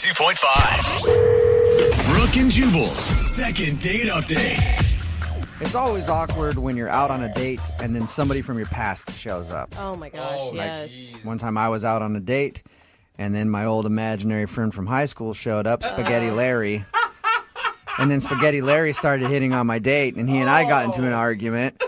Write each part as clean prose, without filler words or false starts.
92.5. Brooke and Jubal's second date update. It's always awkward when you're out on a date and then somebody from your past shows up. Oh my gosh, yes. One time I was out on a date and then my old imaginary friend from high school showed up, Spaghetti Larry. And then Spaghetti Larry started hitting on my date and he and I got into an argument.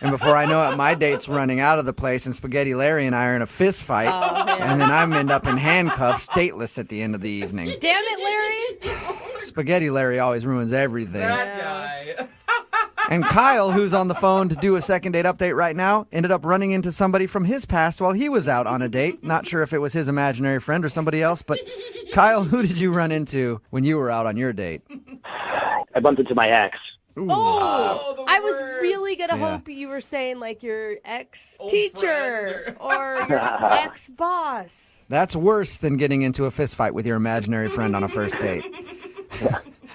And before I know it, my date's running out of the place and Spaghetti Larry and I are in a fist fight. And then I'm end up in handcuffs, dateless at the end of the evening. Damn it, Larry. Spaghetti Larry always ruins everything. That guy. And Kyle, who's on the phone to do a second date update right now, ended up running into somebody from his past while he was out on a date. Not sure if it was his imaginary friend or somebody else, but Kyle, who did you run into when you were out on your date? I bumped into my ex. Oh, I was worst. really going to Yeah. hope you were saying like your friend. ex-teacher or your ex-boss. That's worse than getting into a fist fight with your imaginary friend on a first date.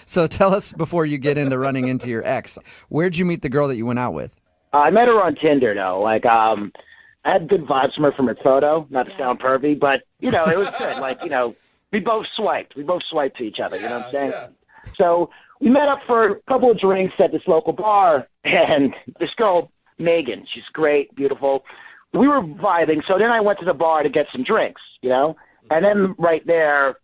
So tell us before you get into running into your ex, where'd you meet the girl that you went out with? I met her on Tinder, though. I had good vibes from her from her photo, not to sound pervy, but, it was good. We both swiped. We both swiped to each other, you know what I'm saying? Yeah. So we met up for a couple of drinks at this local bar, and this girl, Megan, she's great, beautiful. We were vibing, so then I went to the bar to get some drinks, And then right there,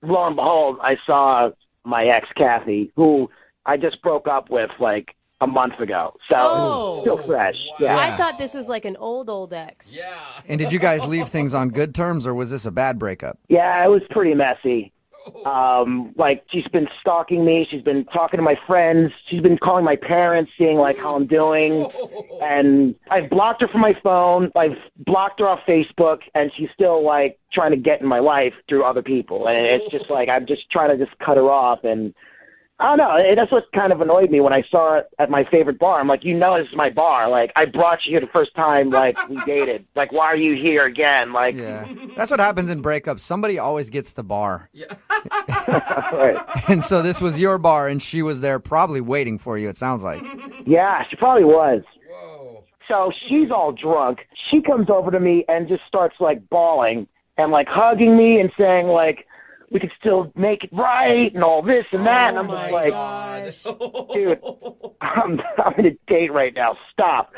lo and behold, I saw my ex, Kathy, who I just broke up with like a month ago. So still fresh. Yeah. I thought this was like an old ex. Yeah. And did you guys leave things on good terms, or was this a bad breakup? Yeah, it was pretty messy. She's been stalking me. She's been talking to my friends. She's been calling my parents, seeing like how I'm doing. And I've blocked her from my phone. I've blocked her off Facebook, and she's still like trying to get in my life through other people. And it's just like I'm just trying to just cut her off. And I don't know. That's what kind of annoyed me when I saw it at my favorite bar. I'm like, this is my bar. Like, I brought you here the first time, like, we dated. Like, why are you here again? Like, Yeah. That's what happens in breakups. Somebody always gets the bar. Yeah. right. And so this was your bar, and she was there probably waiting for you, it sounds like. Yeah, she probably was. Whoa. So she's all drunk. She comes over to me and just starts, like, bawling and, like, hugging me and saying, like, we could still make it right and all this and that. And I'm just like, dude, I'm in a date right now. Stop.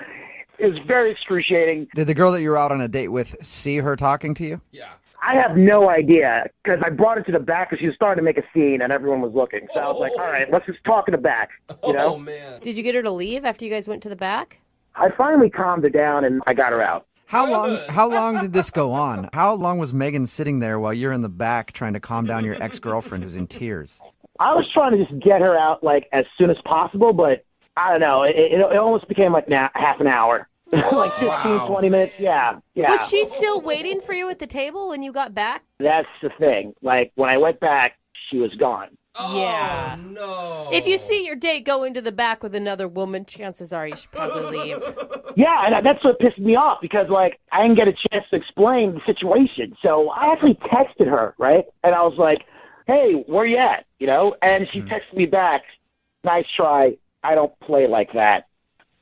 It was very excruciating. Did the girl that you were out on a date with see her talking to you? Yeah. I have no idea because I brought her to the back because she was starting to make a scene and everyone was looking. So I was like, all right, let's just talk in the back, Oh, man. Did you get her to leave after you guys went to the back? I finally calmed her down and I got her out. How long did this go on? How long was Megan sitting there while you're in the back trying to calm down your ex-girlfriend who's in tears? I was trying to just get her out like as soon as possible, but I don't know. It almost became like half an hour. Like 15, 20 minutes. Yeah. Was she still waiting for you at the table when you got back? That's the thing. Like when I went back, she was gone. Oh, Yeah. no. If you see your date go into the back with another woman, chances are you should probably leave. Yeah, and that's what pissed me off because like I didn't get a chance to explain the situation. So I actually texted her, right? And I was like, "Hey, where you at?" And she texted me back, "Nice try. I don't play like that."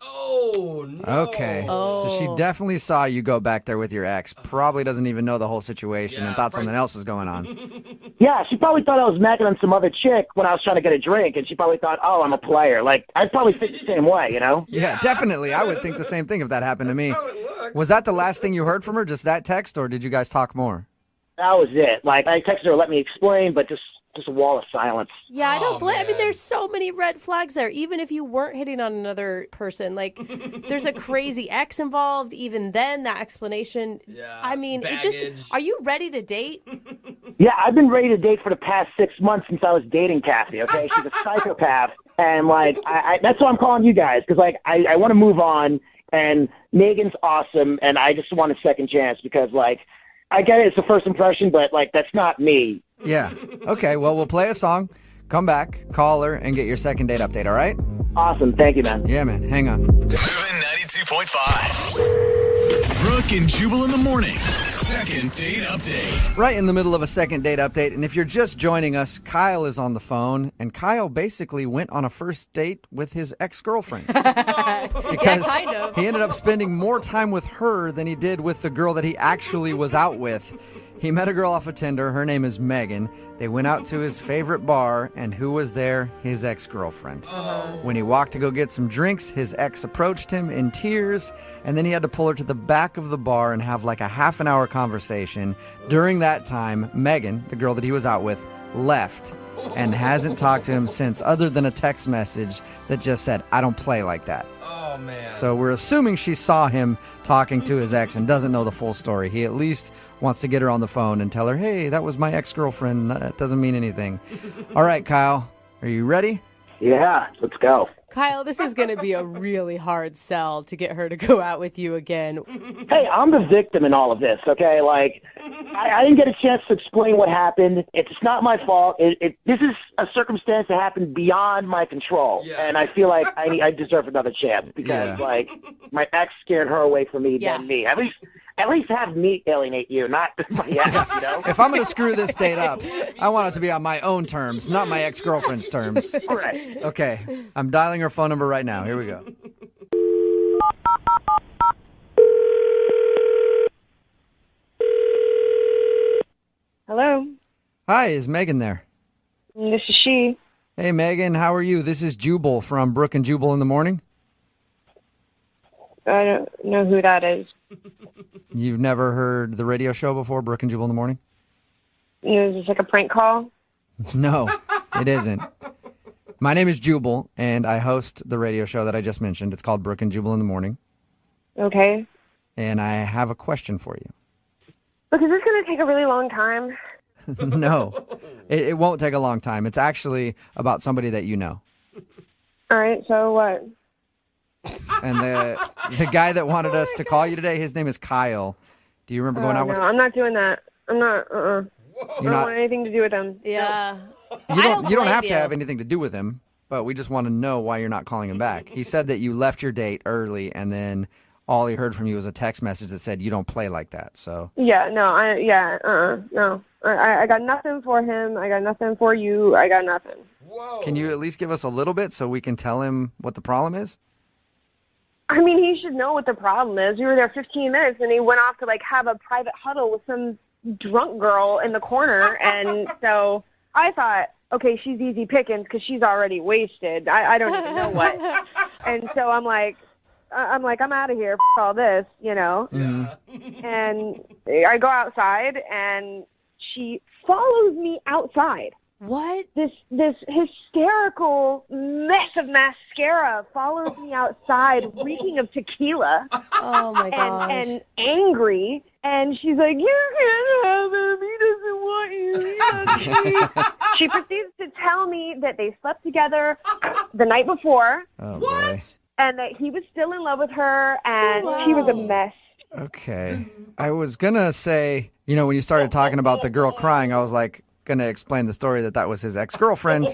Oh, no. Okay. So she definitely saw you go back there with your ex. Probably doesn't even know the whole situation and thought something else was going on. Yeah, she probably thought I was macking on some other chick when I was trying to get a drink, and she probably thought, "Oh, I'm a player." Like I'd probably think the same way, Yeah, definitely. I would think the same thing if that happened to me. How it looks. Was that the last thing you heard from her, just that text, or did you guys talk more? That was it. Like I texted her, "Let me explain," but just a wall of silence. Yeah, I don't blame. I mean, man. there's so many red flags there. Even if you weren't hitting on another person, like there's a crazy ex involved. Even then, that explanation. Yeah, I mean, baggage. Are you ready to date? Yeah, I've been ready to date for the past 6 months since I was dating Kathy. Okay, she's a psychopath, and like that's why I'm calling you guys because like I want to move on, and Megan's awesome, and I just want a second chance because like I get it, it's a first impression, but like that's not me. Yeah. Okay, well, we'll play a song, come back, call her, and get your second date update, all right? Awesome, thank you, man. Yeah, man, hang on. Moving 92.5. Brooke and Jubal in the mornings. Second date update. Right in the middle of a second date update, and if you're just joining us, Kyle is on the phone, and Kyle basically went on a first date with his ex-girlfriend. Because kind of. he ended up spending more time with her than he did with the girl that he actually was out with. He met a girl off of Tinder. Her name is Megan. They went out to his favorite bar, and who was there? His ex-girlfriend. When he walked to go get some drinks, his ex approached him in tears, and then he had to pull her to the back of the bar and have like a half an hour conversation. During that time, Megan, the girl that he was out with, left and hasn't talked to him since, other than a text message that just said, "I don't play like that." Oh, man. So we're assuming she saw him talking to his ex and doesn't know the full story. He at least wants to get her on the phone and tell her, "Hey, that was my ex-girlfriend. That doesn't mean anything." All right, Kyle, are you ready? Yeah, let's go. Kyle, this is going to be a really hard sell to get her to go out with you again. Hey, I'm the victim in all of this, okay? Like, I didn't get a chance to explain what happened. It's not my fault. This is a circumstance that happened beyond my control. Yes. And I feel like I deserve another chance because, like, my ex scared her away from me than me. At least have me alienate you, not my ex, you know? If I'm going to screw this date up, I want it to be on my own terms, not my ex-girlfriend's terms. Right. Okay, I'm dialing her phone number right now. Here we go. Hello, Hi, is Megan there? this is she. Hey, Megan, how are you? This is Jubal from Brooke and Jubal in the morning. I don't know who that is. You've never heard the radio show before, Brooke and Jubal in the morning? Is this like a prank call? No, it isn't. My name is Jubal, and I host the radio show that I just mentioned. It's called Brooke and Jubal in the morning, Okay. and I have a question for you. Look, is this going to take a really long time? No, it won't take a long time. It's actually about somebody that you know. All right, so what? And the guy that wanted us to call you today, his name is Kyle. Do you remember going out No, with? I'm not doing that. I'm not, I You're don't not. want anything to do with them. Yeah. You don't blame have to you. have anything to do with him, but we just want to know why you're not calling him back. He said that you left your date early, and then all he heard from you was a text message that said you don't play like that. So Yeah, no, no. I got nothing for him. I got nothing for you. I got nothing. Whoa. can you at least give us a little bit so we can tell him what the problem is? I mean, he should know what the problem is. We were there 15 minutes, and he went off to, like, have a private huddle with some drunk girl in the corner. And so I thought, okay, she's easy pickings because she's already wasted. I don't even know what. And so I'm like, I'm out of here, all this, you know. Yeah. And I go outside, and she follows me outside. What? This hysterical mess of mascara follows me outside, reeking of tequila, Oh, my gosh. and angry. And she's like, "You can't have him. He doesn't want you." She proceeds to tell me that they slept together the night before, Oh boy. and that he was still in love with her, and she was a mess. Okay. I was gonna say, when you started talking about the girl crying, I was like gonna explain the story that was his ex-girlfriend,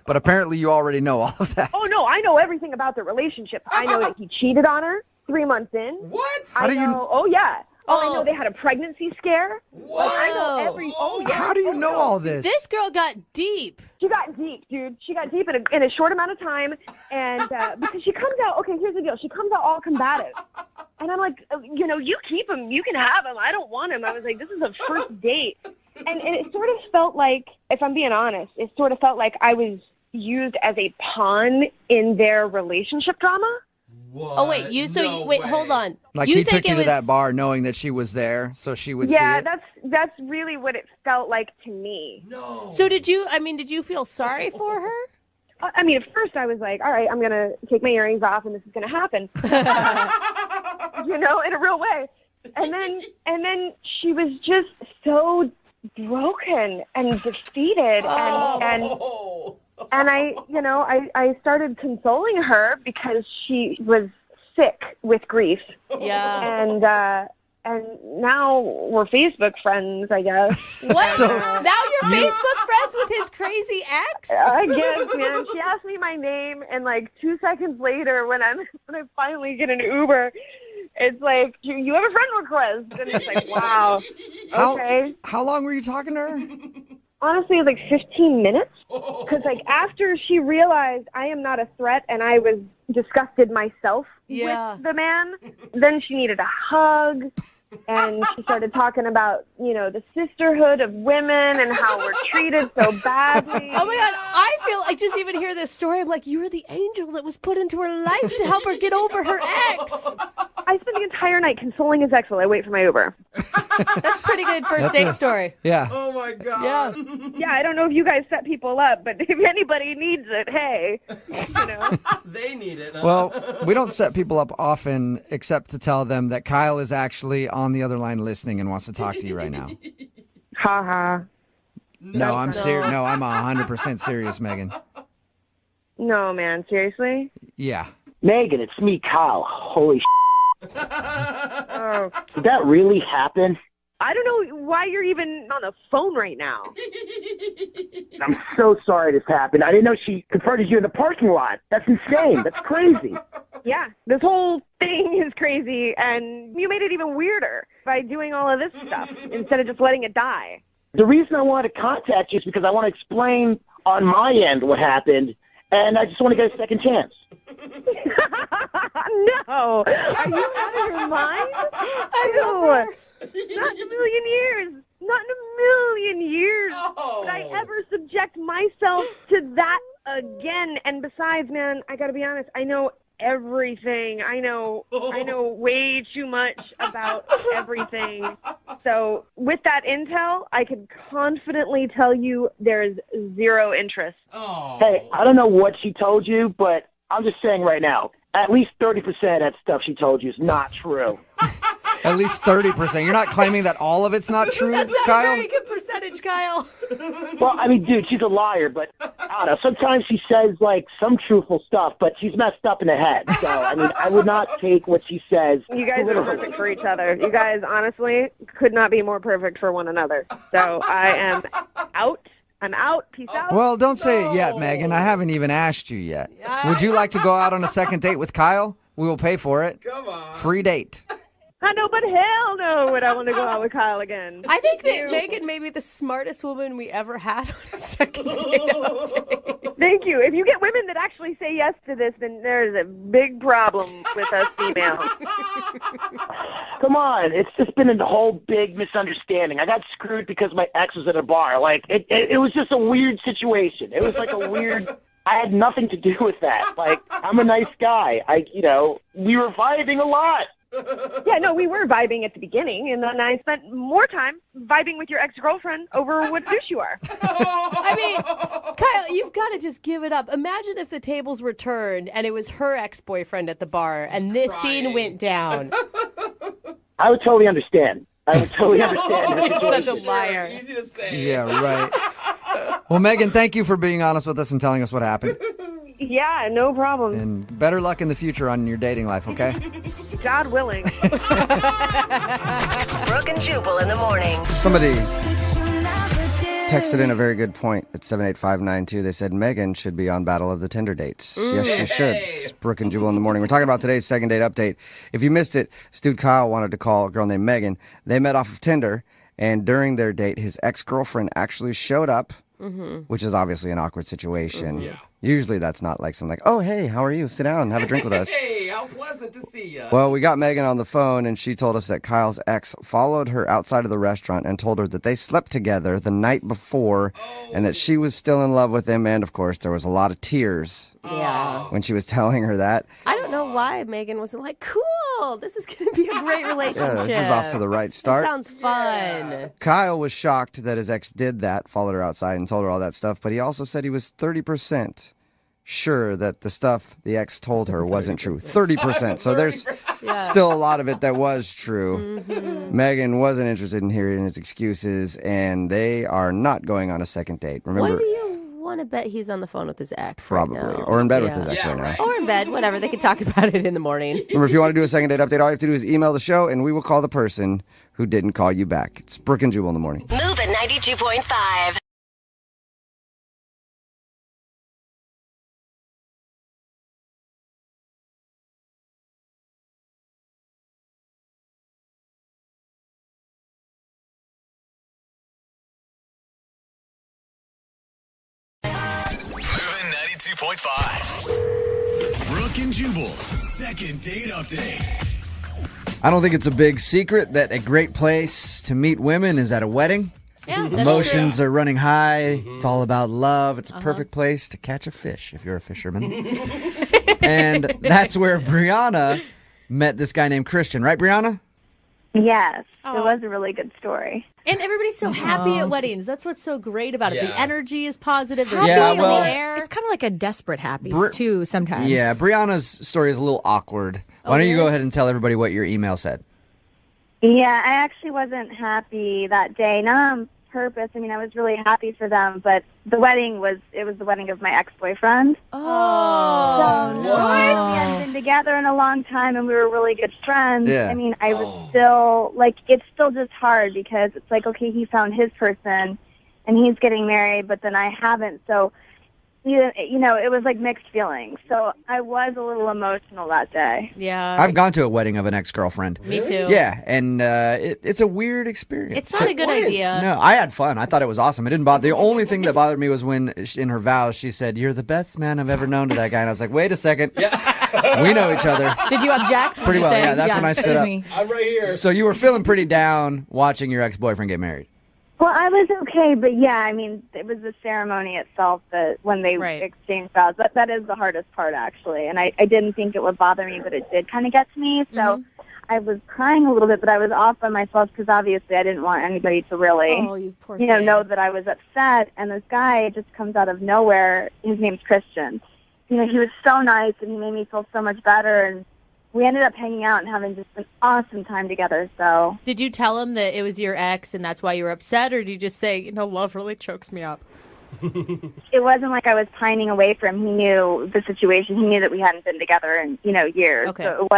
but apparently you already know all of that. Oh no, I know everything about the relationship. I know that he cheated on her 3 months in. What? How do you- Oh yeah. I Oh. know they had a pregnancy scare. What? I know every. Oh yeah. How do you know all this? This girl got deep. She got deep, dude. She got deep in a short amount of time, and because she comes out. Okay, here's the deal. She comes out all combative, and I'm like, you keep him. You can have him. I don't want him. I was like, this is a first date, and it sort of felt like, if I'm being honest, it sort of felt like I was used as a pawn in their relationship drama. What? Oh, wait. No Wait, way. hold on. Like You he think took you it to that was- bar knowing that she was there, so she would Yeah, see it. that's really what it felt like to me. No. So did you feel sorry for her? I mean, at first I was like, all right, I'm going to take my earrings off and this is going to happen. In a real way. And then she was just so broken and defeated Oh. and I started consoling her because she was sick with grief. Yeah. And now we're Facebook friends, I guess. What? So- Now you're Facebook friends with his crazy ex? I guess, man. She asked me my name, and like 2 seconds later, when I finally get an Uber, it's like, you have a friend request, and it's like, wow, okay. How long were you talking to her? Honestly, it was like 15 minutes, because like after she realized I am not a threat, and I was disgusted myself Yeah. with the man, then she needed a hug. And she started talking about, the sisterhood of women and how we're treated so badly. Oh my God, I feel like just even hear this story. I'm like, you were the angel that was put into her life to help her get over her ex. I spent the entire night consoling his ex while I wait for my Uber. That's pretty good first date story. Yeah. Oh my God. Yeah. Yeah, I don't know if you guys set people up, but if anybody needs it, hey, They need it. Huh? Well, we don't set people up often except to tell them that Kyle is actually on the other line listening and wants to talk to you right now. Ha ha. No, I'm serious. No, I'm 100% serious, Megan. No, man, seriously? Yeah. Megan, it's me, Kyle. Holy Oh, did that really happen? I don't know why you're even on the phone right now. I'm so sorry this happened. I didn't know she confronted you in the parking lot. That's insane. That's crazy. Yeah, this whole thing is crazy, and you made it even weirder by doing all of this stuff instead of just letting it die. The reason I wanted to contact you is because I want to explain on my end what happened, and I just want to get a second chance. No! Are you out of your mind? I know. Not in a million years. Not in a million years would I ever subject myself to that again. And besides, man, I gotta be honest, I know everything. I know way too much about everything. So with that intel, I can confidently tell you there is zero interest. Oh. Hey, I don't know what she told you, but I'm just saying right now, at least 30% of that stuff she told you is not true. At least 30%. You're not claiming that all of it's not true, That's not Kyle? a very good percentage, Kyle. Well, I mean, dude, she's a liar, but I don't know. Sometimes she says, like, some truthful stuff, but she's messed up in the head. So, I mean, I would not take what she says. You guys are literally. perfect for each other. You guys, honestly, could not be more perfect for one another. So I am out. I'm out. Peace out. Well, don't say it yet, Megan. I haven't even asked you yet. Would you like to go out on a second date with Kyle? We will pay for it. Come on. Free date. I know, but hell no would I want to go out with Kyle again. I think that Megan may be the smartest woman we ever had on a second date. Thank you. If you get women that actually say yes to this, then there's a big problem with us females. Come on. It's just been a whole big misunderstanding. I got screwed because my ex was at a bar. Like, it was just a weird situation. It was like a weird... I had nothing to do with that. Like, I'm a nice guy. We were vibing a lot. Yeah, no, we were vibing at the beginning, and then I spent more time vibing with your ex-girlfriend over what douche you are. I mean, Kyle, you've got to just give it up. Imagine if the tables were turned and it was her ex-boyfriend at the bar and this scene went down. I would totally understand. I would totally understand. her You're such a situation. liar. Easy to say. Yeah, right. Well, Megan, thank you for being honest with us and telling us what happened. Yeah, no problem. And better luck in the future on your dating life, okay? God willing. Brooke and Jubal in the morning. Somebody texted in a very good point at 78592. They said Megan should be on Battle of the Tinder Dates. Yes, she should. It's Brooke and Jubal in the morning. We're talking about today's second date update. If you missed it, Stu Kyle wanted to call a girl named Megan. They met off of Tinder, and during their date, his ex-girlfriend actually showed up, which is obviously an awkward situation. Yeah. Usually that's not like something like, oh, hey, how are you? Sit down and have a drink with us. Hey, how pleasant to see you. Well, we got Megan on the phone, and she told us that Kyle's ex followed her outside of the restaurant and told her that they slept together the night before and that she was still in love with him. And, of course, there was a lot of tears Yeah. when she was telling her that. I don't know why Megan wasn't like, cool, this is going to be a great relationship. Yeah, this is off to the right start. That sounds fun. Kyle was shocked that his ex did that, followed her outside and told her all that stuff, but he also said he was 30% sure that the stuff the ex told her wasn't true. 30%. So there's still a lot of it that was true. Megan wasn't interested in hearing his excuses, and they are not going on a second date. Remember, When do you want to bet he's on the phone with his ex probably. right now? Or in bed with Yeah. his ex right now. Or in bed, whatever. They can talk about it in the morning. Remember, if you want to do a second date update, all you have to do is email the show, and we will call the person who didn't call you back. It's Brooke and Jubal in the morning. Move at 92.5. Moving 92.5. Brooke and Jubal's second date update. I don't think it's a big secret that a great place to meet women is at a wedding. Yeah, that's Emotions true. are running high. It's all about love. It's a perfect place to catch a fish if you're a fisherman. And that's where Brianna met this guy named Christian. Right, Brianna? Yes, Aw. it was a really good story. And everybody's so happy at weddings. That's what's so great about it. The Yeah. energy is positive. There's Yeah, love well, in the air. It's kind of like a desperate happy Bri- too sometimes. Yeah, Brianna's story is a little awkward. Why Oh, don't you it go is? ahead and tell everybody what your email said? Yeah, I actually wasn't happy that day. Not on purpose. I mean, I was really happy for them, but the wedding was the wedding of my ex-boyfriend. Oh, We hadn't been together in a long time, and we were really good friends. Yeah. I mean, I was still, like, it's still just hard because it's like, okay, he found his person, and he's getting married, but then I haven't. So, you know, it was like mixed feelings. So I was a little emotional that day. yeah. I've gone to a wedding of an ex-girlfriend. Me too. Yeah, and it's a weird experience. It's not a good idea. No, I had fun. I thought it was awesome. It didn't bother. The only thing that bothered me was when, in her vows, she said, "You're the best man I've ever known" to that guy. And I was like, wait a second. We know each other. Did you object? Did Pretty you well, say, yeah, that's when I stood excuse up. me. I'm right here. So you were feeling pretty down watching your ex-boyfriend get married. Well, I was okay, but yeah, I mean, it was the ceremony itself that when they Right. exchanged vows. That is the hardest part, actually. And I didn't think it would bother me, but it did kind of get to me. So I was crying a little bit, but I was off by myself because obviously I didn't want anybody to really, Oh, you poor you thing. know that I was upset. And this guy just comes out of nowhere. His name's Christian. You know, he was so nice, and he made me feel so much better. And we ended up hanging out and having just an awesome time together. So Did you tell him that it was your ex and that's why you were upset, or did you just say, love really chokes me up? it wasn't like I was pining away from him. He knew the situation. He knew that we hadn't been together in, years. Okay. So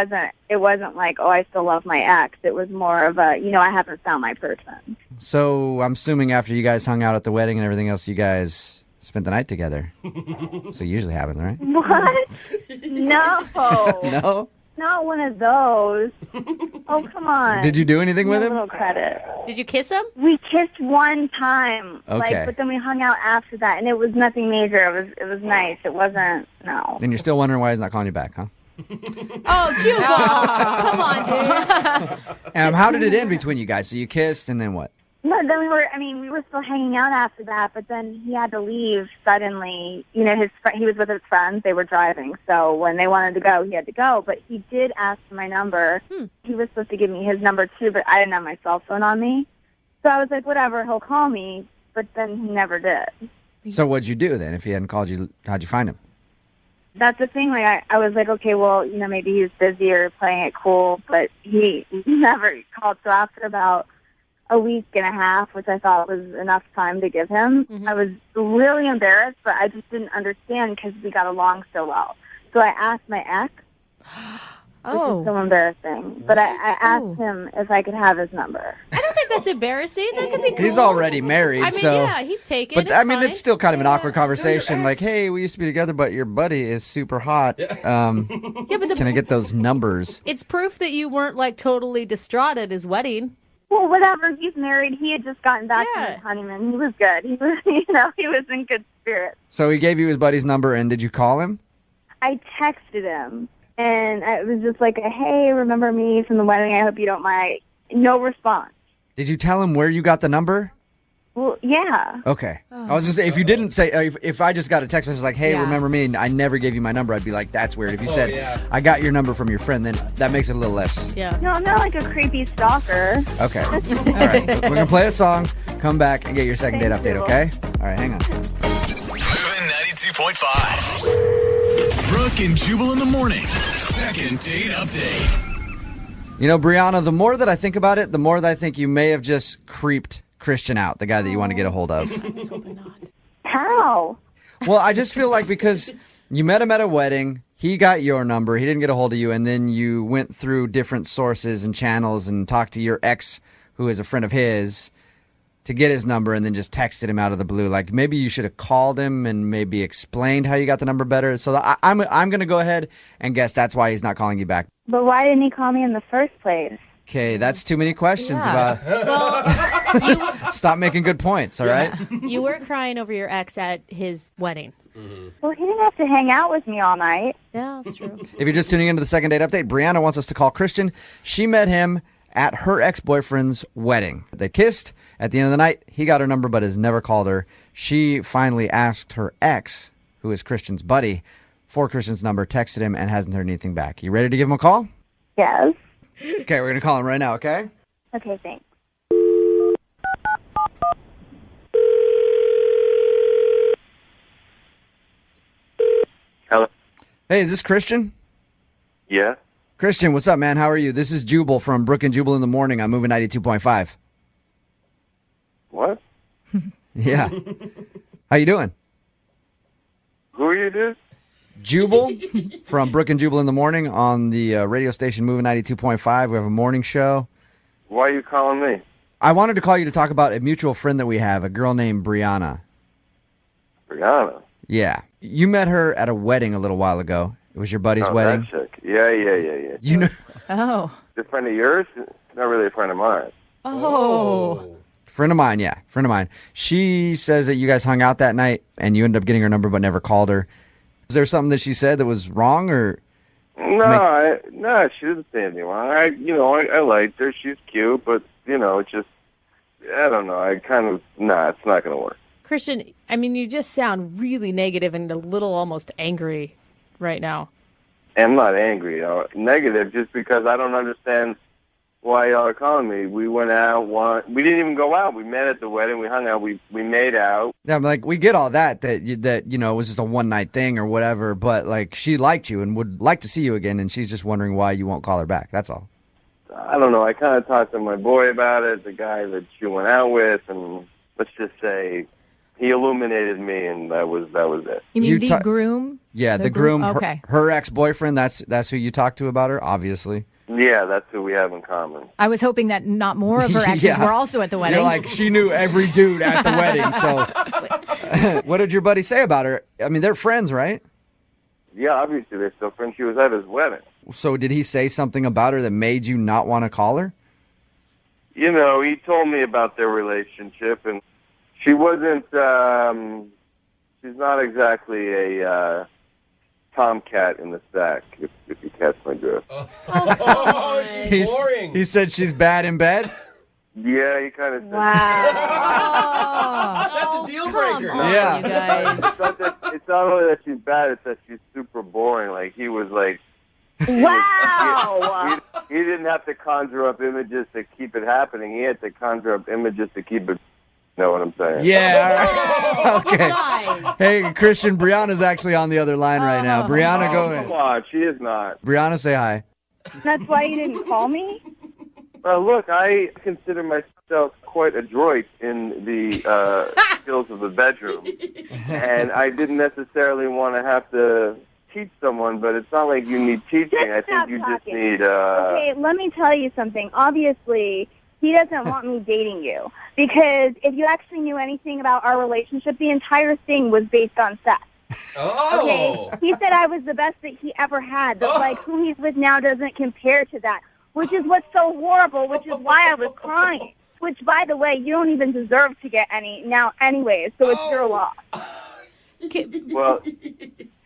it wasn't like, oh, I still love my ex. It was more of a, I haven't found my person. So I'm assuming after you guys hung out at the wedding and everything else, you guys spent the night together. So it usually happens, right? What? No. No? Not one of those. Oh, come on. Did you do anything with A him? little credit. Did you kiss him? We kissed one time. Okay. But then we hung out after that, and it was nothing major. It was nice. It wasn't, no. And you're still wondering why he's not calling you back, huh? Oh, Jubal. Come on, dude. How did it end between you guys? So you kissed and then what? No, then we were still hanging out after that, but then he had to leave suddenly. He was with his friends. They were driving. So when they wanted to go, he had to go. But he did ask for my number. He was supposed to give me his number too, but I didn't have my cell phone on me. So I was like, whatever, he'll call me. But then he never did. So what'd you do then? If he hadn't called you, how'd you find him? That's the thing. Like I was like, okay, well, maybe he was busy or playing it cool, but he never called. So after about a week and a half, which I thought was enough time to give him, I was really embarrassed, but I just didn't understand because we got along so well. So I asked my ex. This is so embarrassing. But I asked him if I could have his number. I don't think that's embarrassing. That could be cool. He's already married, I mean, so... yeah, he's taken. But it's I mean, fine. it's still kind of an awkward still your conversation. Like, ex. hey, we used to be together, but your buddy is super hot. Yeah, but Can I get those numbers? it's proof that you weren't like totally distraught at his wedding. Well, whatever. He's married. He had just gotten back Yeah. from his honeymoon. He was good. He was, he was in good spirits. So he gave you his buddy's number, and did you call him? I texted him, and it was just like, hey, remember me from the wedding? I hope you don't mind. No response. Did you tell him where you got the number? Well, yeah. Okay. I was going to say, if you didn't say, if I just got a text message like, hey, remember me, and I never gave you my number, I'd be like, that's weird. If you said, I got your number from your friend, then that makes it a little less. Yeah. No, I'm not like a creepy stalker. Okay. All right. We're going to play a song, come back, and get your second date Thank update, you. okay? All right, hang on. Moving 92.5. Brooke and Jubal in the mornings. Second date update. You know, Brianna, the more that I think about it, the more that I think you may have just creeped Christian out, the guy that you want to get a hold of. I was hoping not. How? Well, I just feel like because you met him at a wedding, he got your number, he didn't get a hold of you, and then you went through different sources and channels and talked to your ex, who is a friend of his, to get his number, and then just texted him out of the blue. Like, maybe you should have called him and maybe explained how you got the number better. So I'm going to go ahead and guess that's why he's not calling you back. But why didn't he call me in the first place? Okay, that's too many questions about... Well, Stop making good points, all right? you were crying over your ex at his wedding. Well, he didn't have to hang out with me all night. Yeah, that's true. If you're just tuning into the second date update, Brianna wants us to call Christian. She met him at her ex-boyfriend's wedding. They kissed. At the end of the night, he got her number but has never called her. She finally asked her ex, who is Christian's buddy, for Christian's number, texted him, and hasn't heard anything back. You ready to give him a call? Yes. Okay, we're going to call him right now, okay? Okay, thanks. Hello. Hey, is this Christian? Yeah. Christian, what's up, man? How are you? This is Jubal from Brooke and Jubal in the Morning. I'm moving 92.5. What? Yeah. How you doing? Who are you, dude? Jubal from Brooke and Jubal in the Morning on the radio station Moving 92.5. We have a morning show. Why are you calling me? I wanted to call you to talk about a mutual friend that we have, a girl named Brianna. Brianna. Yeah. You met her at a wedding a little while ago. It was your buddy's wedding. That chick. Yeah. You know, Oh. A friend of yours? Not really a friend of mine. Oh. friend of mine, yeah, friend of mine. She says that you guys hung out that night and you ended up getting her number but never called her. Was there something that she said that was wrong, or? No, she didn't say anything wrong. I liked her. She's cute, but it's just, I don't know. It's not going to work. Christian, I mean, you just sound really negative and a little almost angry right now. I'm not angry, negative, just because I don't understand why y'all are calling me. We went out, we didn't even go out. We met at the wedding, we hung out, we made out. Yeah, like, we get all that it was just a one-night thing or whatever, but, like, she liked you and would like to see you again, and she's just wondering why you won't call her back. That's all. I don't know. I kind of talked to my boy about it, the guy that she went out with, and let's just say he illuminated me, and that was it. You mean the groom? Yeah, the groom. Okay. Her ex-boyfriend. That's who you talked to about her, obviously. Yeah, that's who we have in common. I was hoping that not more of her exes Yeah. were also at the wedding. You're like, she knew every dude at the wedding. So, what did your buddy say about her? I mean, they're friends, right? Yeah, obviously they're still friends. She was at his wedding. So, did he say something about her that made you not want to call her? He told me about their relationship, and she wasn't. She's not exactly a tomcat in the sack, if you catch my drift. Oh, she's boring. He said she's bad in bed? Yeah, he kind of said. Wow. That's a deal breaker. Come on, Yeah. you guys. It's not only that she's bad, it's that she's super boring. Like, he was like... Wow. He didn't have to conjure up images to keep it happening. He had to conjure up images to keep it... You know what I'm saying? Yeah. All right. Okay. Guys. Hey, Christian, Brianna's actually on the other line right now. Brianna, go Come ahead. on, she is not. Brianna, say hi. That's why you didn't call me? Look, I consider myself quite adroit in the skills of the bedroom. And I didn't necessarily want to have to teach someone, but it's not like you need teaching. I think you just need... Okay, let me tell you something. Obviously, he doesn't want me dating you. Because if you actually knew anything about our relationship, the entire thing was based on sex. Oh. Okay? He said I was the best that he ever had. But, like, who he's with now doesn't compare to that. Which is what's so horrible, which is why I was crying. Which, by the way, you don't even deserve to get any now anyways, so it's your loss. Well,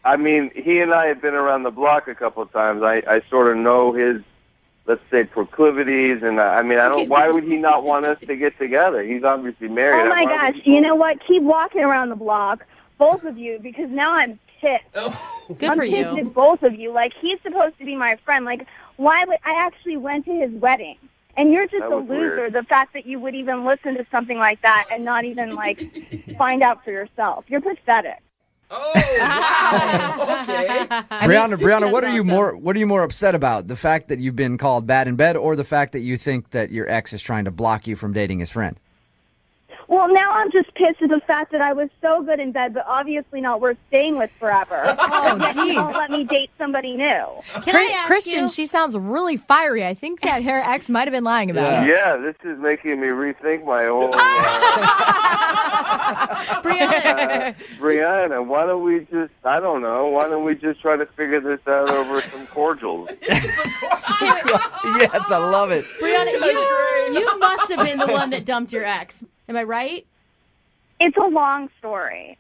I mean, he and I have been around the block a couple of times. I sort of know his, let's say, proclivities, and why would he not want us to get together? He's obviously married. Oh, my gosh. You know what? Keep walking around the block, both of you, because now I'm pissed. Good for I'm pissed you. at both of you. Like, he's supposed to be my friend. Like, why would I actually went to his wedding? And you're just That a was loser. weird. The fact that you would even listen to something like that and not even, like, find out for yourself. You're pathetic. Oh, wow. Okay. Brianna, what are you more upset about? The fact that you've been called bad in bed, or the fact that you think that your ex is trying to block you from dating his friend? Well, now I'm just pissed at the fact that I was so good in bed, but obviously not worth staying with forever. Oh, Yet you jeez. won't let me date somebody new. Can I ask Christian, you? she sounds really fiery. I think that her ex might have been lying about it. Yeah, this is making me rethink my whole... Brianna. Brianna, why don't we just try to figure this out over some cordials? Yes, I love it. Brianna, you must have been the one that dumped your ex. Am I right? It's a long story.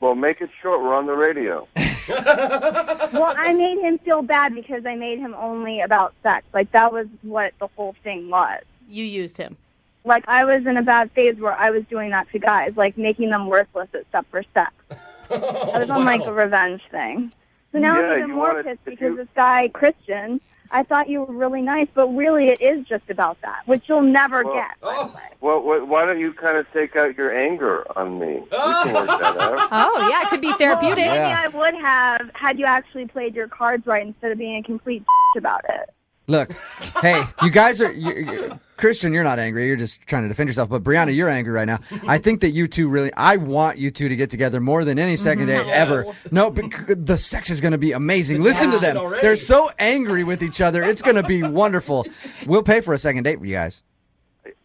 Well, make it short. We're on the radio. Well, I made him feel bad because I made him only about sex. Like, that was what the whole thing was. You used him. Like, I was in a bad phase where I was doing that to guys, like making them worthless except for sex. I was on, like, a revenge thing. So now I'm even more pissed because this guy, Christian, I thought you were really nice, but really it is just about that, which you'll never get, by the way. Well, why don't you kind of take out your anger on me? We can work that out. Oh, yeah, it could be therapeutic. Well, maybe I would have had you actually played your cards right instead of being a complete about it. Look, hey, you guys are... Christian, you're not angry. You're just trying to defend yourself. But Brianna, you're angry right now. I think that you two really... I want you two to get together more than any second date ever. No, but the sex is going to be amazing. Listen to them. They're so angry with each other. It's going to be wonderful. We'll pay for a second date for you guys.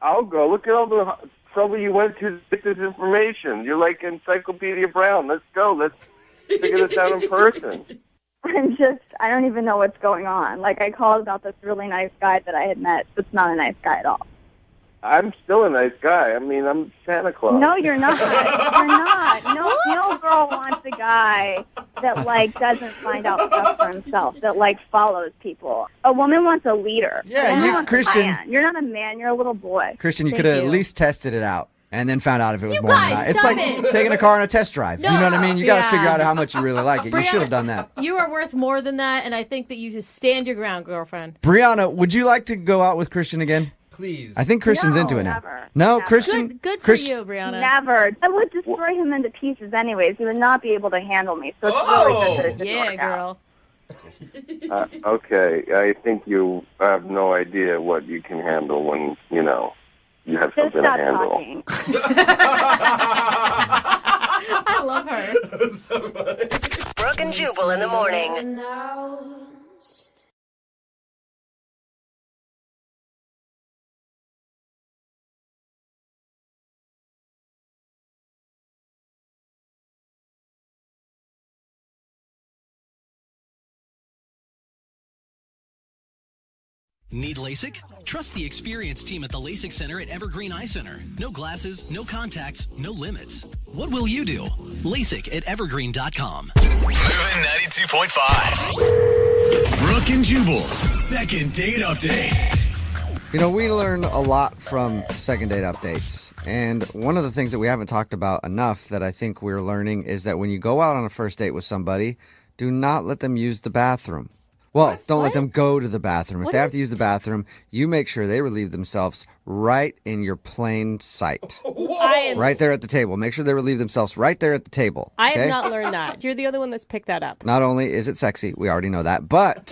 I'll go. Look at all the trouble you went to get this information. You're like Encyclopedia Brown. Let's go. Let's figure this out in person. I don't even know what's going on. Like, I called about this really nice guy that I had met. It's not a nice guy at all. I'm still a nice guy. I mean, I'm Santa Claus. No, you're not. You're not. No girl wants a guy that, like, doesn't find out stuff for himself, that, like, follows people. A woman wants a leader. Yeah, Christian. You're not a man. You're a little boy. Christian, you could have at least tested it out. And then found out if it was You more or guys, not. It's stop like it. taking a car on a test drive. No. You know what I mean? You got to Yeah. figure out how much you really like it. You Brianna, should have done that. You are worth more than that, and I think that you just stand your ground, girlfriend. Brianna, would you like to go out with Christian again? Please. I think Christian's No, into it now. never. No, Never. Christian. Good for Christian- you, Brianna. Never. I would destroy him into pieces anyways. He would not be able to handle me. So it's really good that it didn't Yeah, work out. girl. Okay, I think you have no idea what you can handle when, you have Just something to stop handle. talking. I love her. So funny. Brooke and Jubal in the morning. Need LASIK? Trust the experienced team at the LASIK Center at Evergreen Eye Center. No glasses, no contacts, no limits. What will you do? LASIK at evergreen.com. Moving 92.5. Brooke and Jubal's second date update. You know, we learn a lot from second date updates. And one of the things that we haven't talked about enough that I think we're learning is that when you go out on a first date with somebody, do not let them use the bathroom. Well, don't let them go to the bathroom. If they have to use the bathroom, you make sure they relieve themselves right in your plain sight. Right there at the table. Make sure they relieve themselves right there at the table. I okay? have not learned that. You're the other one that's picked that up. Not only is it sexy, we already know that, but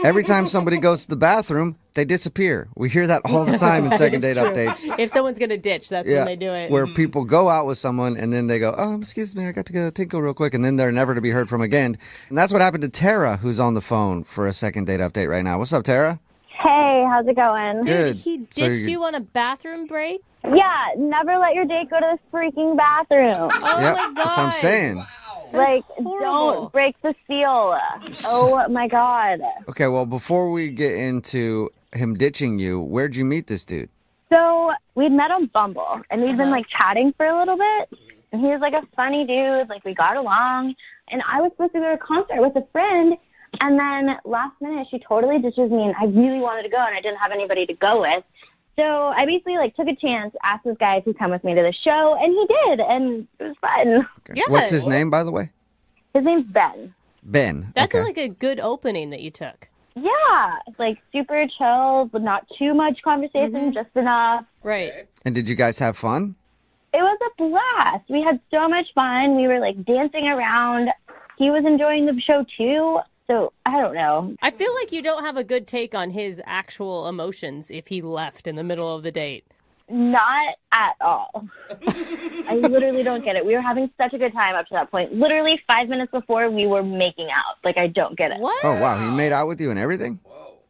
every time somebody goes to the bathroom, they disappear. We hear that all the time in second date updates. If someone's going to ditch, that's when they do it. Where people go out with someone and then they go, excuse me, I got to go tinkle real quick. And then they're never to be heard from again. And that's what happened to Tara, who's on the phone for a second date update right now. What's up, Tara? Hey, how's it going? Good. Dude, he So ditched you're- you on a bathroom break? Yeah, never let your date go to the freaking bathroom. Oh, Yep, my God. that's what I'm saying. Like, horrible. don't break the seal. Oh, my God. Okay, well, before we get into him ditching you, where'd you meet this dude? So we'd met on Bumble, and we'd been, like, chatting for a little bit. And he was, like, a funny dude. Like, we got along. And I was supposed to go to a concert with a friend. And then last minute, she totally ditches me, and I really wanted to go, and I didn't have anybody to go with. So I basically, like, took a chance, asked this guy if he'd come with me to the show, and he did, and it was fun. Okay. Yeah. What's his name, by the way? His name's Ben. Ben. That's okay. like a good opening that you took. Yeah, like, super chill, but not too much conversation, just enough. Right. And did you guys have fun? It was a blast. We had so much fun. We were, like, dancing around. He was enjoying the show, too. So, I don't know. I feel like you don't have a good take on his actual emotions if he left in the middle of the date. Not at all. I literally don't get it. We were having such a good time up to that point. Literally 5 minutes before, we were making out. Like, I don't get it. What? Oh, wow. He made out with you and everything?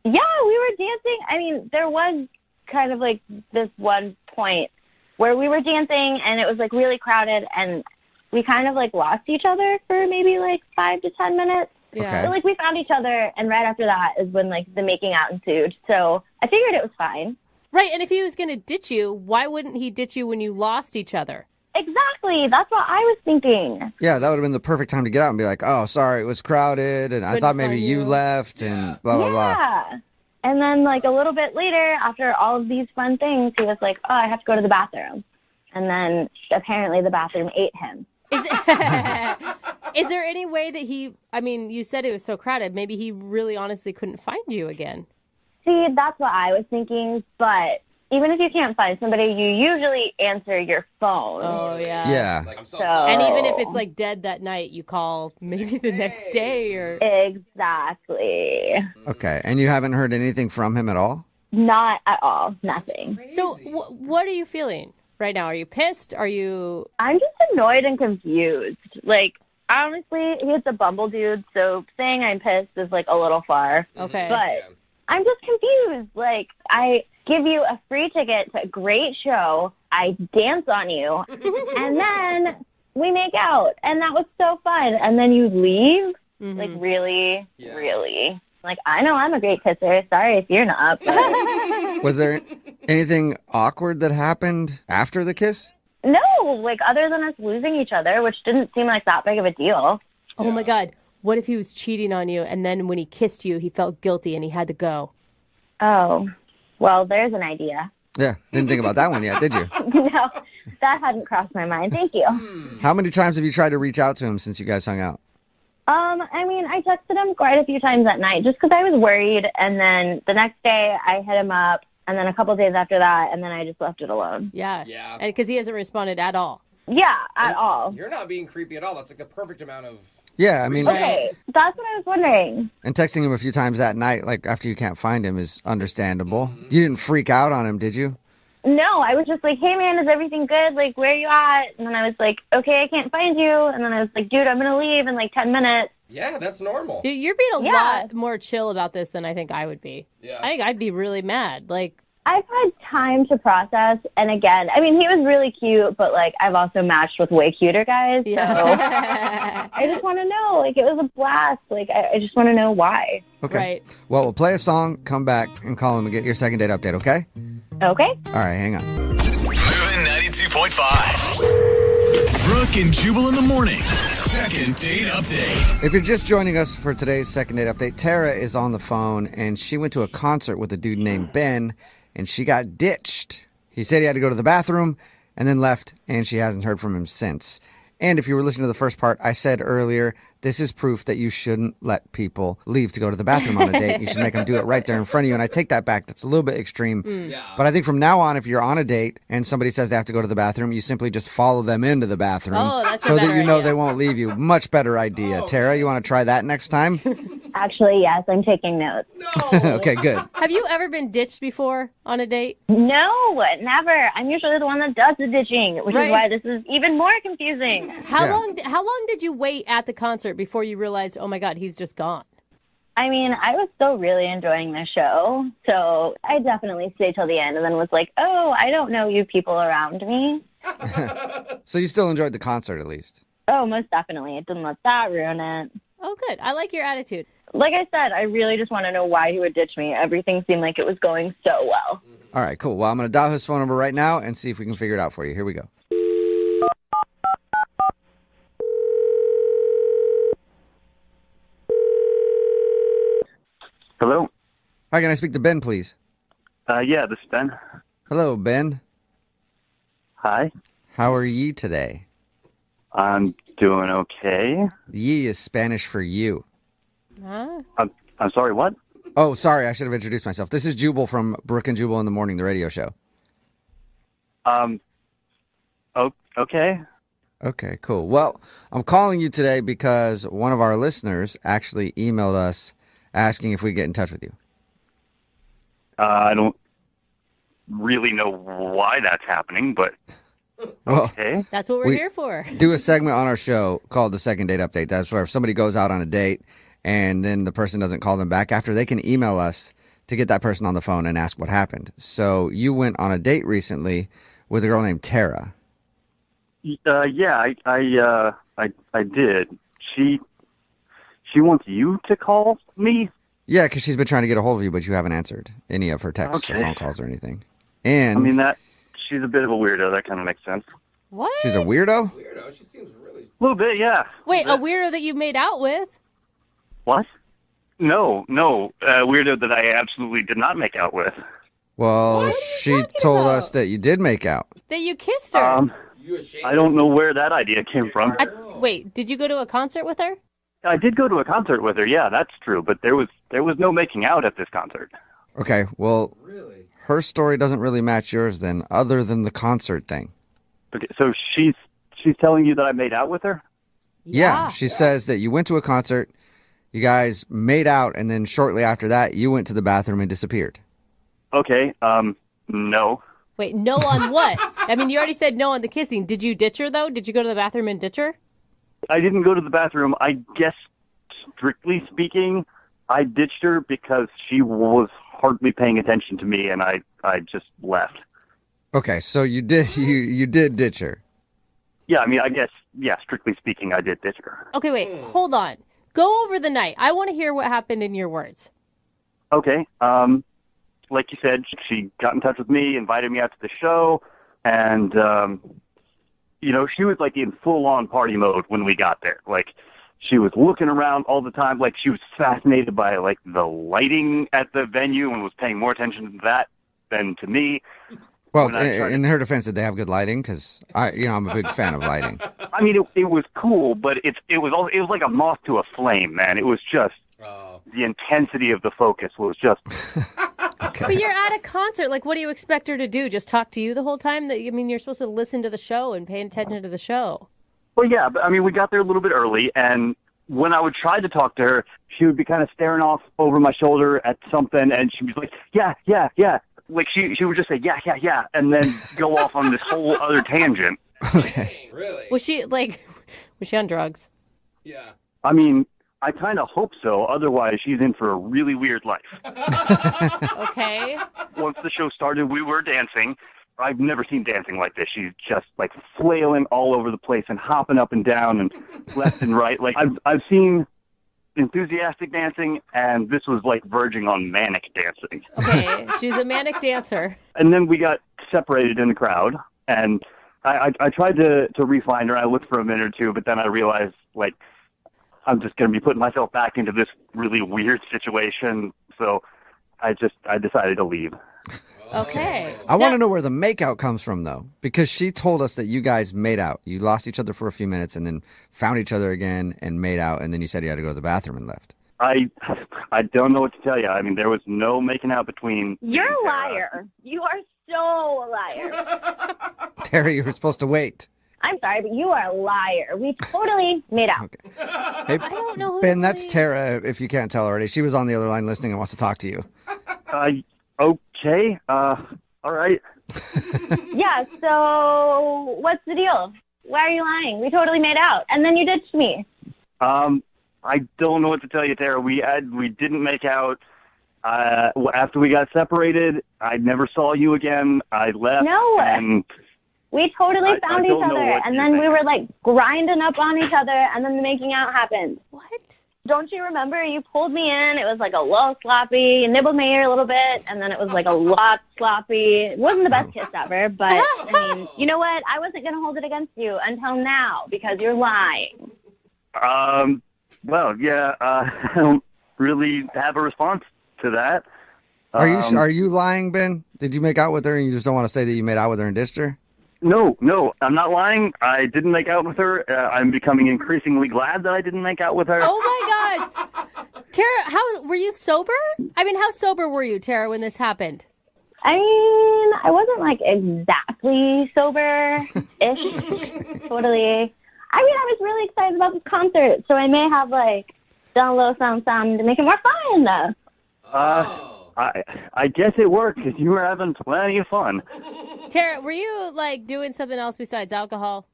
Yeah, we were dancing. I mean, there was kind of, like, this one point where we were dancing, and it was, like, really crowded, and we kind of, like, lost each other for maybe, like, 5 to 10 minutes. Yeah. Okay. So, like, we found each other, and right after that is when, like, the making out ensued. So I figured it was fine. Right, and if he was going to ditch you, why wouldn't he ditch you when you lost each other? Exactly. Exactly. That's what I was thinking. Yeah, that would have been the perfect time to get out and be like, oh, sorry, it was crowded, and I Couldn't thought maybe find you you. left, and blah, blah, blah. Yeah. And then, like, a little bit later, after all of these fun things, he was like, oh, I have to go to the bathroom. And then apparently the bathroom ate him. Is there any way that you said it was so crowded, maybe he really honestly couldn't find you again? See, that's what I was thinking, but even if you can't find somebody, you usually answer your phone. Oh, yeah. Yeah. Like, I'm so So- sorry. And even if it's like dead that night, you call maybe the next day or... Exactly. Okay, and you haven't heard anything from him at all? Not at all. Nothing. So what are you feeling right now? Are you pissed? Are you... I'm just annoyed and confused. Like, honestly, he's a Bumble dude, so saying I'm pissed is, like, a little far. Okay. But I'm just confused. Like, I give you a free ticket to a great show, I dance on you, and then we make out. And that was so fun. And then you leave? Mhm. Like, really? Yeah. Really? Like, I know I'm a great kisser. Sorry if you're not. But Was there anything awkward that happened after the kiss? no, like, other than us losing each other, which didn't seem like that big of a deal. Oh, my God. What if he was cheating on you, and then when he kissed you, he felt guilty and he had to go? Oh, well, there's an idea. Yeah, didn't think about that one yet, did you? No, that hadn't crossed my mind. Thank you. How many times have you tried to reach out to him since you guys hung out? I mean, I texted him quite a few times that night just because I was worried. And then the next day I hit him up. And then a couple days after that, and then I just left it alone. Yeah. Yeah. And because he hasn't responded at all. Yeah, at all. You're not being creepy at all. That's like the perfect amount of... Yeah, I mean, Okay, that's what I was wondering. and texting him a few times that night, like after you can't find him, is understandable. You didn't freak out on him, did you? No, I was just like, hey, man, is everything good? Like, where are you at? And then I was like, okay, I can't find you. And then I was like, dude, I'm going to leave in like 10 minutes. Yeah, that's normal. Dude, you're being a Yeah. lot more chill about this than I think I would be. Yeah. I think I'd be really mad. Like, I've had time to process. And again, I mean, he was really cute, but like, I've also matched with way cuter guys. So yeah. I just want to know, like, it was a blast. Like, I just want to know why. Okay. Right. Well, we'll play a song, come back, and call him and get your second date update, okay? Okay. All right, hang on. Moving 92.5. Brooke and Jubal in the mornings. Second date update. If you're just joining us for today's second date update, Tara is on the phone, and she went to a concert with a dude named Ben, and she got ditched. He said he had to go to the bathroom and then left, and she hasn't heard from him since. And if you were listening to the first part, I said earlier, this is proof that you shouldn't let people leave to go to the bathroom on a date. You should make them do it right there in front of you. And I take that back. That's a little bit extreme. Yeah. But I think from now on, if you're on a date and somebody says they have to go to the bathroom, you simply just follow them into the bathroom Oh, that's a so that better you know idea. they won't leave you. Much better idea. Tara, you want to try that next time? Actually, yes, I'm taking notes. No. Okay, good. Have you ever been ditched before on a date? No, never. I'm usually the one that does the ditching, which Right. is why this is even more confusing. How Yeah. How long did you wait at the concert before you realized, oh my God, he's just gone? I mean, I was still really enjoying the show, so I definitely stayed till the end and then was like, oh, I don't know you people around me. So you still enjoyed the concert at least? Oh, most definitely. It didn't let that ruin it. Oh, good. I like your attitude. Like I said, I really just want to know why he would ditch me. Everything seemed like it was going so well. All right, cool. Well, I'm going to dial his phone number right now and see if we can figure it out for you. Here we go. Hello? Hi, can I speak to Ben, please? Yeah, this is Ben. Hello, Ben. Hi. How are ye today? I'm doing okay. Ye is Spanish for you. Huh? I'm sorry, what? Oh, sorry, I should have introduced myself. This is Jubal from Brooke and Jubal in the Morning, the radio show. Okay. Okay, cool. Well, I'm calling you today because one of our listeners actually emailed us asking if we get in touch with you. I don't really know why that's happening, but Well, okay. That's what we're We- here for. do a segment on our show called the Second Date Update. That's where if somebody goes out on a date and then the person doesn't call them back after, they can email us to get that person on the phone and ask what happened. So you went on a date recently with a girl named Tara. Yeah, I did. She wants you to call me? Yeah, because she's been trying to get a hold of you, but you haven't answered any of her texts or Okay. phone calls or anything. And I mean, she's a bit of a weirdo. That kind of makes sense. What? She's a weirdo? Weirdo. She seems really. A little bit, yeah. Wait, a weirdo that you made out with? What? No. Weirdo that I absolutely did not make out with. Well, she told us that you did make out. That you kissed her? I don't know where that idea came from. Wait, did you go to a concert with her? I did go to a concert with her, yeah, that's true. But there was no making out at this concert. Okay, well, her story doesn't really match yours then, other than the concert thing. Okay, so she's telling you that I made out with her? Yeah, she says that you went to a concert, you guys made out, and then shortly after that, you went to the bathroom and disappeared. Okay, no. Wait, no on what? I mean, you already said no on the kissing. Did you ditch her, though? Did you go to the bathroom and ditch her? I didn't go to the bathroom. I guess, strictly speaking, I ditched her because she was hardly paying attention to me, and I just left. Okay, so you did ditch her. Yeah, I mean, I guess, yeah, strictly speaking, I did ditch her. Okay, wait, hold on. Go over the night. I want to hear what happened in your words. Okay, like you said, she got in touch with me, invited me out to the show, and, she was like in full-on party mode when we got there. Like, she was looking around all the time, like she was fascinated by like the lighting at the venue and was paying more attention to that than to me. Well, in her defense, did they have good lighting? Because I'm a big fan of lighting. I mean, it was cool, but it was like a moth to a flame, man. It was just the intensity of the focus was just. Okay. But you're at a concert. Like, what do you expect her to do? Just talk to you the whole time? You're supposed to listen to the show and pay attention to the show. Well, yeah, but I mean, we got there a little bit early, and when I would try to talk to her, she would be kind of staring off over my shoulder at something, and she'd be like, yeah. Like, she would just say, yeah, and then go off on this whole other tangent. Okay. Really? Was she on drugs? Yeah. I mean, I kind of hope so. Otherwise, she's in for a really weird life. Okay. Once the show started, we were dancing. I've never seen dancing like this. She's just like flailing all over the place and hopping up and down and left and right. Like I've seen enthusiastic dancing, and this was like verging on manic dancing. Okay, she's a manic dancer. And then we got separated in the crowd, and I tried to re-find her. I looked for a minute or two, but then I realized like I'm just going to be putting myself back into this really weird situation. So I decided to leave. Okay. I want to know where the makeout comes from, though, because she told us that you guys made out. You lost each other for a few minutes and then found each other again and made out, and then you said you had to go to the bathroom and left. I don't know what to tell you. I mean, there was no making out between. You're a liar. You are so a liar. Terry, you were supposed to wait. I'm sorry, but you are a liar. We totally made out. Okay. Hey, I don't know who Ben, that's Tara, if you can't tell already. She was on the other line listening and wants to talk to you. Okay. All right. Yeah, so what's the deal? Why are you lying? We totally made out. And then you ditched me. I don't know what to tell you, Tara. We didn't make out. After we got separated, I never saw you again. I left. No. And we totally found each other. And then we were like grinding up on each other, and then the making out happened. What? Don't you remember? You pulled me in. It was like a little sloppy. You nibbled my ear a little bit, and then it was like a lot sloppy. It wasn't the best kiss ever, but I mean, you know what? I wasn't going to hold it against you until now because you're lying. Well, yeah, I don't really have a response to that. Are you lying, Ben? Did you make out with her and you just don't want to say that you made out with her and ditched her? No, I'm not lying. I didn't make out with her. I'm becoming increasingly glad that I didn't make out with her. Oh my gosh. Tara, how were you sober? I mean, how sober were you, Tara, when this happened? I mean, I wasn't like exactly sober-ish. Totally. I mean, I was really excited about this concert, so I may have like done a little something to make it more fun. I guess it worked because you were having plenty of fun. Tara, were you like doing something else besides alcohol?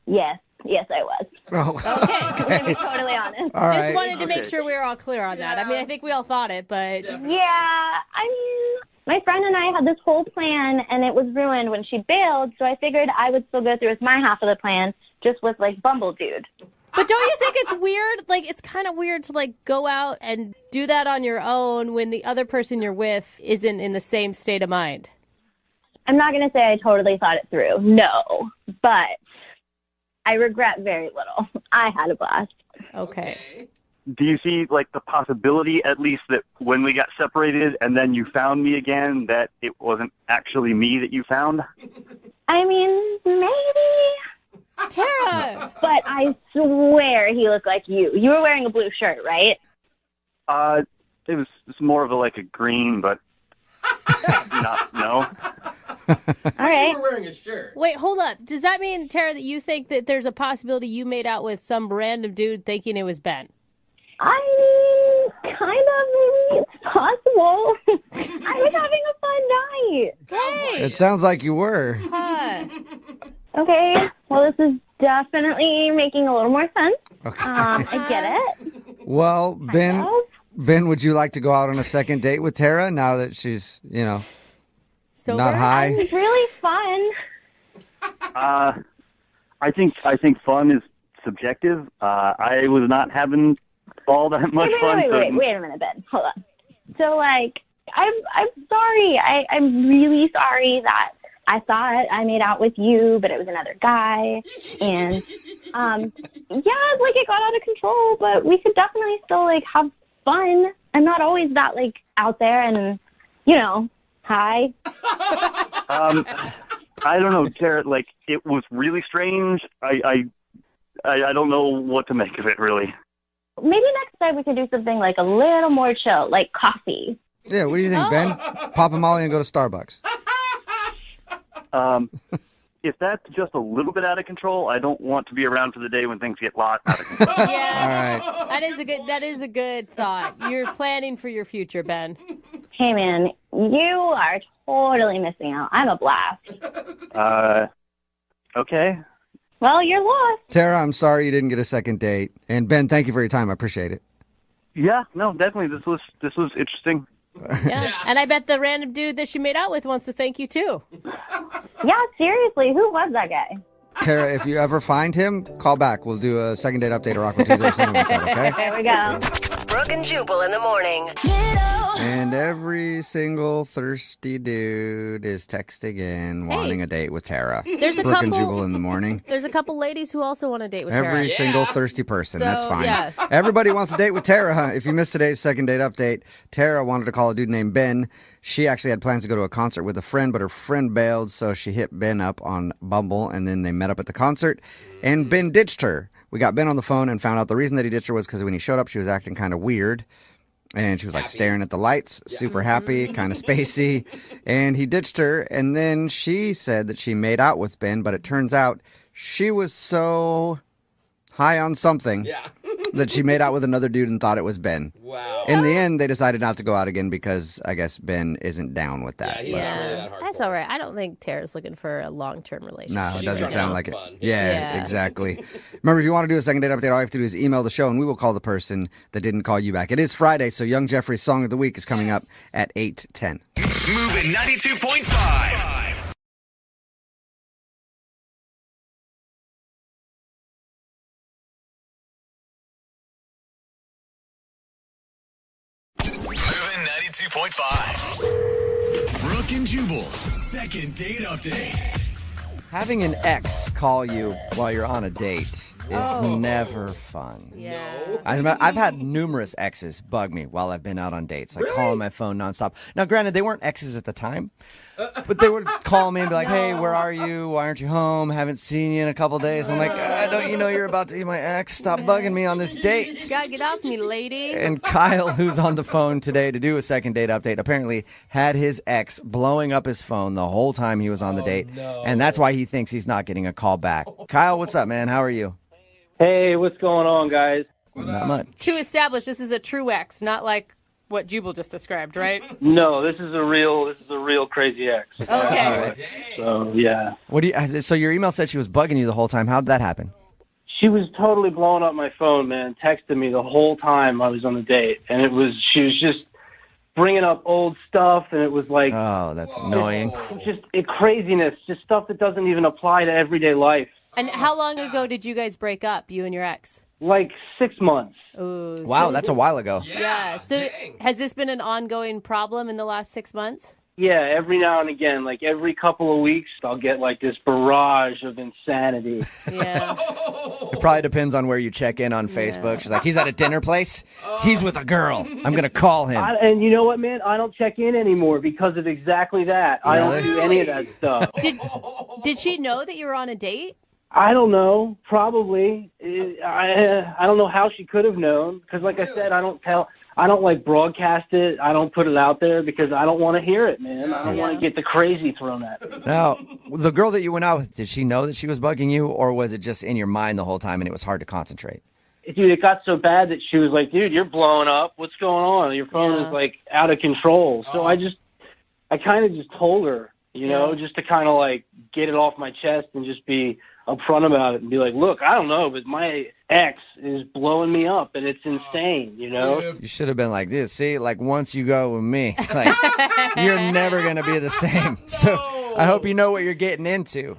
Yes, I was. Oh. Okay. I'm gonna be totally honest. Just wanted to make sure we were all clear on that. I mean, I think we all thought it, but yeah, I mean, my friend and I had this whole plan, and it was ruined when she bailed. So I figured I would still go through with my half of the plan, just with like Bumble Dude. But don't you think it's weird? Like, it's kind of weird to, like, go out and do that on your own when the other person you're with isn't in the same state of mind. I'm not going to say I totally thought it through. No, but I regret very little. I had a blast. Okay. Do you see like the possibility, at least, that when we got separated and then you found me again, that it wasn't actually me that you found? I mean, maybe. Tara! But I swear he looked like you. You were wearing a blue shirt, right? It was more of a green, but no. All right. You were wearing a shirt. Wait, hold up. Does that mean, Tara, that you think that there's a possibility you made out with some random dude thinking it was Ben? I mean, kind of, maybe it's possible. I was having a fun night. Hey! It sounds like you were. Huh. Okay, well, this is definitely making a little more sense. Okay. I get it. Well, Ben, would you like to go out on a second date with Tara now that she's, Sober? not high? It's really fun. I think fun is subjective. I was not having all that much fun. Wait a minute, Ben. Hold on. So, I'm sorry. I'm really sorry that I thought I made out with you, but it was another guy. And, it got out of control, but we could definitely still, have fun. I'm not always that, out there and, high. I don't know, Tara. It was really strange. I don't know what to make of it, really. Maybe next time we could do something a little more chill, like coffee. Yeah, what do you think, Ben? Pop a Molly and go to Starbucks. If that's just a little bit out of control, I don't want to be around for the day when things get lost out of control. Yeah. All right. That is a good thought. You're planning for your future, Ben. Hey, man, you are totally missing out. I'm a blast. Okay. Well, you're lost. Tara, I'm sorry you didn't get a second date. And Ben, thank you for your time. I appreciate it. Yeah, no, definitely. This was interesting. Yeah. And I bet the random dude that she made out with wants to thank you, too. Yeah, seriously, who was that guy? Tara, if you ever find him, call back. We'll do a second date update or Rock with Tuesday or something like that, okay? There we go. Brooke and Jubal in the morning. And every single thirsty dude is texting in wanting a date with Tara. There's a Brooke and couple- Jubal in the morning. There's a couple ladies who also want to date with Tara. Every single thirsty person. So, That's fine. yeah. Everybody wants to date with Tara. Huh? If you missed today's second date update, Tara wanted to call a dude named Ben. She actually had plans to go to a concert with a friend, but her friend bailed, so she hit Ben up on Bumble, and then they met up at the concert, and Ben ditched her. We got Ben on the phone and found out the reason that he ditched her was because when he showed up, she was acting kind of weird. And she was staring at the lights, super happy, kind of spacey. And he ditched her. And then she said that she made out with Ben, but it turns out she was so high on something that she made out with another dude and thought it was Ben. Wow. In the end, they decided not to go out again because I guess Ben isn't down with that. Yeah, he's not really that hardcore. That's all right. I don't think Tara's looking for a long-term relationship. No, it She's doesn't trying to sound have like it. fun. Yeah, Yeah. exactly. Remember, if you want to do a second date update, all you have to do is email the show, and we will call the person that didn't call you back. It is Friday, so Young Jeffrey's Song of the Week is coming up at 8:10. Moving 92.5. Moving 92.5. Brooke and Jubal's second date update. Having an ex call you while you're on a date is never fun. Yeah. I've had numerous exes bug me while I've been out on dates. Like call on my phone nonstop. Now, granted, they weren't exes at the time, but they would call me and be like, "Hey, where are you? Why aren't you home? Haven't seen you in a couple days." I'm like, "Don't you know you're about to be my ex? Stop bugging me on this date." You gotta get off me, lady. And Kyle, who's on the phone today to do a second date update, apparently had his ex blowing up his phone the whole time he was on the date. No. And that's why he thinks he's not getting a call back. Kyle, what's up, man? How are you? Hey, what's going on, guys? Not much. To establish, this is a true ex, not like what Jubal just described, right? No, this is a real crazy ex. Okay. So yeah, So your email said she was bugging you the whole time. How'd that happen? she was totally blowing up my phone, man. Texting me the whole time I was on the date, and she was just bringing up old stuff, and it was like, oh, that's annoying. Just craziness, just stuff that doesn't even apply to everyday life. And how long ago did you guys break up, you and your ex? Like 6 months. Ooh, Wow, that's a while ago. Yeah. So has this been an ongoing problem in the last 6 months? Yeah, every now and again, like every couple of weeks, I'll get like this barrage of insanity. Yeah. It probably depends on where you check in on Facebook. She's like, he's at a dinner place. He's with a girl. I'm going to call him. And you know what, man? I don't check in anymore because of exactly that. I don't do any of that stuff. Did she know that you were on a date? I don't know. Probably. I don't know how she could have known because, like I said, I don't like broadcast it. I don't put it out there because I don't want to hear it, man. I don't want to get the crazy thrown at me. Now, the girl that you went out with, did she know that she was bugging you, or was it just in your mind the whole time and it was hard to concentrate? Dude, it got so bad that she was like, dude, you're blowing up. What's going on? Your phone is, like, out of control. So I kind of just told her, you know, just to kind of, like, get it off my chest and just be upfront about it and be like, look, I don't know, but my ex is blowing me up and it's insane, you know? You should have been like this. See, like once you go with me, like you're never going to be the same. So I hope you know what you're getting into.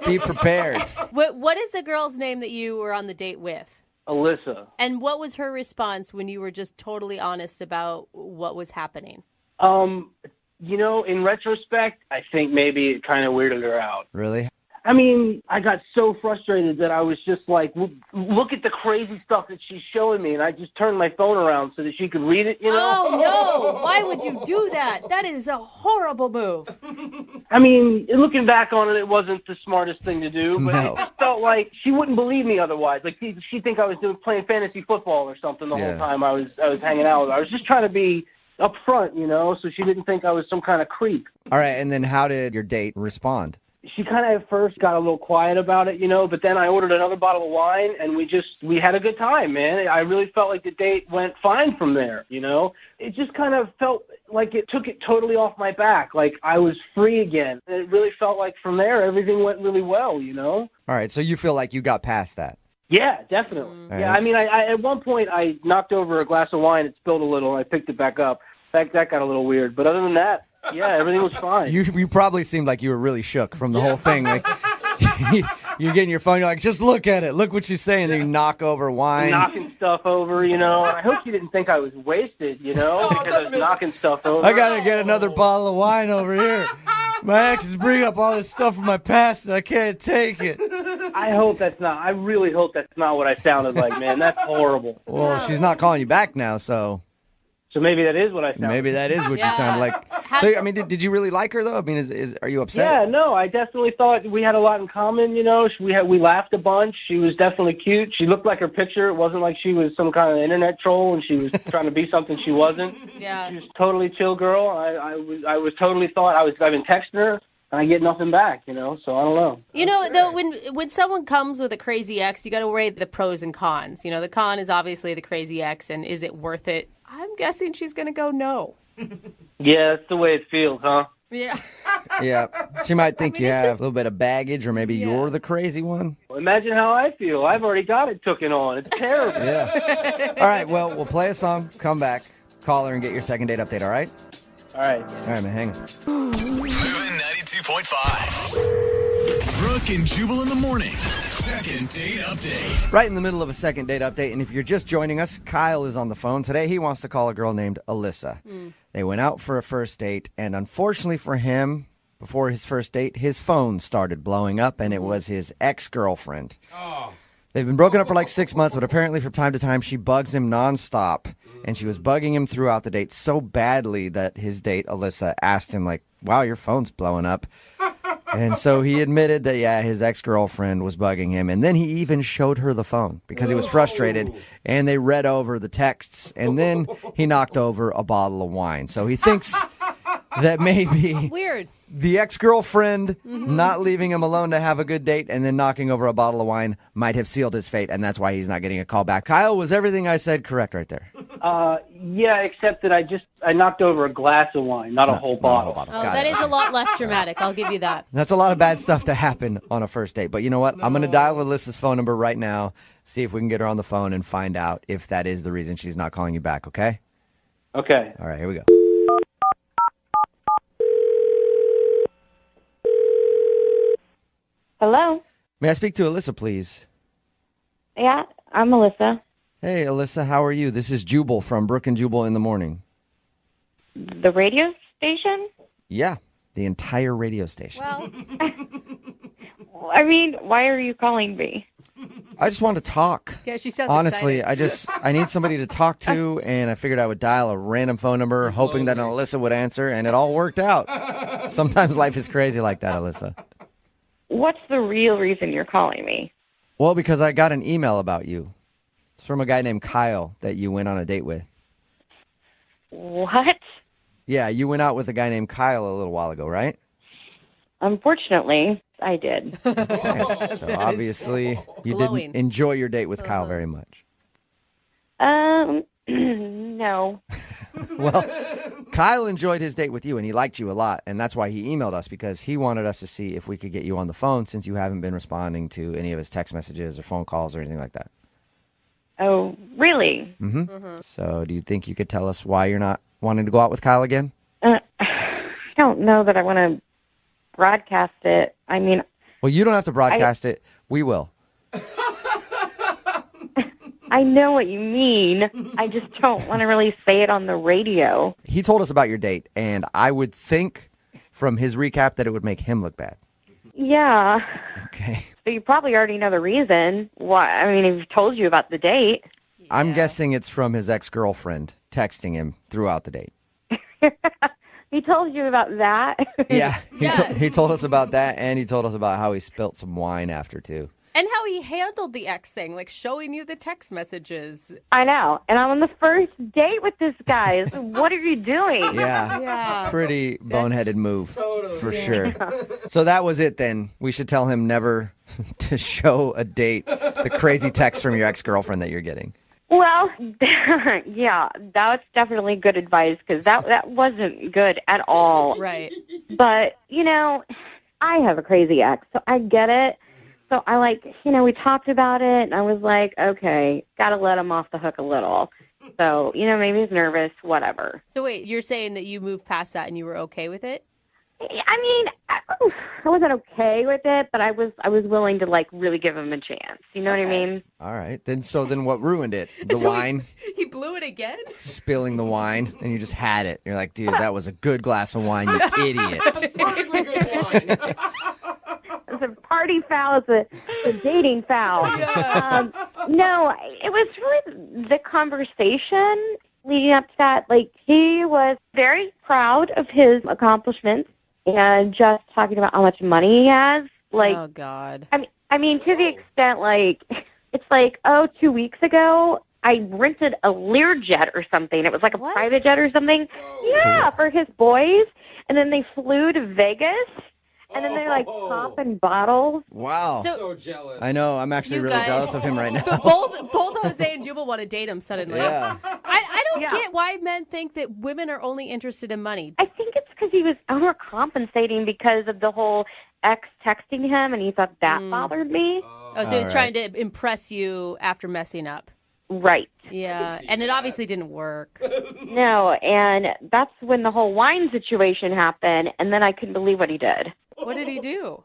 Be prepared. What is the girl's name that you were on the date with? Alyssa. And what was her response when you were just totally honest about what was happening? You know, in retrospect, I think maybe it kind of weirded her out. Really? I mean, I got so frustrated that I was just like, look at the crazy stuff that she's showing me, and I just turned my phone around so that she could read it, you know? Oh, no. Why would you do that? That is a horrible move. I mean, looking back on it, it wasn't the smartest thing to do, but No. it just felt like she wouldn't believe me otherwise. Like, she'd think I was playing fantasy football or something the whole time I was hanging out with her. I was just trying to be upfront, you know, so she didn't think I was some kind of creep. All right, and then how did your date respond? She kind of at first got a little quiet about it, you know, but then I ordered another bottle of wine and we had a good time, man. I really felt like the date went fine from there, you know. It just kind of felt like it took it totally off my back, like I was free again. And it really felt like from there everything went really well, you know. All right, so you feel like you got past that? Yeah, definitely. All Yeah, right. I mean, I at one point I knocked over a glass of wine, it spilled a little, and I picked it back up. That got a little weird, but other than that, yeah, everything was fine. You probably seemed like you were really shook from the whole thing. Like you're getting your phone, you're like, just look at it. Look what she's saying. Then you knock over wine. Knocking stuff over, you know. I hope she didn't think I was wasted, you know, because I was knocking stuff over. I got to get another bottle of wine over here. My ex is bringing up all this stuff from my past, and I can't take it. I really hope that's not what I sounded like, man. That's horrible. Well, she's not calling you back now, so maybe that is what I sounded like. Maybe that is what you sounded like. So, I mean, did you really like her, though? I mean, are you upset? Yeah, no, I definitely thought we had a lot in common, you know. We laughed a bunch. She was definitely cute. She looked like her picture. It wasn't like she was some kind of internet troll and she was trying to be something she wasn't. Yeah. She was a totally chill girl. I was totally thought I've been texting her. And I get nothing back, you know, so I don't know. You know, though, when someone comes with a crazy ex, you got to weigh the pros and cons. You know, the con is obviously the crazy ex, and is it worth it? I'm guessing she's going to go no. Yeah, that's the way it feels, huh? Yeah. Yeah. She might think you have a little bit of baggage, or maybe you're the crazy one. Imagine how I feel. I've already got it taken on. It's terrible. Yeah. All right, well, we'll play a song, come back, call her, and get your second date update, all right? All right. All right, man, hang on. Moving 92.5. Brooke and Jubal in the mornings. Second date update. Right in the middle of a second date update, and if you're just joining us, Kyle is on the phone today. He wants to call a girl named Alyssa. They went out for a first date, and unfortunately for him, before his first date, his phone started blowing up, and it was his ex-girlfriend. They've been broken up for like 6 months, but apparently from time to time she bugs him nonstop, and she was bugging him throughout the date so badly that his date, Alyssa, asked him, like, wow, your phone's blowing up. And so he admitted that, yeah, his ex-girlfriend was bugging him. And then he even showed her the phone because he was frustrated. And they read over the texts. And then he knocked over a bottle of wine. So he thinks that maybe Weird. the ex-girlfriend not leaving him alone to have a good date and then knocking over a bottle of wine might have sealed his fate. And that's why he's not getting a call back. Kyle, was everything I said correct right there? Yeah, except that I knocked over a glass of wine, not a whole bottle. Oh, that is a lot less dramatic. I'll give you that. That's a lot of bad stuff to happen on a first date. But you know what? I'm going to dial Alyssa's phone number right now, see if we can get her on the phone and find out if that is the reason she's not calling you back, okay? Okay. All right, here we go. Hello? May I speak to Alyssa, please? Yeah, I'm Melissa. Hey, Alyssa, how are you? This is Jubal from Brooke and Jubal in the morning. The radio station? Yeah, the entire radio station. Well, I mean, why are you calling me? I just wanted to talk. yeah, she sounds Honestly, excited. I need somebody to talk to, and I figured I would dial a random phone number, hoping that Alyssa would answer, and it all worked out. Sometimes life is crazy like that, Alyssa. What's the real reason you're calling me? Well, because I got an email about you. It's from a guy named Kyle that you went on a date with. What? Yeah, you went out with a guy named Kyle a little while ago, right? Unfortunately, I did. Okay. So obviously you didn't enjoy your date with Kyle very much. No. Well, Kyle enjoyed his date with you, and he liked you a lot, and that's why he emailed us, because he wanted us to see if we could get you on the phone since you haven't been responding to any of his text messages or phone calls or anything like that. Oh, really? Mm-hmm. So do you think you could tell us why you're not wanting to go out with Kyle again? I don't know that I want to broadcast it. I mean... Well, you don't have to broadcast it. We will. I know what you mean. I just don't want to really say it on the radio. He told us about your date, and I would think from his recap that it would make him look bad. Yeah. Okay. So you probably already know the reason why. I mean, he's told you about the date. I'm guessing it's from his ex-girlfriend texting him throughout the date. He told you about that? Yeah. He told us about that, and he told us about how he spilt some wine after, too. And how he handled the ex thing, like showing you the text messages. I know. And I'm on the first date with this guy. So what are you doing? Yeah. Pretty boneheaded move, for sure. So that was it then. We should tell him never to show a date the crazy text from your ex-girlfriend that you're getting. Well, yeah, that's definitely good advice because that wasn't good at all. Right. But, you know, I have a crazy ex, so I get it. So I we talked about it, and I was like, okay, got to let him off the hook a little. So, maybe he's nervous, whatever. So wait, you're saying that you moved past that and you were okay with it? I mean, I wasn't okay with it, but I was willing to, really give him a chance. You know what I mean? All right. Then what ruined it? The wine? He blew it again? Spilling the wine, and you just had it. You're like, dude, that was a good glass of wine, you idiot. Perfectly good wine. It's a party foul. It's a dating foul. No, it was really the conversation leading up to that. He was very proud of his accomplishments and just talking about how much money he has. Oh, God. I mean, to the extent, it's 2 weeks ago, I rented a Learjet or something. It was like a private jet or something. Yeah, for his boys. And then they flew to Vegas. And then they're popping bottles. Wow. So jealous. I know. I'm actually really jealous of him right now. But both Jose and Jubal want to date him suddenly. Yeah. I don't get why men think that women are only interested in money. I think it's because he was overcompensating because of the whole ex texting him, and he thought that bothered me. Oh, so he was trying to impress you after messing up. Right. Yeah, and it obviously didn't work. No, and that's when the whole wine situation happened, and then I couldn't believe what he did. What did he do?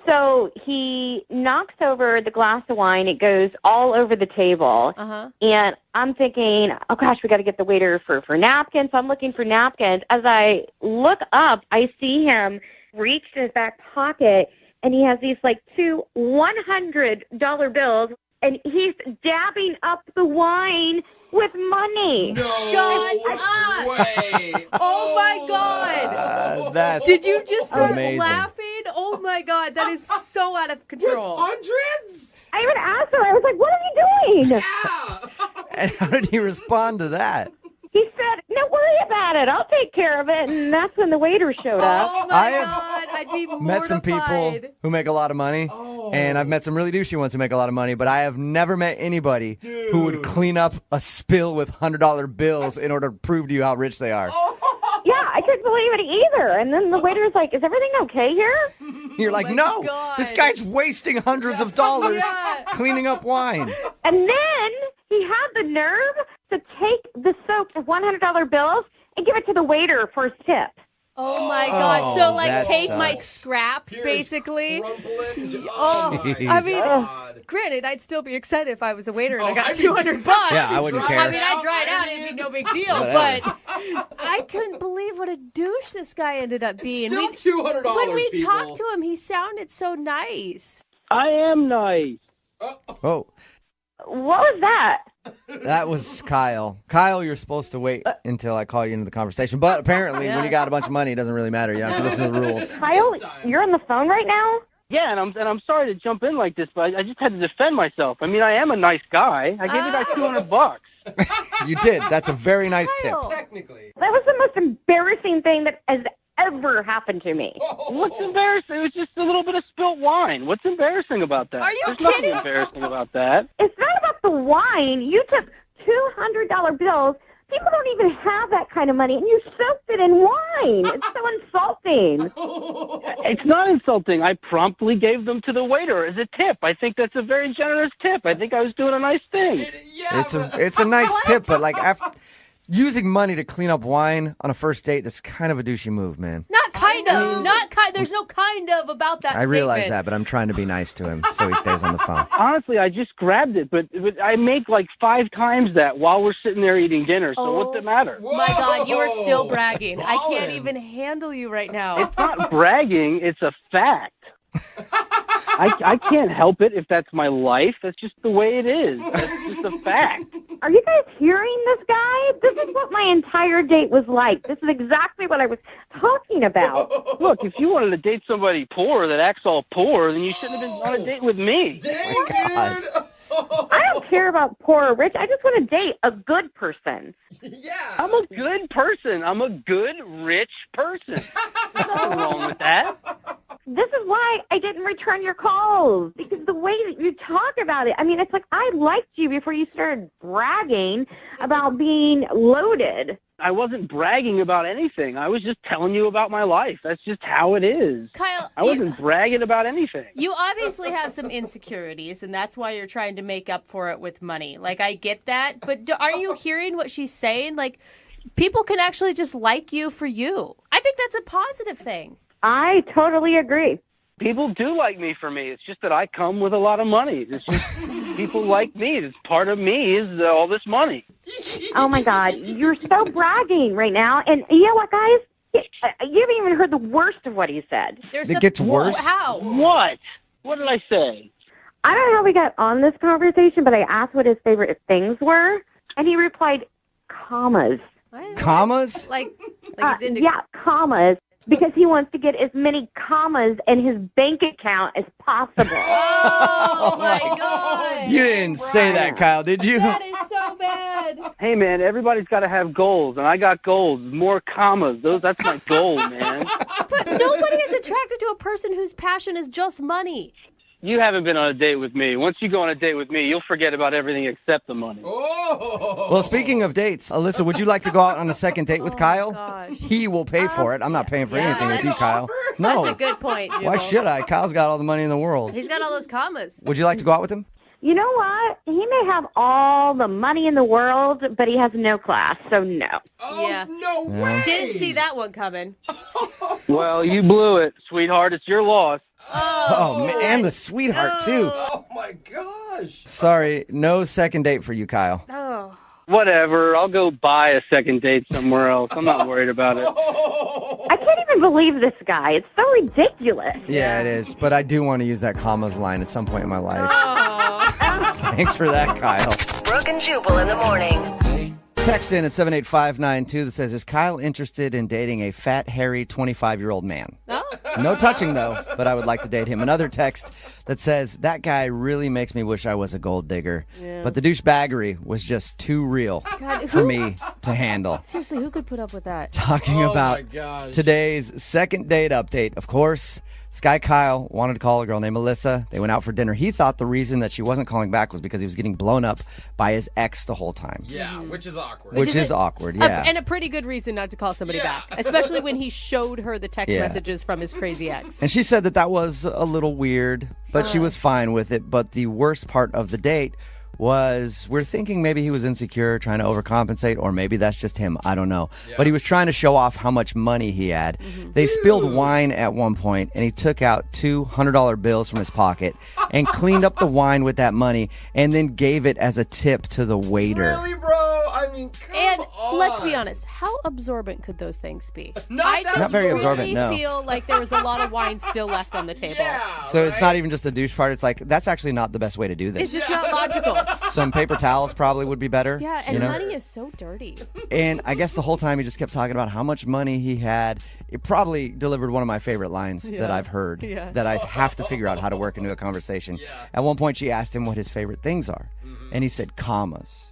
So he knocks over the glass of wine. It goes all over the table. Uh-huh. And I'm thinking, oh, gosh, we got to get the waiter for napkins. So I'm looking for napkins. As I look up, I see him reach in his back pocket, and he has these, two $100 bills, and he's dabbing up the wine with money. No Shut up! way. Oh, my God. That's Did you just start amazing. laughing? Oh, my God. That is so out of control. Hundreds? I even asked him, I was like, what are you doing? And how did he respond to that? He said, no, worry about it. I'll take care of it. And that's when the waiter showed up. Oh, my God. I'd be mortified. Met some people who make a lot of money, and I've met some really douchey ones who make a lot of money, but I have never met anybody who would clean up a spill with $100 bills in order to prove to you how rich they are. Yeah, I couldn't believe it either. And then the waiter's like, is everything okay here? You're like, no, this guy's wasting hundreds of dollars cleaning up wine. And then he had the nerve to take the soaked $100 bills and give it to the waiter for his tip. Oh my gosh! So like, that take my sucks. scraps, basically. Oh, I mean, granted, I'd still be excited if I was a waiter and I got $200. Yeah, I wouldn't care. I mean, I'd dry it out; it'd be no big deal. Whatever. But I couldn't believe what a douche this guy ended up being. Still $200, When we people. talked to him, he sounded so nice. I am nice. Oh, What was that? that was Kyle. Kyle, you're supposed to wait until I call you into the conversation. But apparently, when you got a bunch of money, it doesn't really matter. You have to listen to the rules. Kyle, you're on the phone right now? Yeah, and I'm sorry to jump in like this, but I just had to defend myself. I mean, I am a nice guy. I gave you guys $200. You did. That's a very nice tip. Technically. That was the most embarrassing thing that has ever happened to me. What's embarrassing? It was just a little bit of spilt wine. What's embarrassing about that? Are you There's nothing kidding? embarrassing about that. It's not about the wine. You took $200 bills. People don't even have that kind of money, and you soaked it in wine. It's so insulting. It's not insulting. I promptly gave them to the waiter as a tip. I think that's a very generous tip. I think I was doing a nice thing. It's a nice tip, but like after using money to clean up wine on a first date, that's kind of a douchey move, man. Not kind of. Not kind. There's no kind of about that. I realize statement. that, but I'm trying to be nice to him so he stays on the phone. Honestly, I just grabbed it, but I make like 5 times that while we're sitting there eating dinner. So what's the matter? My God, you are still bragging. I can't Ballin'. even handle you right now. It's not bragging. It's a fact. I can't help it if that's my life. That's just the way it is. That's just a fact. Are you guys hearing this guy? This is what my entire date was like. This is exactly what I was talking about. Look, if you wanted to date somebody poor that acts all poor, then you shouldn't have been on a date with me. Dang, God. dude. I don't care about poor or rich. I just want to date a good person. Yeah. I'm a good person. I'm a good, rich person. There's nothing wrong with that. This is why I didn't return your calls, because the way that you talk about it, I mean, it's like I liked you before you started bragging about being loaded. I wasn't bragging about anything. I was just telling you about my life. That's just how it is. Kyle, I wasn't bragging about anything. you obviously have some insecurities, and that's why you're trying to make up for it with money. Like, I get that, but are you hearing what she's saying? Like, people can actually just like you for you. I think that's a positive thing. I totally agree. People do like me for me. It's just that I come with a lot of money. It's just people like me. It's part of me is all this money. Oh, my God. You're so bragging right now. And you know what, guys? You haven't even heard the worst of what he said. It gets worse? How? What? What did I say? I don't know how we got on this conversation, but I asked what his favorite things were, and he replied, commas. Commas? Like he's into... Yeah, commas, because he wants to get as many commas in his bank account as possible. Oh, my God. You didn't say that, Kyle, did you? That is so bad. Hey, man, everybody's got to have goals, and I got goals. More commas. That's my goal, man. But nobody is attracted to a person whose passion is just money. You haven't been on a date with me. Once you go on a date with me, you'll forget about everything except the money. Well, speaking of dates, Alyssa, would you like to go out on a second date with Kyle? Gosh. He will pay for it. I'm not paying for anything with you, Kyle. No. That's a good point, Jubal. Why should I? Kyle's got all the money in the world. He's got all those commas. Would you like to go out with him? You know what? He may have all the money in the world, but he has no class, so no. Yeah. No way. Didn't see that one coming. Well, you blew it, sweetheart. It's your loss. Oh, man, and the sweetheart, too. Oh, my gosh. Sorry, no second date for you, Kyle. Oh. Whatever. I'll go buy a second date somewhere else. I'm not worried about it. I can't even believe this guy. It's so ridiculous. Yeah, it is. But I do want to use that commas line at some point in my life. Oh. Thanks for that, Kyle. Brooke and Jubal in the morning. Text in at 78592 that says, is Kyle interested in dating a fat, hairy, 25-year-old man? Oh. No touching, though, but I would like to date him. Another text that says, that guy really makes me wish I was a gold digger. Yeah. But the douchebaggery was just too real God, for me to handle. Seriously, who could put up with that? Talking Oh, about my gosh. today's second date update. Of course, this guy Kyle wanted to call a girl named Melissa. They went out for dinner. He thought the reason that she wasn't calling back was because he was getting blown up by his ex the whole time. Yeah, which is awkward. Which is awkward, yeah. And a pretty good reason not to call somebody back, especially when he showed her the text Yeah. messages from his crazy ex. And she said that that was a little weird, but she was fine with it. But the worst part of the date was we're thinking maybe he was insecure, trying to overcompensate, or maybe that's just him. I don't know. But he was trying to show off how much money he had. They spilled wine at one point, and he took out two $100 bills from his pocket and cleaned up the wine with that money and then gave it as a tip to the waiter. Really, bro? I mean, come on. Let's be honest. How absorbent could those things be? Not very absorbent, no. I feel like there was a lot of wine still left on the table. Yeah, So it's not even just the douche part. It's like, that's actually not the best way to do this. It's just not logical. Some paper towels probably would be better. Yeah, and you know? money is so dirty. And I guess the whole time he just kept talking about how much money he had. It probably delivered one of my favorite lines that I've heard that I have to figure out how to work into a conversation. At one point, she asked him what his favorite things are. And he said, commas.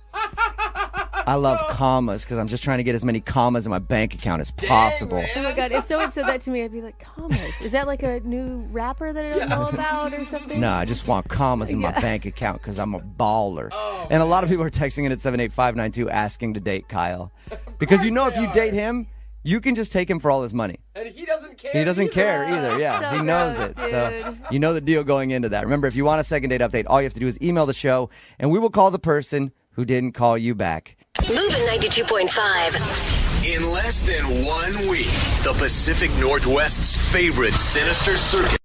I love commas because I'm just trying to get as many commas in my bank account as possible. Oh my God, if someone said that to me, I'd be like, commas? Is that like a new rapper that I don't know about or something? No, I just want commas in my bank account because I'm a baller. And a lot of people are texting in at 78592 asking to date Kyle. Because you know if you date him, you can just take him for all his money. And he doesn't care. He doesn't care either, So he knows gross, it. dude. So you know the deal going into that. Remember, if you want a second date update, all you have to do is email the show, and we will call the person who didn't call you back. Moving 92.5. In less than 1 week, the Pacific Northwest's favorite sinister circuit.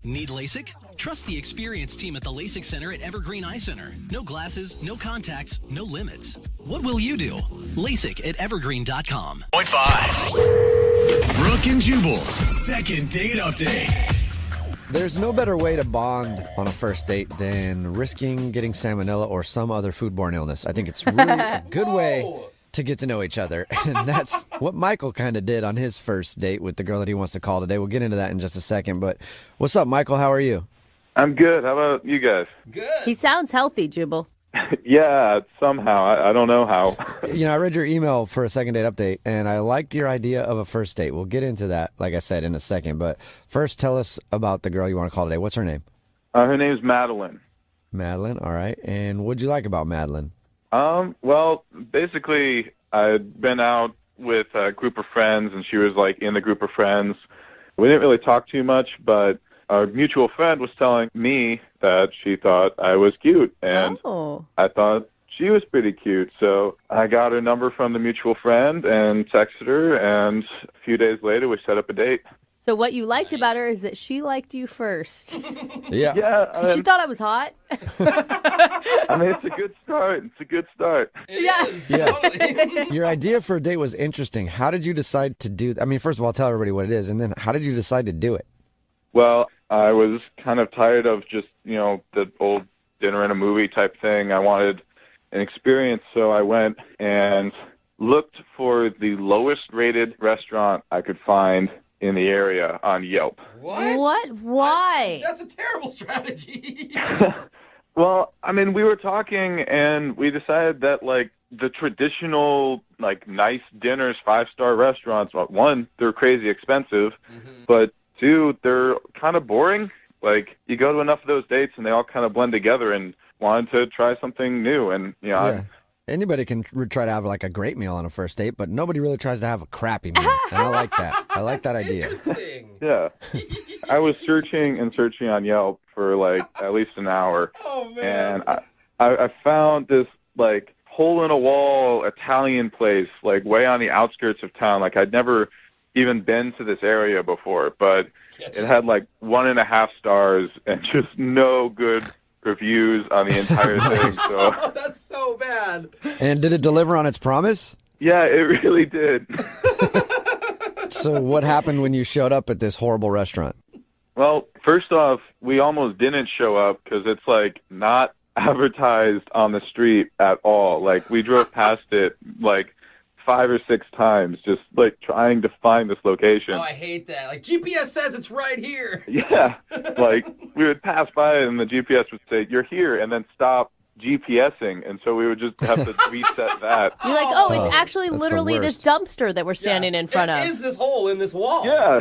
Need LASIK? Trust the experienced team at the LASIK Center at Evergreen Eye Center. No glasses, no contacts, no limits. What will you do? LASIK at evergreen.com. 0.5. Brooke and Jubal's second date update. There's no better way to bond on a first date than risking getting salmonella or some other foodborne illness. I think it's really a good way to get to know each other. And that's what Michael kind of did on his first date with the girl that he wants to call today. We'll get into that in just a second. But what's up, Michael? How are you? I'm good. How about you guys? Good. He sounds healthy, Jubal. Yeah, somehow. I don't know how. You know, I read your email for a second date update, and I liked your idea of a first date. We'll get into that, like I said, in a second. But first, tell us about the girl you want to call today. What's her name? Her name's Madeline. Madeline, all right. And what'd you like about Madeline? Well, basically, I'd been out with a group of friends, and she was, like, in the group of friends. We didn't really talk too much, but our mutual friend was telling me that she thought I was cute, and I thought she was pretty cute. So I got her number from the mutual friend and texted her, and a few days later, we set up a date. So what you liked about her is that she liked you first. Yeah. Yeah. She thought I was hot. I mean, it's a good start. It's a good start. Yeah. Your idea for a date was interesting. How did you decide to do that? I mean, first of all, tell everybody what it is, and then how did you decide to do it? Well, I was kind of tired of just, the old dinner and a movie type thing. I wanted an experience, so I went and looked for the lowest rated restaurant I could find in the area on Yelp. What? Why? That's a terrible strategy. Well, I mean, we were talking, and we decided that, like, the traditional, like, nice dinners, 5-star restaurants, well, one, they're crazy expensive, but two, they're kind of boring. Like, you go to enough of those dates, and they all kind of blend together, and wanted to try something new, and, Anybody can try to have like a great meal on a first date, but nobody really tries to have a crappy meal. And I like that. I like that idea. Yeah. I was searching and searching on Yelp for like at least an hour. Oh, man. And I found this like hole-in-a-wall Italian place like way on the outskirts of town. Like I'd never even been to this area before, but it had like 1.5 stars and just no good reviews on the entire thing. So Oh, that's so bad. And did it deliver on its promise? yeah, it really did. So what happened when you showed up at this horrible restaurant? Well, first off, we almost didn't show up because it's like not advertised on the street at all. Like we drove past it like 5 or 6 times, just like trying to find this location. Oh, I hate that. Like GPS says it's right here. Yeah, like we would pass by it and the GPS would say, "You're here," and then stop GPSing, and so we would just have to reset that. You're like, oh, it's actually that's the literally this dumpster that we're standing in front of. Is this hole in this wall? Yeah.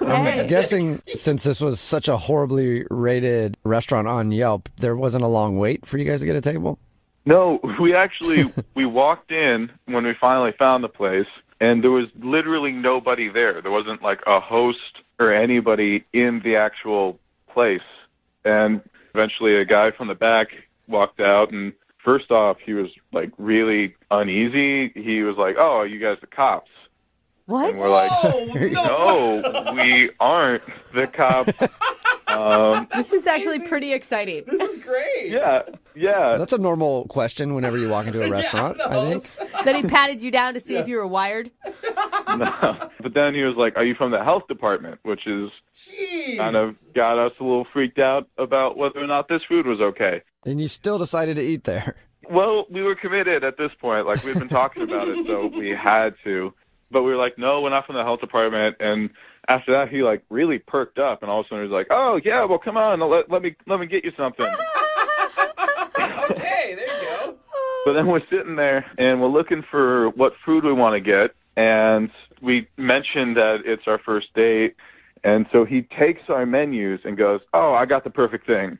I'm guessing since this was such a horribly rated restaurant on Yelp, there wasn't a long wait for you guys to get a table? No, we walked in when we finally found the place, and there was literally nobody there. There wasn't like a host or anybody in the actual place. And eventually a guy from the back walked out, and first off, he was like really uneasy. He was like, "Oh, are you guys the cops?" What? And we're like, no, we aren't the cops. This is actually pretty exciing. This is great. Yeah. That's a normal question whenever you walk into a restaurant, I think. Then he patted you down to see if you were wired. No. But then he was like, "Are you from the health department?" Which is kind of got us a little freaked out about whether or not this food was okay. And you still decided to eat there. Well, we were committed at this point. Like, we'd been talking about it, so we had to. But we were like, "No, we're not from the health department." And after that, he like really perked up, and all of a sudden he was like, "Oh yeah, well come on, let me get you something." Okay, there you go. But then we're sitting there and we're looking for what food we want to get, and we mentioned that it's our first date, and so he takes our menus and goes, "Oh, I got the perfect thing."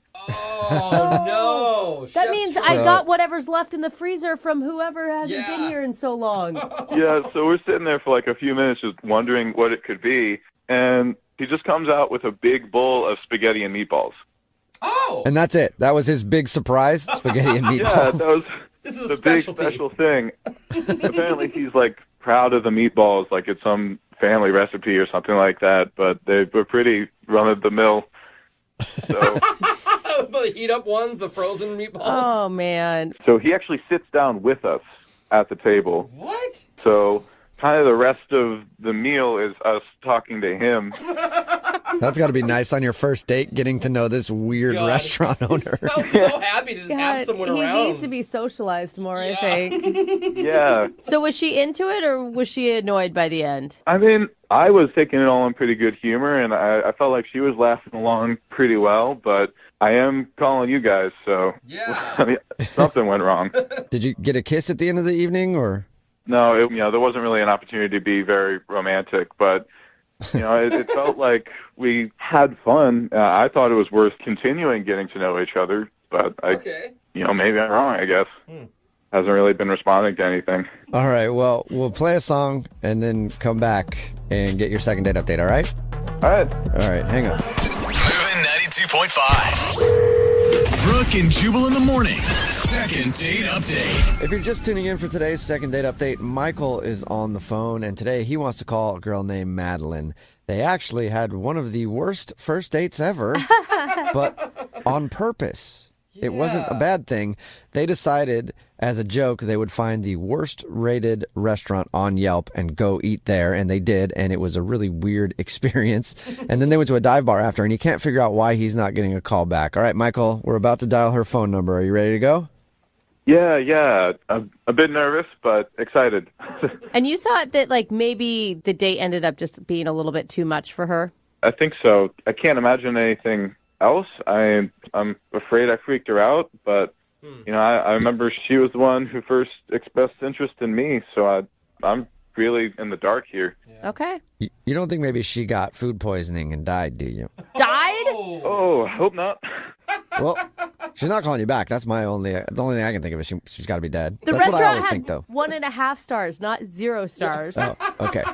Oh no! That means I got whatever's left in the freezer from whoever hasn't been here in so long. Yeah, so we're sitting there for like a few minutes just wondering what it could be, and he just comes out with a big bowl of spaghetti and meatballs. Oh! And that's it. That was his big surprise, spaghetti and meatballs. Yeah, that was This is the a big specialty. special thing. Apparently he's like proud of the meatballs, like it's some family recipe or something like that, but they were pretty run-of-the-mill. So... The heat up ones, the frozen meatballs. Oh, man. So he actually sits down with us at the table. What? So kind of the rest of the meal is us talking to him. That's got to be nice on your first date, getting to know this weird restaurant owner. I'm so happy to just have someone he around. needs to be socialized more, I think. Yeah. So was she into it, or was she annoyed by the end? I mean, I was taking it all in pretty good humor, and I felt like she was laughing along pretty well, but I am calling you guys, so I mean, something went wrong. Did you get a kiss at the end of the evening, or? No, there wasn't really an opportunity to be very romantic, but it felt like we had fun. I thought it was worth continuing getting to know each other, but maybe I'm wrong, I guess. Hasn't really been responding to anything. All right, well, we'll play a song and then come back and get your second date update, all right? All right. All right, hang on. Moving 92.5. Brooke and Jubal in the mornings. Second date update. If you're just tuning in for today's second date update, Michael is on the phone, and today he wants to call a girl named Madeline. They actually had one of the worst first dates ever, but on purpose. It wasn't a bad thing. They decided, as a joke, they would find the worst rated restaurant on Yelp and go eat there, and they did, and it was a really weird experience. And then they went to a dive bar after, and he can't figure out why he's not getting a call back. All right, Michael, we're about to dial her phone number. Are you ready to go? Yeah. I'm a bit nervous, but excited. And you thought that, like, maybe the date ended up just being a little bit too much for her? I think so. I can't imagine anything else. I'm afraid I freaked her out, but I remember she was the one who first expressed interest in me, so I'm really in the dark here. Okay. You don't think maybe she got food poisoning and died, do you? Died? Oh, I hope not. Well, she's not calling you back. That's the only thing I can think of is she's got to be dead. The That's what I restaurant always had think, though. 1.5 stars, not 0 stars. Oh, okay.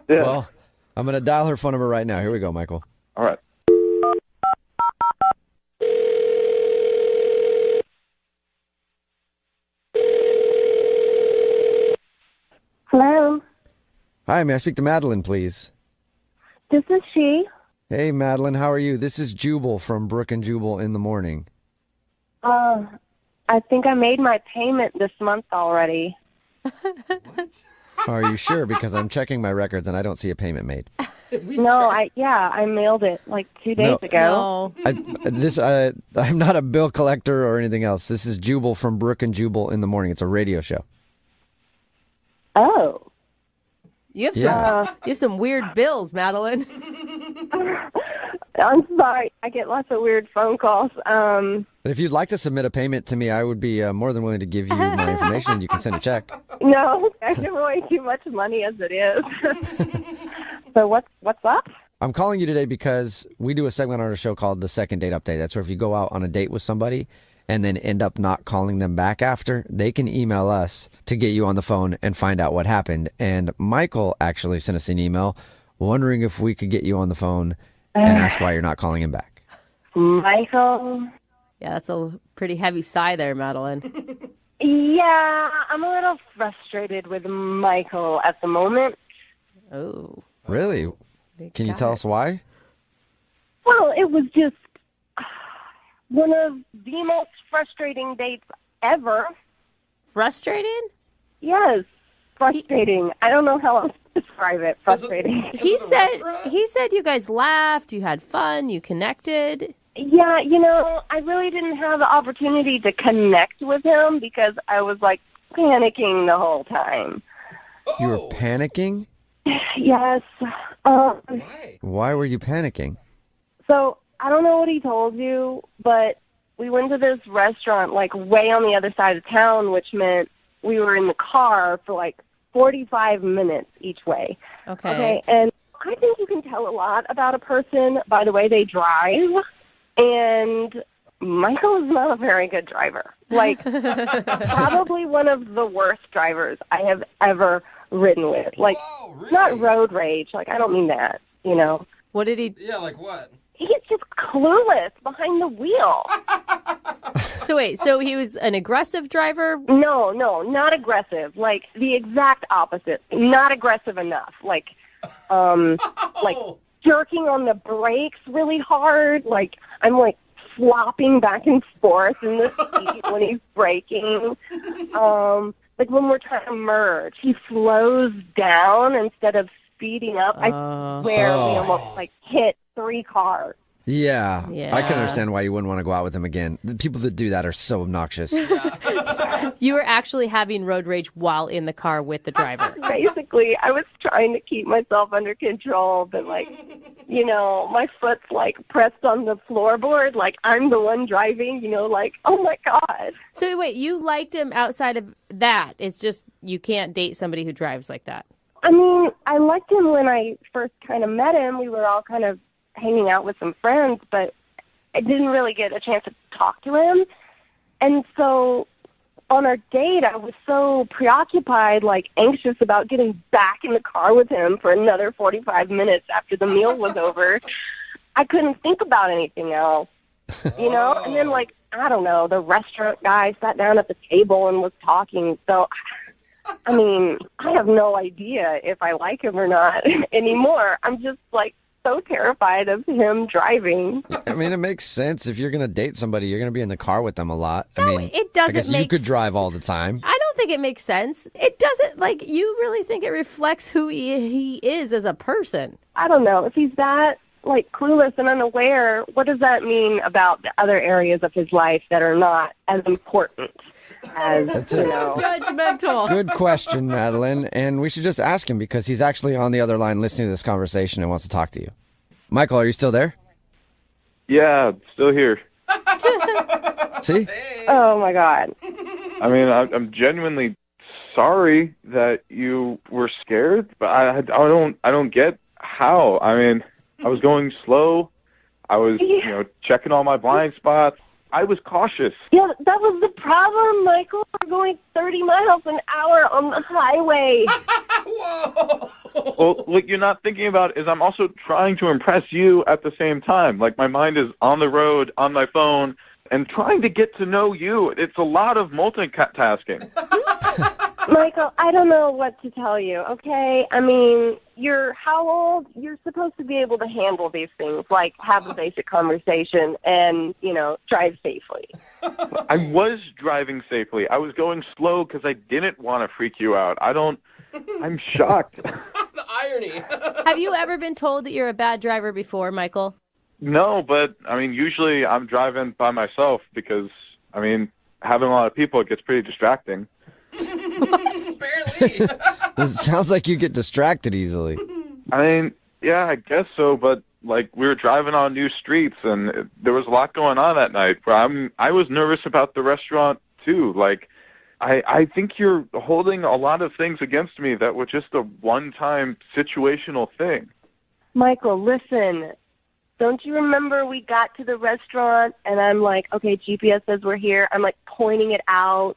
Well, I'm going to dial her phone number right now. Here we go, Michael. All right. Hello, Hi, may I speak to Madeline, please? this is she. Hey, Madeline, how are you? This is Jubal from Brooke and Jubal in the morning. I think I made my payment this month already. Are you sure? Because I'm checking my records and I don't see a payment made. No, I mailed it like 2 days ago. I'm not a bill collector or anything else. This is Jubal from Brooke and Jubal in the morning. It's a radio show. Oh. You have Yeah. some weird bills, Madeline. I'm sorry. I get lots of weird phone calls. But if you'd like to submit a payment to me, I would be more than willing to give you my information and you can send a check. No, I give away too much money as it is. So what's up? I'm calling you today because we do a segment on our show called The Second Date Update. That's where if you go out on a date with somebody and then end up not calling them back after, they can email us to get you on the phone and find out what happened. And Michael actually sent us an email wondering if we could get you on the phone and ask why you're not calling him back. Michael? Yeah, that's a pretty heavy sigh there, Madeline. Yeah, I'm a little frustrated with Michael at the moment. Oh. Really? Can you tell us why? Well, it was just one of the most frustrating dates ever. Frustrated? Yes, frustrating. I don't know how else to describe it. Frustrating. He said you guys laughed, you had fun, you connected. Yeah, I really didn't have the opportunity to connect with him because I was, panicking the whole time. You were panicking? Yes. Why were you panicking? So, I don't know what he told you, but we went to this restaurant, way on the other side of town, which meant we were in the car for, 45 minutes each way. Okay, and I think you can tell a lot about a person by the way they drive. And Michael is not a very good driver. Probably one of the worst drivers I have ever ridden with. Whoa, really? Not road rage. I don't mean that, What did he... Yeah, like what? He's just clueless behind the wheel. So wait, so he was an aggressive driver? No, not aggressive. The exact opposite. Not aggressive enough. Jerking on the brakes really hard. I'm flopping back and forth in the seat when he's braking. When we're trying to merge, he slows down instead of speeding up. I swear we almost hit 3 cars. Yeah, I can understand why you wouldn't want to go out with him again. The people that do that are so obnoxious. You were actually having road rage while in the car with the driver. Basically, I was trying to keep myself under control, but my foot's pressed on the floorboard, I'm the one driving, oh my God. So wait, you liked him outside of that. It's just you can't date somebody who drives like that. I mean, I liked him when I first kind of met him. We were all kind of hanging out with some friends, but I didn't really get a chance to talk to him. And so on our date, I was so preoccupied, anxious about getting back in the car with him for another 45 minutes after the meal was over. I couldn't think about anything else, And then, I don't know, the restaurant guy sat down at the table and was talking. So, I mean, I have no idea if I like him or not anymore. I'm just, so terrified of him driving. I mean, it makes sense. If you're going to date somebody, you're going to be in the car with them a lot. It doesn't I guess make you could drive all the time. I don't think it makes sense. It doesn't, you really think it reflects who he is as a person. I don't know. If he's that, clueless and unaware, what does that mean about the other areas of his life that are not as important as, judgmental. Good question, Madeline. And we should just ask him because he's actually on the other line listening to this conversation and wants to talk to you. Michael, are you still there? Yeah, still here. See? Oh, my God. I mean, I'm genuinely sorry that you were scared, but I don't get how. I mean, I was going slow. I was, checking all my blind spots. I was cautious. Yeah, that was the problem, Michael. We're going 30 miles an hour on the highway. Whoa! Well, what you're not thinking about is I'm also trying to impress you at the same time. My mind is on the road, on my phone, and trying to get to know you. It's a lot of multitasking. Michael, I don't know what to tell you, okay? I mean, you're how old? You're supposed to be able to handle these things, have a basic conversation and, drive safely. I was driving safely. I was going slow because I didn't want to freak you out. I'm shocked. The irony. Have you ever been told that you're a bad driver before, Michael? No, but, usually I'm driving by myself because, having a lot of people, it gets pretty distracting. Barely. It sounds like you get distracted easily. Yeah, I guess so, but we were driving on new streets and there was a lot going on that night. I was nervous about the restaurant too. I think you're holding a lot of things against me that were just a one-time situational thing. Michael, listen. Don't you remember we got to the restaurant and I'm like, okay, GPS says we're here. I'm like pointing it out.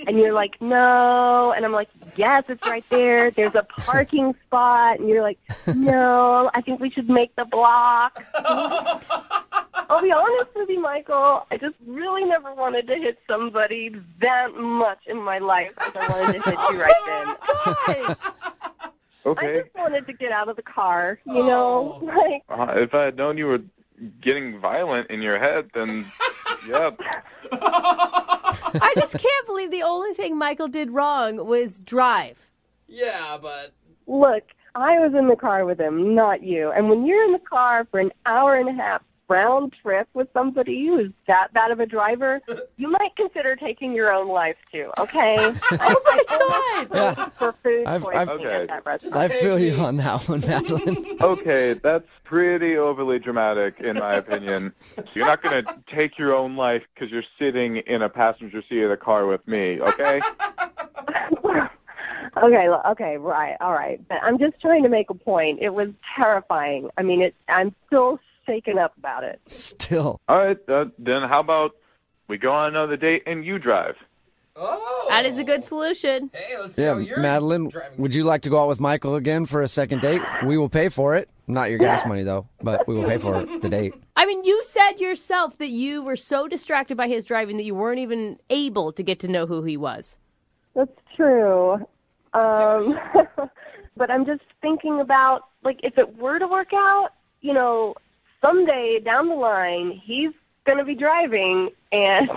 And you're like, no. And I'm like, yes, it's right there. There's a parking spot. And you're like, no, I think we should make the block. I'll be honest with you, Michael. I just really never wanted to hit somebody that much in my life as I wanted to hit you right then. Okay. I just wanted to get out of the car, you know? Like, If I had known you were getting violent in your head, then yeah. I just can't believe the only thing Michael did wrong was drive. Yeah, but... look, I was in the car with him, not you. And when you're in the car for an hour and a half round trip with somebody who's that bad of a driver, you might consider taking your own life too, okay? Oh my God! For food poisoning at that restaurant. I feel you on that one, Madeline. Okay, that's pretty overly dramatic, in my opinion. You're not going to take your own life because you're sitting in a passenger seat of the car with me, okay? Okay, right, all right. But I'm just trying to make a point. It was terrifying. I mean, I'm still shaken up about it. Still. All right, then how about we go on another date and you drive? That is a good solution. Hey, let's see Yeah, how you're Madeline, would you like to go out with Michael again for a second date? We will pay for it. Not your gas money, though, but we will pay for the date. I mean, you said yourself that you were so distracted by his driving that you weren't even able to get to know who he was. That's true. But I'm just thinking about, like, if it were to work out, you know, someday down the line, he's going to be driving, and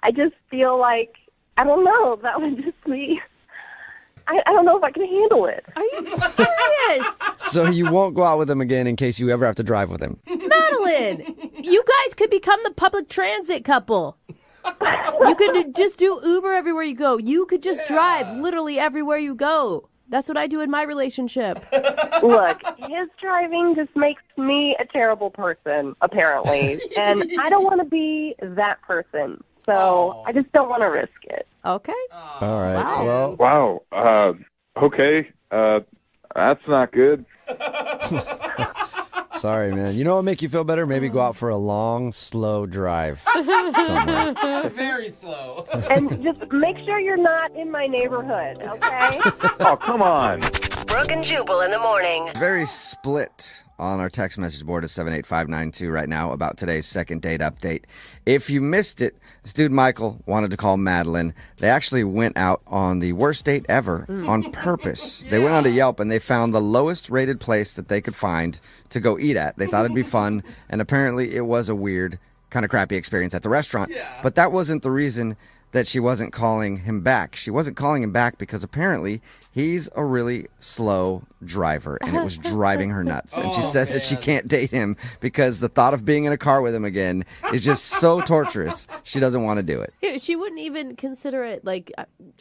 I just feel like, I don't know, that would just be, I don't know if I can handle it. Are you serious? So you won't go out with him again in case you ever have to drive with him. Madeline, you guys could become the public transit couple. You could just do Uber everywhere you go. You could just drive literally everywhere you go. That's what I do in my relationship. Look, his driving just makes me a terrible person, apparently. And I don't want to be that person. So I just don't want to risk it. Okay. All right. Wow. Well, Wow. Okay. That's not good. sorry, man. You know what would make you feel better? Maybe go out for a long, slow drive somewhere. Very slow. And just make sure you're not in my neighborhood, okay? Oh, come on. Brooke and Jubal in the morning. Very split on our text message board at 78592 right now about today's second date update. If you missed it, this dude Michael wanted to call Madeline. They actually went out on the worst date ever on purpose. They went on to Yelp and they found the lowest rated place that they could find to go eat at. They thought it'd be fun, and apparently it was a weird, kind of crappy experience at the restaurant. But that wasn't the reason that she wasn't calling him back. She wasn't calling him back because apparently he's a really slow driver, and it was driving her nuts. And she says that she can't date him because the thought of being in a car with him again is just so torturous. She doesn't want to do it. She wouldn't even consider it. Like,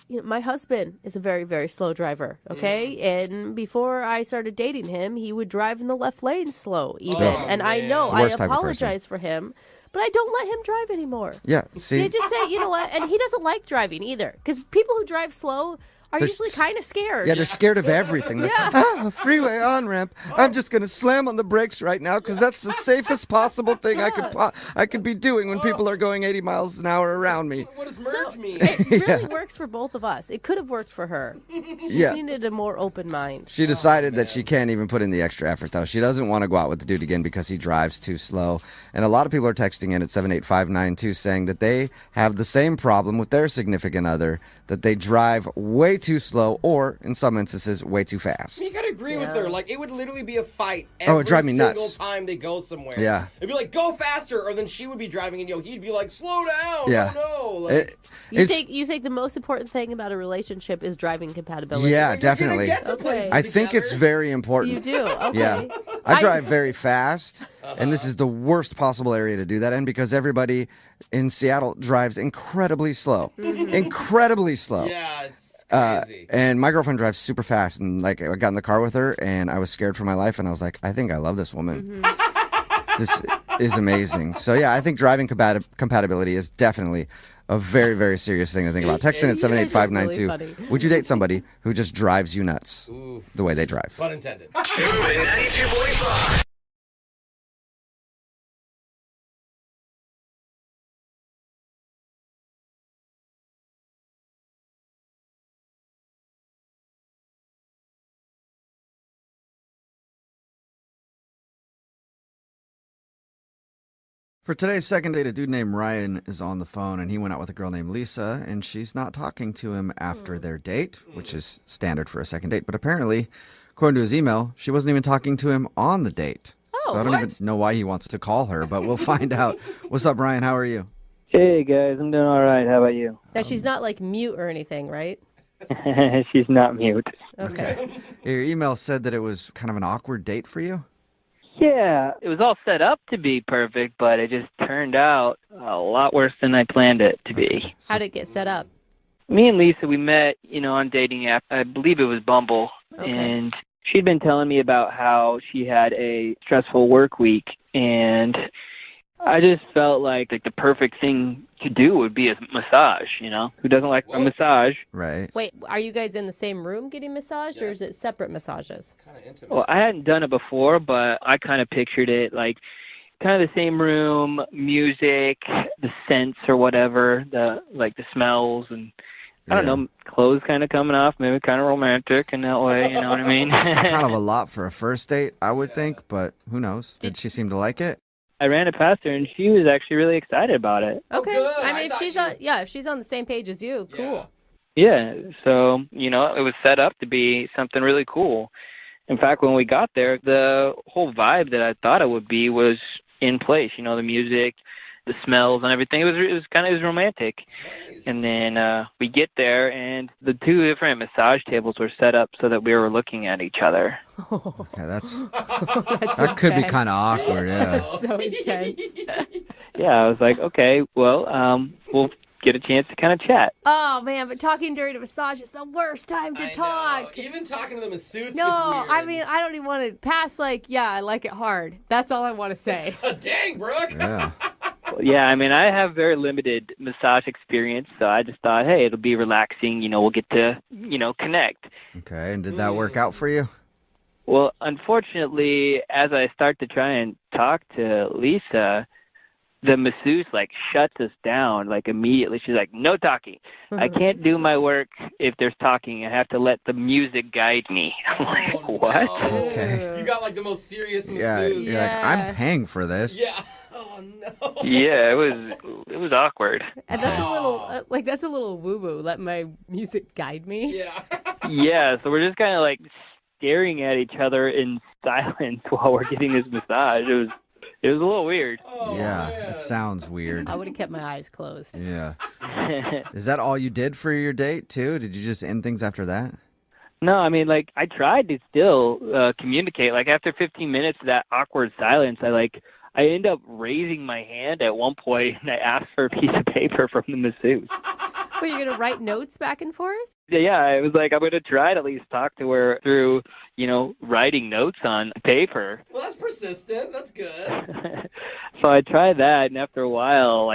you know, my husband is a very, very slow driver, okay? And before I started dating him, he would drive in the left lane slow, even. And I know, I apologize for him. But I don't let him drive anymore. Yeah, see? They just say, you know what? And he doesn't like driving either. Because people who drive slow are usually kind of scared. Yeah, they're scared of everything. A freeway on-ramp. I'm just going to slam on the brakes right now because that's the safest possible thing I could be doing when people are going 80 miles an hour around me. What does merge mean? It really works for both of us. It could have worked for her. She just needed a more open mind. She decided that she can't even put in the extra effort, though. She doesn't want to go out with the dude again because he drives too slow. And a lot of people are texting in at 78592 saying that they have the same problem with their significant other, that they drive way too slow or, in some instances, way too fast. You gotta agree with her. Like, it would literally be a fight it'd drive me single nuts. time they go somewhere. Yeah. It'd be like, go faster, or then she would be driving and he'd be like, slow down. Yeah. Oh, no. Like, You think the most important thing about a relationship is driving compatibility? Yeah, definitely. Okay. I think it's very important. You do? Okay. Yeah. I drive very fast, and this is the worst possible area to do that in because everybody in Seattle drives incredibly slow. Incredibly slow. Yeah, it's crazy. And my girlfriend drives super fast, and like I got in the car with her, and I was scared for my life, and I was like, I think I love this woman. This is amazing. So yeah, I think driving compatibility is definitely a very, very serious thing to think about. Text in at 78592. really Would you date somebody who just drives you nuts the way they drive? Pun intended. Moving 92.5. For today's second date, a dude named Ryan is on the phone, and he went out with a girl named Lisa, and she's not talking to him after their date, which is standard for a second date. But apparently, according to his email, she wasn't even talking to him on the date. So I don't even know why he wants to call her, but we'll find out. What's up, Ryan? How are you? Hey, guys. I'm doing all right. How about you? That she's not like mute or anything, right? She's not mute. Okay. Your email said that it was kind of an awkward date for you? Yeah, it was all set up to be perfect, but it just turned out a lot worse than I planned it to be. How'd it get set up? Me and Lisa, we met, on dating app. I believe it was Bumble. Okay. And she'd been telling me about how she had a stressful work week, and I just felt like the perfect thing to do would be a massage, Who doesn't like a massage? Right. Wait, are you guys in the same room getting massaged, or is it separate massages? Well, I hadn't done it before, but I kind of pictured it like kind of the same room, music, the scents or whatever, the smells and I don't know, clothes kind of coming off, maybe kind of romantic in that way, you know what I mean? It's kind of a lot for a first date, I would think, but who knows? Did she seem to like it? I ran it past her, and she was actually really excited about it. Okay. I mean, if she's on the same page as you, cool. Yeah, so, it was set up to be something really cool. In fact, when we got there, the whole vibe that I thought it would be was in place, the music, the smells and everything. It was romantic. Nice. And then we get there, and the two different massage tables were set up so that we were looking at each other. Okay, that could be kind of awkward, yeah. That's so intense. Yeah, I was like, okay, well, we'll get a chance to kind of chat. Oh, man, but talking during a massage is the worst time to talk. Even talking to the masseuse No, gets weird. I mean, I don't even want to pass I like it hard. That's all I want to say. Dang, Brooke. Yeah. Yeah, I mean, I have very limited massage experience, so I just thought, hey, it'll be relaxing. We'll get to, connect. Okay, and did that work out for you? Well, unfortunately, as I start to try and talk to Lisa, the masseuse, shuts us down, immediately. She's like, no talking. I can't do my work if there's talking. I have to let the music guide me. I'm like, what? No. Okay. You got, the most serious masseuse. Yeah, you're like, I'm paying for this. Yeah. Oh, no. Yeah, it was awkward. And that's a little, that's a little woo-woo. Let my music guide me. Yeah. Yeah, so we're just kind of, staring at each other in silence while we're getting this massage. It was a little weird. Oh, yeah, man. it sounds weird. I would have kept my eyes closed. Yeah. Is that all you did for your date, too? Did you just end things after that? No, I mean, I tried to still communicate. After 15 minutes of that awkward silence, I end up raising my hand at one point, and I asked for a piece of paper from the masseuse. Were you going to write notes back and forth? Yeah, I was like, I'm going to try to at least talk to her through, writing notes on paper. Well, that's persistent. That's good. So I tried that, and after a while,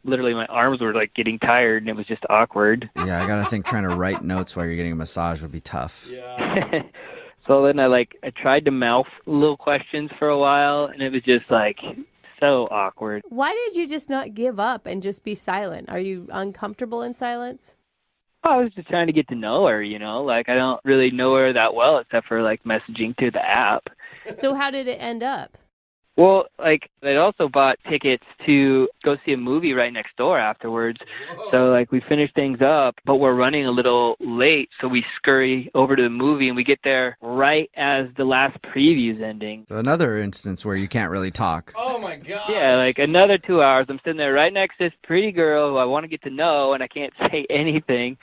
literally my arms were, getting tired, and it was just awkward. Yeah, I got to think trying to write notes while you're getting a massage would be tough. Yeah. So then I tried to mouth little questions for a while, and it was just so awkward. Why did you just not give up and just be silent? Are you uncomfortable in silence? I was just trying to get to know her, I don't really know her that well except for messaging through the app. So how did it end up? Well, I'd also bought tickets to go see a movie right next door afterwards. Whoa. So, we finished things up, but we're running a little late, so we scurry over to the movie, and we get there right as the last preview's ending. So another instance where you can't really talk. Oh, my God. Yeah, another 2 hours. I'm sitting there right next to this pretty girl who I want to get to know, and I can't say anything.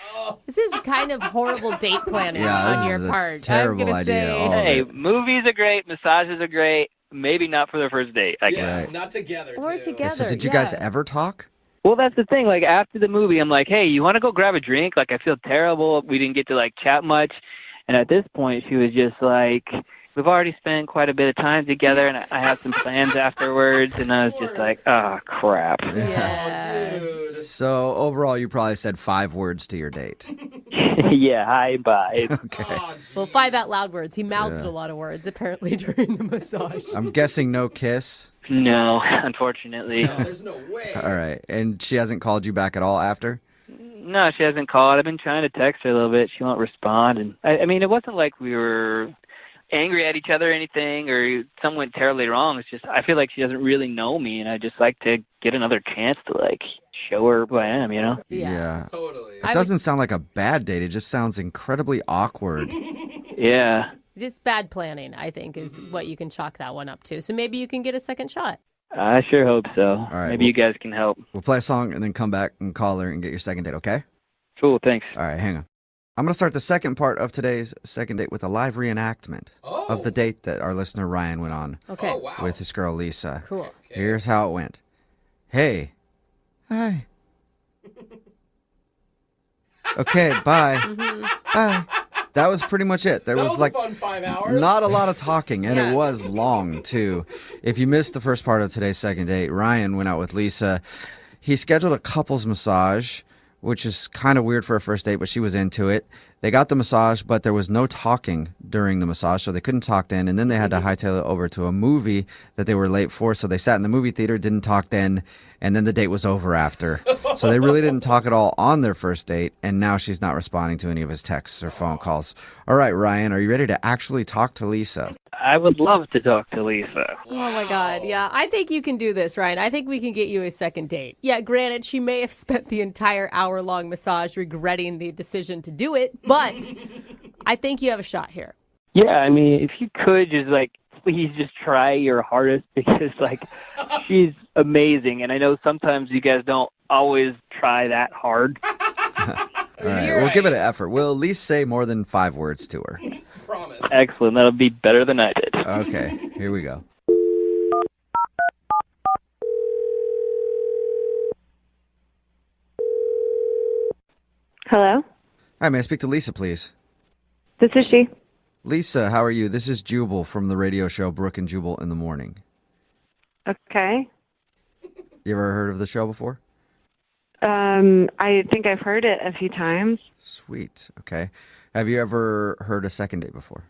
This is kind of horrible date planning Yeah, on this your is a part. terrible I'm gonna idea, say. all of Hey, it. movies are great, massages are great. Maybe not for the first date, I guess. Yeah, Right. not together, Or too. together. So did you yeah. guys ever talk? Well, that's the thing. After the movie, I'm like, hey, you want to go grab a drink? I feel terrible. We didn't get to, chat much. And at this point, she was just like, we've already spent quite a bit of time together, and I have some plans afterwards, and I was just like, oh, crap. So overall, you probably said 5 words to your date. Yeah, hi, bye. Okay. Well, 5 out loud words. He mouthed Yeah. a lot of words, apparently, during the massage. I'm guessing no kiss. No, unfortunately. There's no way. All right. And she hasn't called you back at all after? No, she hasn't called. I've been trying to text her a little bit. She won't respond. And I mean, it wasn't like we were angry at each other or anything, or something went terribly wrong. It's just I feel like she doesn't really know me, and I just like to get another chance to like show her who I am, you know? Yeah. Totally. It doesn't sound like a bad date. It just sounds incredibly awkward. Yeah. Just bad planning, I think, is what you can chalk that one up to. So maybe you can get a second shot. I sure hope so. All right. Maybe you guys can help. We'll play a song and then come back and call her and get your second date, okay? Cool, thanks. All right, hang on. I'm going to start the second part of today's second date with a live reenactment of the date that our listener Ryan went on Okay. with his girl Lisa. Cool. Here's how it went. Hey. Hi. Okay, bye. Bye. That was pretty much it. There That was was like a fun 5 hours. not a lot of talking, and Yeah. it was long too. If you missed the first part of today's second date, Ryan went out with Lisa. He scheduled a couples massage, which is kind of weird for a first date, but she was into it. They got the massage, but there was no talking during the massage, so they couldn't talk then. And then they had to hightail it over to a movie that they were late for, so they sat in the movie theater, didn't talk then, and then the date was over after. So they really didn't talk at all on their first date, and now she's not responding to any of his texts or phone calls. All right, Ryan, are you ready to actually talk to Lisa? I would love to talk to Lisa. Oh my God. Yeah, I think you can do this, Ryan. I think we can get you a second date. Yeah, granted, she may have spent the entire hour-long massage regretting the decision to do it, but I think you have a shot here. Yeah, I mean, if you could just like, please just try your hardest because like, she's amazing. And I know sometimes you guys don't always try that hard. All right, we'll give it an effort. We'll at least say more than 5 words to her. Promise. Excellent. That'll be better than I did. Okay, here we go. Hello? Hi, may I speak to Lisa, please? This is she. Lisa, how are you? This is Jubal from the radio show Brooke and Jubal in the Morning. Okay. You ever heard of the show before? I think I've heard it a few times. Sweet. Okay. Have you ever heard a second date before?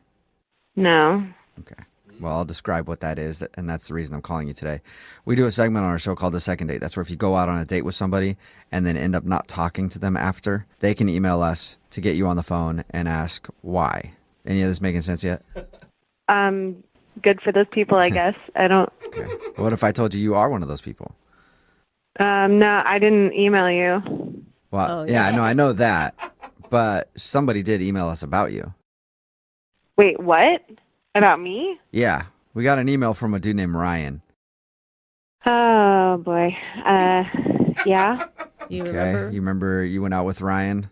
No. Okay. Well, I'll describe what that is, and that's the reason I'm calling you today. We do a segment on our show called The Second Date. That's where if you go out on a date with somebody and then end up not talking to them after, they can email us to get you on the phone and ask why. Any of this making sense yet? Good for those people, I guess. I don't. Okay. What if I told you you are one of those people? No, I didn't email you. Well, yeah, no, I know that, but somebody did email us about you. Wait, what? About me? Yeah, we got an email from a dude named Ryan. Oh boy. Yeah. Do you Okay, remember? you remember you went out with Ryan?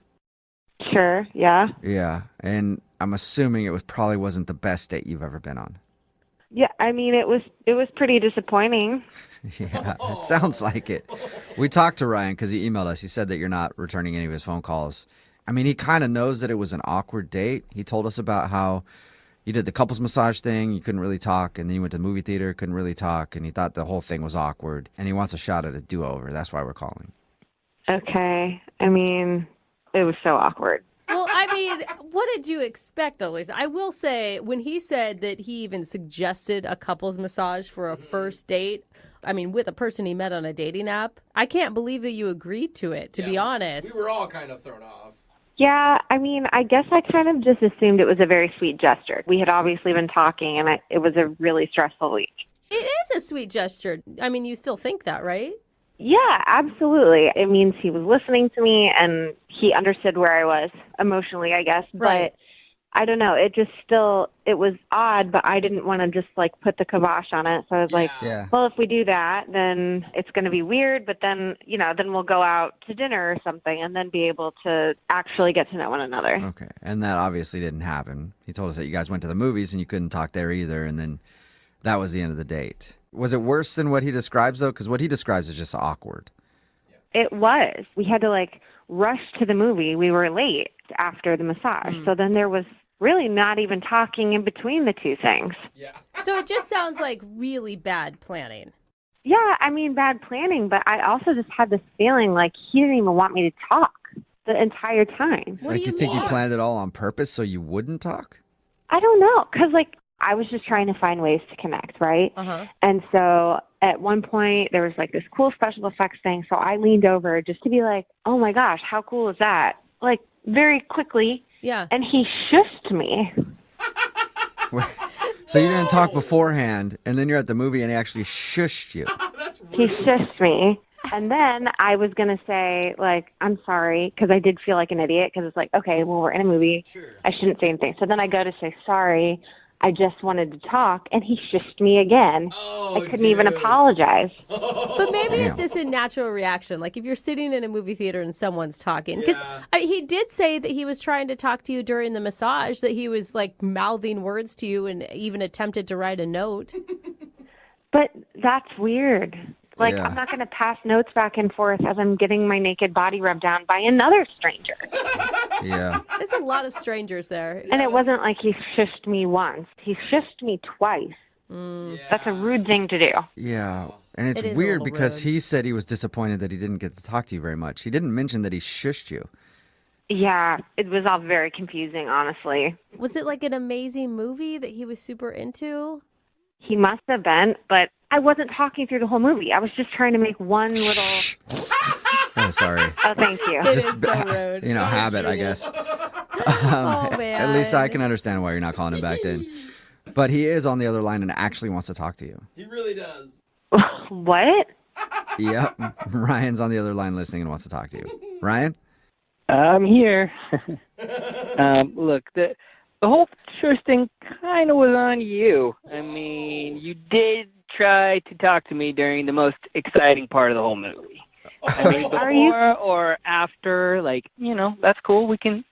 Sure. Yeah. Yeah, and I'm assuming it probably wasn't the best date you've ever been on. Yeah. I mean, it was pretty disappointing. Yeah, it sounds like it. We talked to Ryan because he emailed us. He said that you're not returning any of his phone calls. I mean, he kind of knows that it was an awkward date. He told us about how you did the couples massage thing, you couldn't really talk, and then you went to the movie theater, couldn't really talk, and he thought the whole thing was awkward, and he wants a shot at a do-over. That's why we're calling. Okay. I mean, it was so awkward. Well, I mean, what did you expect, though, Lisa? I will say, when he said that he even suggested a couples massage for a first date, I mean, with a person he met on a dating app, I can't believe that you agreed to it, to be honest. We were all kind of thrown off. Yeah, I mean, I guess I kind of just assumed it was a very sweet gesture. We had obviously been talking, and it was a really stressful week. It is a sweet gesture. I mean, you still think that, right? Yeah, absolutely. It means he was listening to me, and he understood where I was emotionally, I guess. Right. But I don't know. It was odd, but I didn't want to just like put the kibosh on it. So I was like, well, if we do that, then it's going to be weird. But then, then we'll go out to dinner or something and then be able to actually get to know one another. Okay, and that obviously didn't happen. He told us that you guys went to the movies and you couldn't talk there either, and then that was the end of the date. Was it worse than what he describes, though? Because what he describes is just awkward. It was. We had to rush to the movie. We were late after the massage. So then there was really not even talking in between the two things. So it just sounds like really bad planning. Yeah, I mean, bad planning, but I also just had this feeling like he didn't even want me to talk the entire time. Like, you think he planned it all on purpose so you wouldn't talk? I don't know, because, like, I was just trying to find ways to connect, right? Uh-huh. And so at one point, there was, like, this cool special effects thing, so I leaned over just to be like, oh, my gosh, how cool is that? Like, very quickly. Yeah. And he shushed me. So you didn't talk beforehand, and then you're at the movie, and he actually shushed you. He shushed me. And then I was going to say, like, I'm sorry, because I did feel like an idiot, because it's like, okay, well, we're in a movie. Sure. I shouldn't say anything. So then I go to say, sorry, I just wanted to talk, and he shushed me again. I couldn't even apologize. But maybe it's just a natural reaction. Like if you're sitting in a movie theater and someone's talking. Because he did say that he was trying to talk to you during the massage, that he was like mouthing words to you and even attempted to write a note. But that's weird. Like, Yeah. I'm not going to pass notes back and forth as I'm getting my naked body rubbed down by another stranger. Yeah. There's a lot of strangers there. And it wasn't like he shushed me once. He shushed me twice. That's a rude thing to do. Yeah. And it's It is a weird little because rude. he said he was disappointed that he didn't get to talk to you very much. He didn't mention that he shushed you. Yeah, it was all very confusing, honestly. Was it like an amazing movie that he was super into? He must have been, but I wasn't talking through the whole movie. I was just trying to make one little... Oh, sorry. Oh, thank you. It is so rude. You know, habit, I guess. Oh, man. At least I can understand why you're not calling him back then. But he is on the other line and actually wants to talk to you. He really does. What? Yep. Ryan's on the other line listening and wants to talk to you. Ryan? I'm here. Look, the whole sure thing kind of was on you. I mean, you did try to talk to me during the most exciting part of the whole movie. I mean, before or after, like, you know, that's cool. We can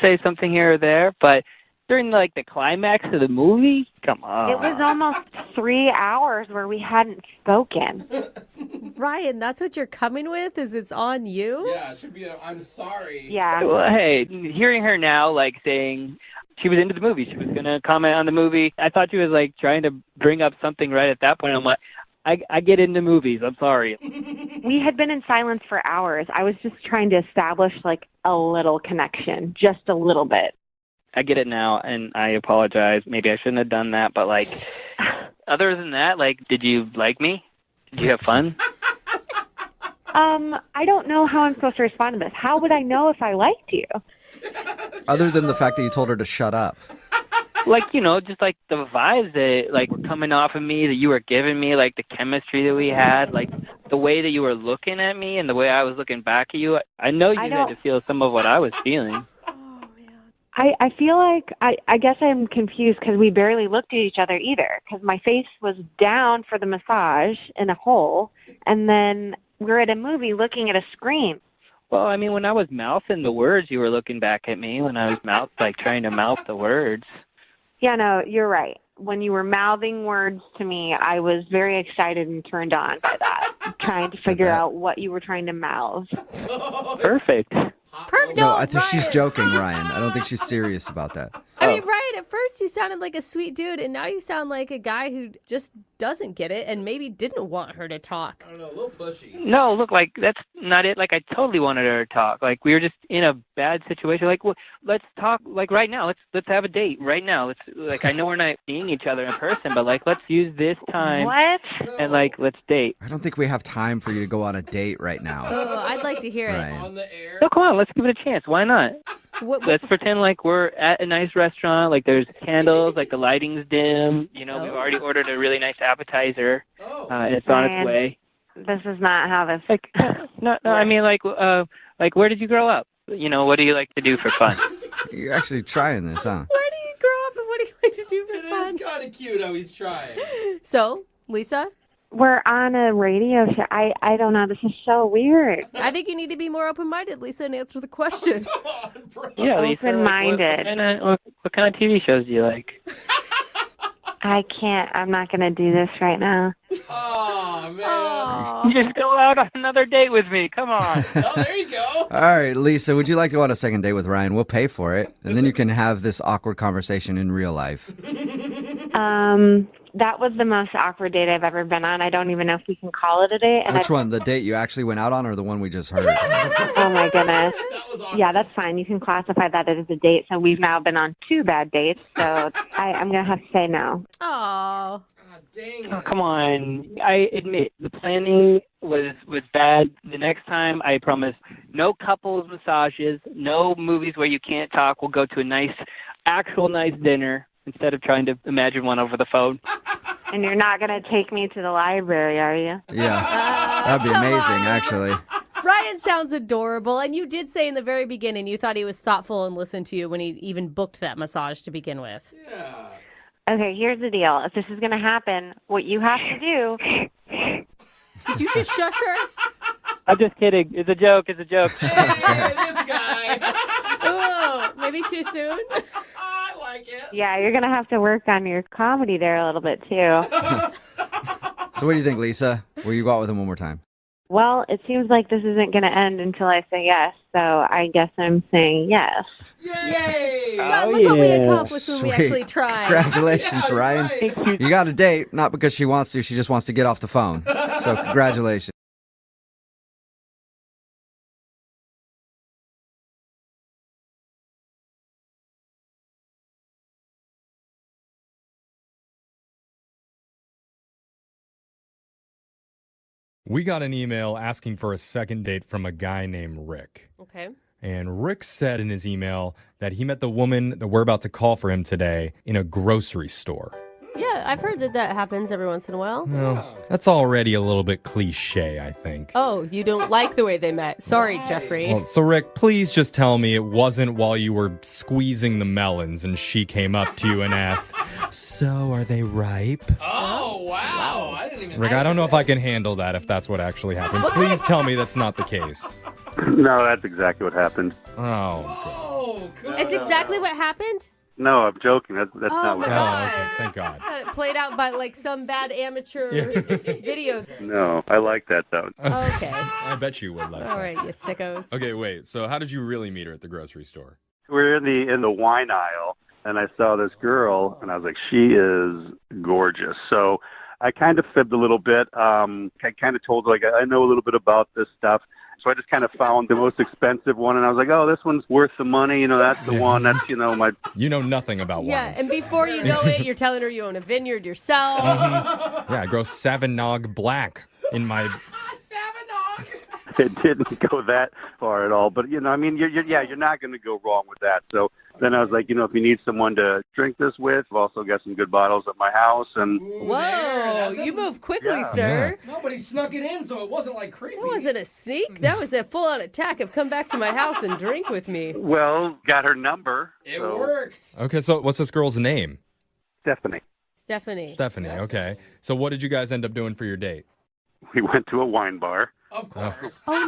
say something here or there, but during, like, the climax of the movie, come on. It was almost 3 hours where we hadn't spoken. Ryan, that's what you're coming with? Is it's on you? Yeah, it should be I'm sorry. Yeah. Well, hey, hearing her now, like, saying she was into the movie, she was going to comment on the movie, I thought she was, like, trying to bring up something right at that point. I'm like, I get into movies. I'm sorry. We had been in silence for hours. I was just trying to establish, like, a little connection, just a little bit. I get it now, and I apologize. Maybe I shouldn't have done that, but, like, other than that, like, did you like me? Did you have fun? I don't know how I'm supposed to respond to this. How would I know if I liked you? Other than the fact that you told her to shut up. Like, you know, just, like, the vibes that, like, were coming off of me, that you were giving me, like, the chemistry that we had, like, the way that you were looking at me and the way I was looking back at you. I know you had to feel some of what I was feeling. I feel like, I guess I'm confused because we barely looked at each other either, because my face was down for the massage in a hole, and then we're at a movie looking at a screen. Well, I mean, when I was mouthing the words, you were looking back at me when I was trying to mouth the words. Yeah, no, you're right. When you were mouthing words to me, I was very excited and turned on by that, trying to figure out what you were trying to mouth. Perfect. No, I think she's joking, Ryan. I don't think she's serious about that. I mean, Ryan, at first you sounded like a sweet dude, and now you sound like a guy who just doesn't get it and maybe didn't want her to talk. I don't know, a little pushy. No, look, like, that's not it. Like, I totally wanted her to talk. Like, we were just in a bad situation. Like, well, let's talk, like, right now. Let's have a date right now. Let's, like, I know we're not seeing each other in person, but, like, let's use this time. What? And, like, let's date. I don't think we have time for you to go on a date right now. Oh, I'd like to hear Ryan. it. On the air. No, come on, let's give it a chance. Why not? What, Let's pretend like we're at a nice restaurant, like there's candles, like the lighting's dim. You know, we've already ordered a really nice appetizer, and it's on its way. This is not how this... Like, no, I mean, like, where did you grow up? You know, what do you like to do for fun? You're actually trying this, huh? Where do you grow up and what do you like to do for fun? It's kind of cute how he's trying. So, Lisa? We're on a radio show. I don't know. This is so weird. I think you need to be more open-minded, Lisa, and answer the question. Yeah, Lisa. Open-minded. What kind of TV shows do you like? I can't. I'm not going to do this right now. Oh, man. Just go out on another date with me. Come on. Oh, there you go. All right, Lisa, would you like to go on a second date with Ryan? We'll pay for it, and then you can have this awkward conversation in real life. That was the most awkward date I've ever been on. I don't even know if we can call it a date. And Which one? The date you actually went out on or the one we just heard? Oh, my goodness. Yeah, that's fine. You can classify that as a date. So we've now been on 2 bad dates. So I'm going to have to say no. Oh. Oh, come on. I admit the planning was bad. The next time, I promise, no couples massages, no movies where you can't talk. We'll go to a actual nice dinner instead of trying to imagine one over the phone. And you're not going to take me to the library, are you? Yeah, that'd be amazing, actually. Ryan sounds adorable, and you did say in the very beginning you thought he was thoughtful and listened to you when he even booked that massage to begin with. Yeah. Okay, here's the deal. If this is going to happen, what you have to do... Did you just shush her? I'm just kidding. It's a joke. It's a joke. Hey, this guy. Ooh, maybe too soon? I like it. Yeah, you're going to have to work on your comedy there a little bit, too. So what do you think, Lisa? Will you go out with him one more time? Well, it seems like this isn't going to end until I say yes, so I guess I'm saying yes. Yay! God, look what we accomplished when we Sweet. actually tried. Congratulations, Yeah, Ryan. right. You got a date, not because she wants to, she just wants to get off the phone. So congratulations. We got an email asking for a second date from a guy named Rick. Okay. And Rick said in his email that he met the woman that we're about to call for him today in a grocery store. Yeah, I've heard that happens every once in a while. Well, that's already a little bit cliche, I think. Oh, you don't like the way they met. Sorry, Jeffrey. Well, so Rick, please just tell me it wasn't while you were squeezing the melons and she came up to you and asked, "So are they ripe?" Oh, wow. I didn't even Rick, I don't know if I can handle that if that's what actually happened. Please tell me that's not the case. No, that's exactly what happened. Oh, It's exactly what happened? No, I'm joking. That's Oh, not what my happened. okay. Thank God. Had it played out by like some bad amateur video. No, I like that though. Okay. I bet you would like All that. right, you sickos. Okay, wait. So how did you really meet her at the grocery store? We're in the wine aisle, and I saw this girl, and I was like, she is gorgeous. So I kind of fibbed a little bit. I kind of told her, like, I know a little bit about this stuff. So I just kind of found the most expensive one, and I was like, oh, this one's worth the money. You know, that's the one. That's, my... You know nothing about Yeah, wines. and before you know it, you're telling her you own a vineyard yourself. Yeah, I grow Savagnog Black in my... It didn't go that far at all. But, you're not going to go wrong with that. So then I was like, if you need someone to drink this with, I've also got some good bottles at my house. And Whoa, you move quickly, sir. Nobody snuck it in, so it wasn't like creepy. That wasn't a sneak. That was a full-on attack of come back to my house and drink with me. Well, got her number. It worked. Okay, so what's this girl's name? Stephanie. Stephanie, okay. So what did you guys end up doing for your date? We went to a wine bar. Of course. Oh,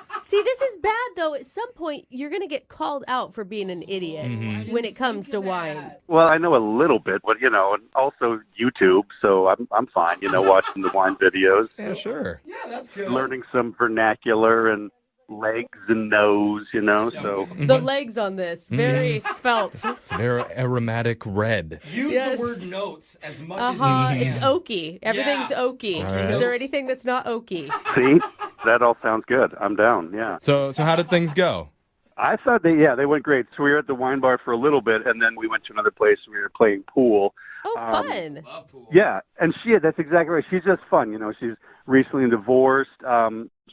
no. See, this is bad, though. At some point, you're going to get called out for being an idiot when it comes to wine. Well, I know a little bit, but, and also YouTube, so I'm fine, watching the wine videos. Yeah, sure. Yeah, that's good. Learning some vernacular and legs and nose, so. The legs on this, very svelte. It's very aromatic red. Use the word notes as much as you can. It's oaky. Everything's oaky. All right. Is there anything that's not oaky? See? That all sounds good. I'm down, yeah. So how did things go? I thought they went great. So we were at the wine bar for a little bit, and then we went to another place and we were playing pool. Oh, fun. Yeah, and that's exactly right. She's just fun, she's recently divorced.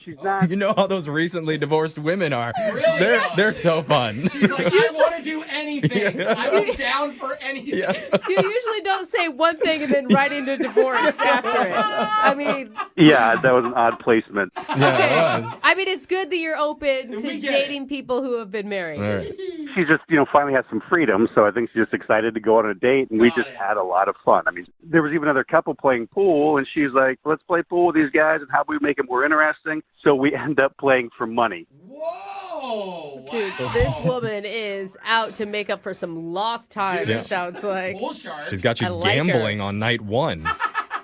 She's not... You know how those recently divorced women are. Really? They're so fun. She's like, I want to do anything. I'm down for anything. Yeah. You usually don't say one thing and then right into divorce after it. I mean... Yeah, that was an odd placement. Yeah, it was. I mean, it's good that you're open to We get dating people who have been married. All right. She just, finally has some freedom, so I think she's just excited to go on a date, and we just had a lot of fun. I mean, there was even another couple playing pool, and she's like, let's play pool with these guys, and how do we make it more interesting? So we end up playing for money. Whoa! Oh, wow. Dude, this woman is out to make up for some lost time, Yeah. it sounds like. She's got I you like her. gambling on night one.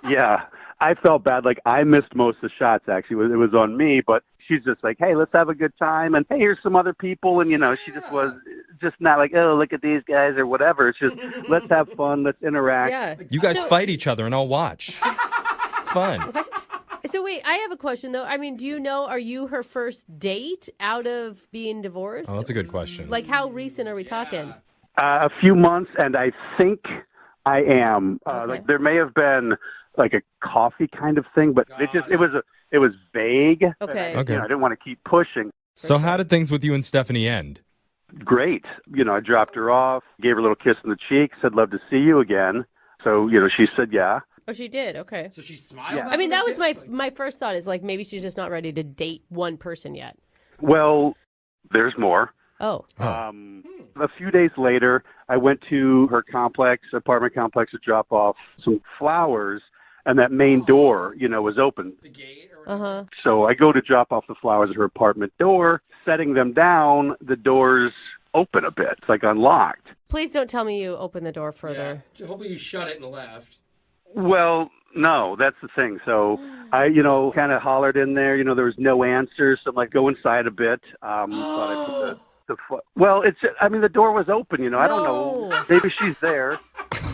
Yeah, I felt bad. Like, I missed most of the shots, actually. It was on me, but she's just like, hey, let's have a good time. And, hey, here's some other people. And, she just was just not like, oh, look at these guys or whatever. It's just, let's have fun. Let's interact. Yeah. You guys fight each other and I'll watch. Fun. So wait, I have a question though. I mean, do you know, are you her first date out of being divorced? Oh, that's a good question. Like, how recent are we talking? A few months, and I think I am. Like, there may have been like a coffee kind of thing, but it was vague. Okay. And I didn't want to keep pushing. So how did things with you and Stephanie end? Great. I dropped her off, gave her a little kiss on the cheek, said, love to see you again. So, she said, yeah. Oh, she did. Okay. So she smiled. Yeah. I mean, that was my first thought is like maybe she's just not ready to date one person yet. Well, there's more. Oh. A few days later, I went to her apartment complex, to drop off some flowers, and that main door, was open. The gate or Uh-huh. So I go to drop off the flowers at her apartment door, setting them down, the door's open a bit. It's like unlocked. Please don't tell me you open the door further. Yeah. Hopefully you shut it and left. Well, no, that's the thing. So I, kind of hollered in there. There was no answer. So I'm like, go inside a bit. Thought I put the door was open. I don't know. Maybe she's there,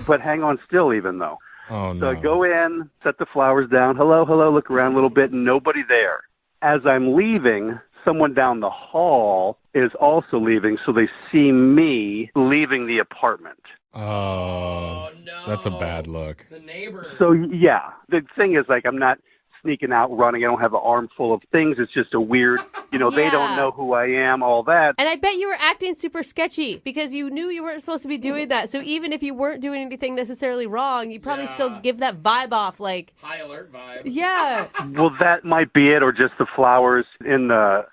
but hang on still even though. Oh, no. So I go in, set the flowers down. Hello, look around a little bit, and nobody there. As I'm leaving, someone down the hall is also leaving, so they see me leaving the apartment. Oh, no. That's a bad look. The neighbor. So, yeah, the thing is, like, I'm not sneaking out, running. I don't have an armful of things. It's just a weird, they don't know who I am, all that. And I bet you were acting super sketchy because you knew you weren't supposed to be doing that. So even if you weren't doing anything necessarily wrong, you probably still give that vibe off like... High alert vibe. Yeah. Well, that might be it, or just the flowers in the,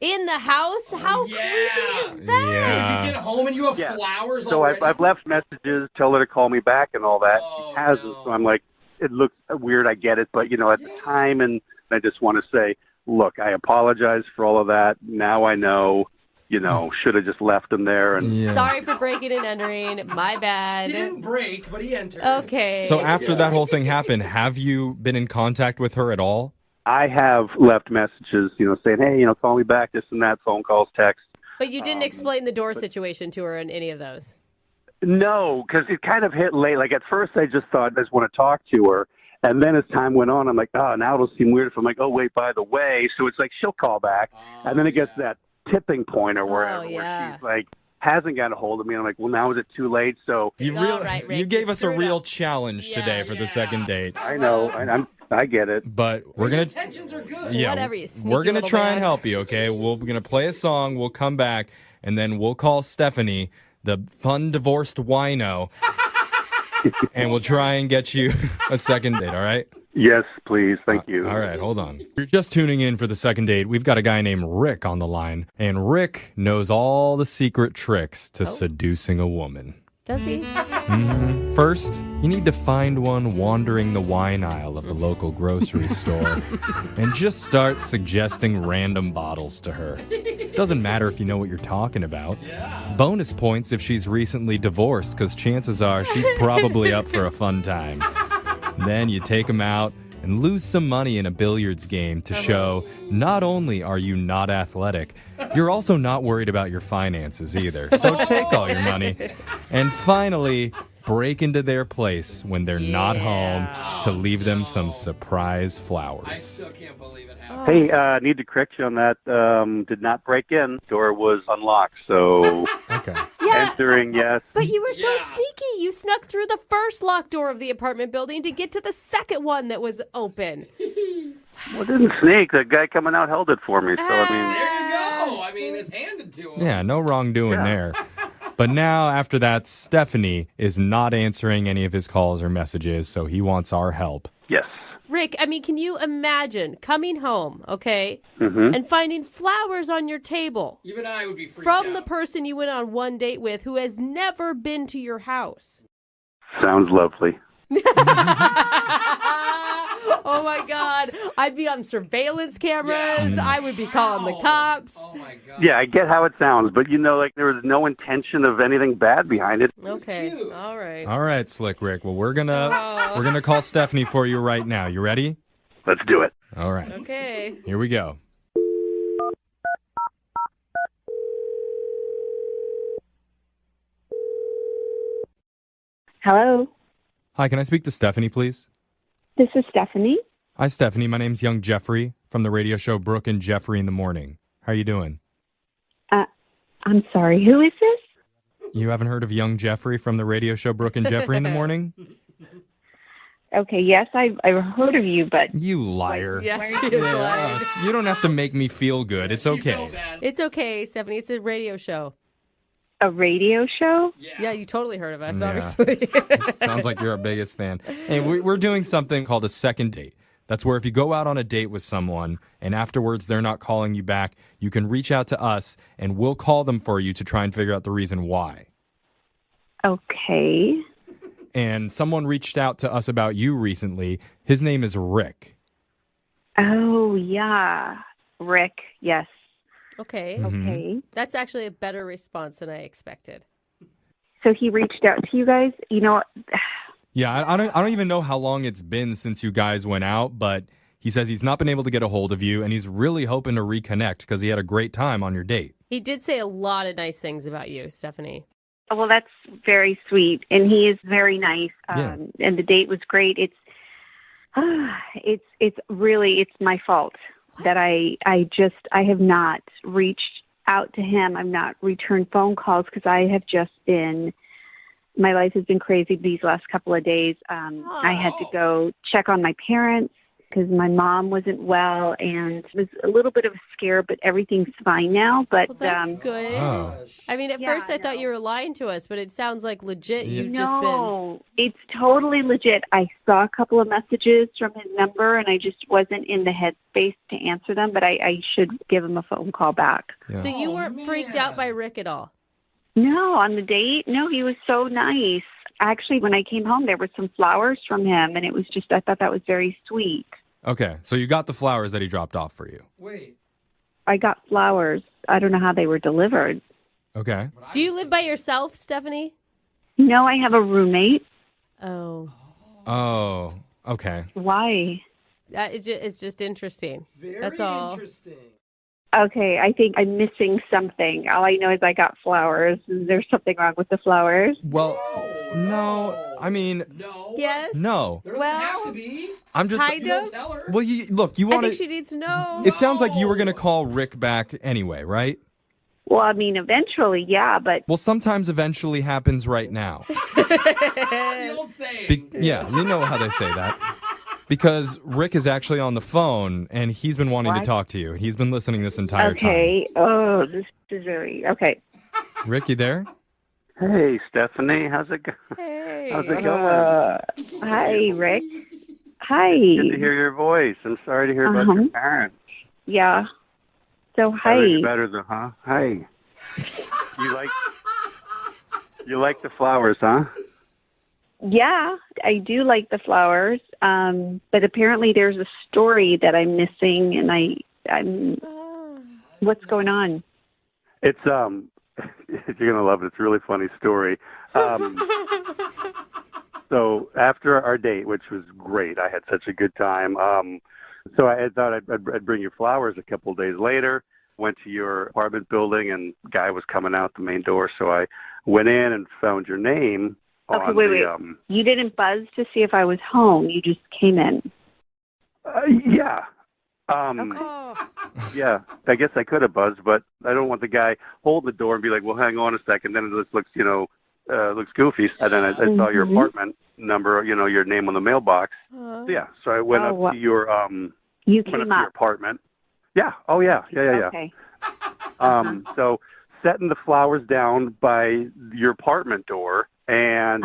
In the house? How creepy is that? Yeah. You get home and you have flowers So already? I've left messages, tell her to call me back and all that. She hasn't, so I'm like, it looks weird, I get it, but, at the time, and I just want to say, look, I apologize for all of that. Now I know, should have just left him there. And Sorry for breaking and entering. My bad. He didn't break, but he entered. Okay. So after that whole thing happened, have you been in contact with her at all? I have left messages, saying, hey, call me back, this and that, phone calls, texts. But you didn't explain the door situation to her in any of those. No, because it kind of hit late. Like, at first I just thought I just want to talk to her. And then as time went on, I'm like, now it'll seem weird if I'm like, oh, wait, by the way. So it's like she'll call back. And then it gets that tipping point or wherever where she's like, hasn't got a hold of me. And I'm like, well, now is it too late? So You gave us a real challenge today for the second date. I know. I get it. But we're going to... Intentions are good. Yeah, Whatever, you sneaky we're going to little try man. and help you, okay? We're going to play a song. We'll come back, and then we'll call Stephanie, the fun divorced wino, and we'll try and get you a second date, all right? Yes, please. Thank you. All right, hold on. You're just tuning in for the second date. We've got a guy named Rick on the line, and Rick knows all the secret tricks to seducing a woman. Does he? First, you need to find one wandering the wine aisle of the local grocery store and just start suggesting random bottles to her. Doesn't matter if you know what you're talking about. Bonus points if she's recently divorced, because chances are she's probably up for a fun time. Then you take them out and lose some money in a billiards game to show not only are you not athletic, you're also not worried about your finances either. So take all your money. And finally, break into their place when they're not home to leave them some surprise flowers. I still can't believe it happened. Hey, need to correct you on that. Did not break in. Door was unlocked, so entering, yes. But you were so sneaky. You snuck through the first locked door of the apartment building to get to the second one that was open. Well, it didn't sneak. The guy coming out held it for me, so I mean... There you go. I mean, it's handed to him. Yeah, no wrongdoing there. But now, after that, Stephanie is not answering any of his calls or messages, so he wants our help. Yes. Rick, I mean, can you imagine coming home, okay, and finding flowers on your table Even I would be freaked from out. the person you went on one date with who has never been to your house? Sounds lovely. Oh my God. I'd be on surveillance cameras. I would be calling the cops. Oh my God. Yeah, I get how it sounds, but like there was no intention of anything bad behind it. Okay. All right. All right, Slick Rick. Well, we're gonna call Stephanie for you right now. You ready? Let's do it. All right. Okay. Here we go. Hello, Hi, can I speak to Stephanie, please? this is Stephanie. Hi, Stephanie. My name's Young Jeffrey from the radio show Brooke and Jeffrey in the Morning. How are you doing? I'm sorry, who is this? You haven't heard of Young Jeffrey from the radio show Brooke and Jeffrey in the Morning? Okay, yes, I've heard of you, but... You liar. Yeah, she is lying. You don't have to make me feel good. It's okay. It's okay, Stephanie. It's a radio show. A radio show? Yeah, you totally heard of us, Yeah. obviously. Sounds like you're our biggest fan. Hey, we're doing something called a second date. That's where if you go out on a date with someone and afterwards they're not calling you back, you can reach out to us and we'll call them for you to try and figure out the reason why. Okay. And someone reached out to us about you recently. His name is Rick. Oh, yeah. Rick, yes. Okay. Mhm. Okay. That's actually a better response than I expected. So he reached out to you guys? Yeah, I don't even know how long it's been since you guys went out, but he says he's not been able to get a hold of you and he's really hoping to reconnect because he had a great time on your date. He did say a lot of nice things about you, Stephanie. Well, that's very sweet, and he is very nice. Yeah. And the date was great. It's my fault that I have not reached out to him. I've not returned phone calls because I have just been. My life has been crazy these last couple of days. I had to go check on my parents because my mom wasn't well, and it was a little bit of a scare, but everything's fine now. But Well, that's good. I mean, at first I thought you were lying to us, but it sounds like legit. You've just been. No, it's totally legit. I saw a couple of messages from his number, and I just wasn't in the headspace to answer them, but I should give him a phone call back. So you weren't freaked out by Rick at all? No, on the date, no, he was so nice. Actually, when I came home, there were some flowers from him, and it was just, I thought that was very sweet. Okay, so you got the flowers that he dropped off for you. Wait. I got flowers. I don't know how they were delivered. Okay. Do you live by yourself, Stephanie? No, I have a roommate. Oh. Oh, okay. Why? It's just interesting. That's all. Interesting. Okay, I think I'm missing something. All I know is I got flowers. Is there something wrong with the flowers? Well, no. I mean, Yes. no. Well, I'm just. kind of. Well, you I want think she needs to know. It sounds like you were going to call Rick back anyway, right? Well, I mean, eventually, yeah, but... Well, sometimes eventually happens right now. The old saying. Yeah, you know how they say that. Because Rick is actually on the phone, and he's been wanting to What? talk to you. He's been listening this entire Okay. Oh, this is very... Okay. time. Rick, you there? Hey, Stephanie, how's it going? Hey. How's it going? Hi, Rick. Hi. Good to hear your voice. I'm sorry to hear about your parents. Yeah. So, hi. Everything's better though, huh? Hi. You like the flowers, huh? Yeah, I do like the flowers, but apparently there's a story that I'm missing, and I'm. What's going on? It's you're gonna love it. It's a really funny story. So after our date, which was great, I had such a good time. So I had thought I'd bring you flowers a couple of days later. Went to your apartment building, and guy was coming out the main door. So I went in and found your name. Okay, wait. You didn't buzz to see if I was home. You just came in. Yeah. Okay. Yeah, I guess I could have buzzed, but I don't want the guy holding the door and be like, well, hang on a second. Then it looks, looks goofy. And then I saw your apartment number, your name on the mailbox. Yeah, so I went up to your You went came up to your up. apartment. Yeah. Oh, yeah. Okay. So setting the flowers down by your apartment door, and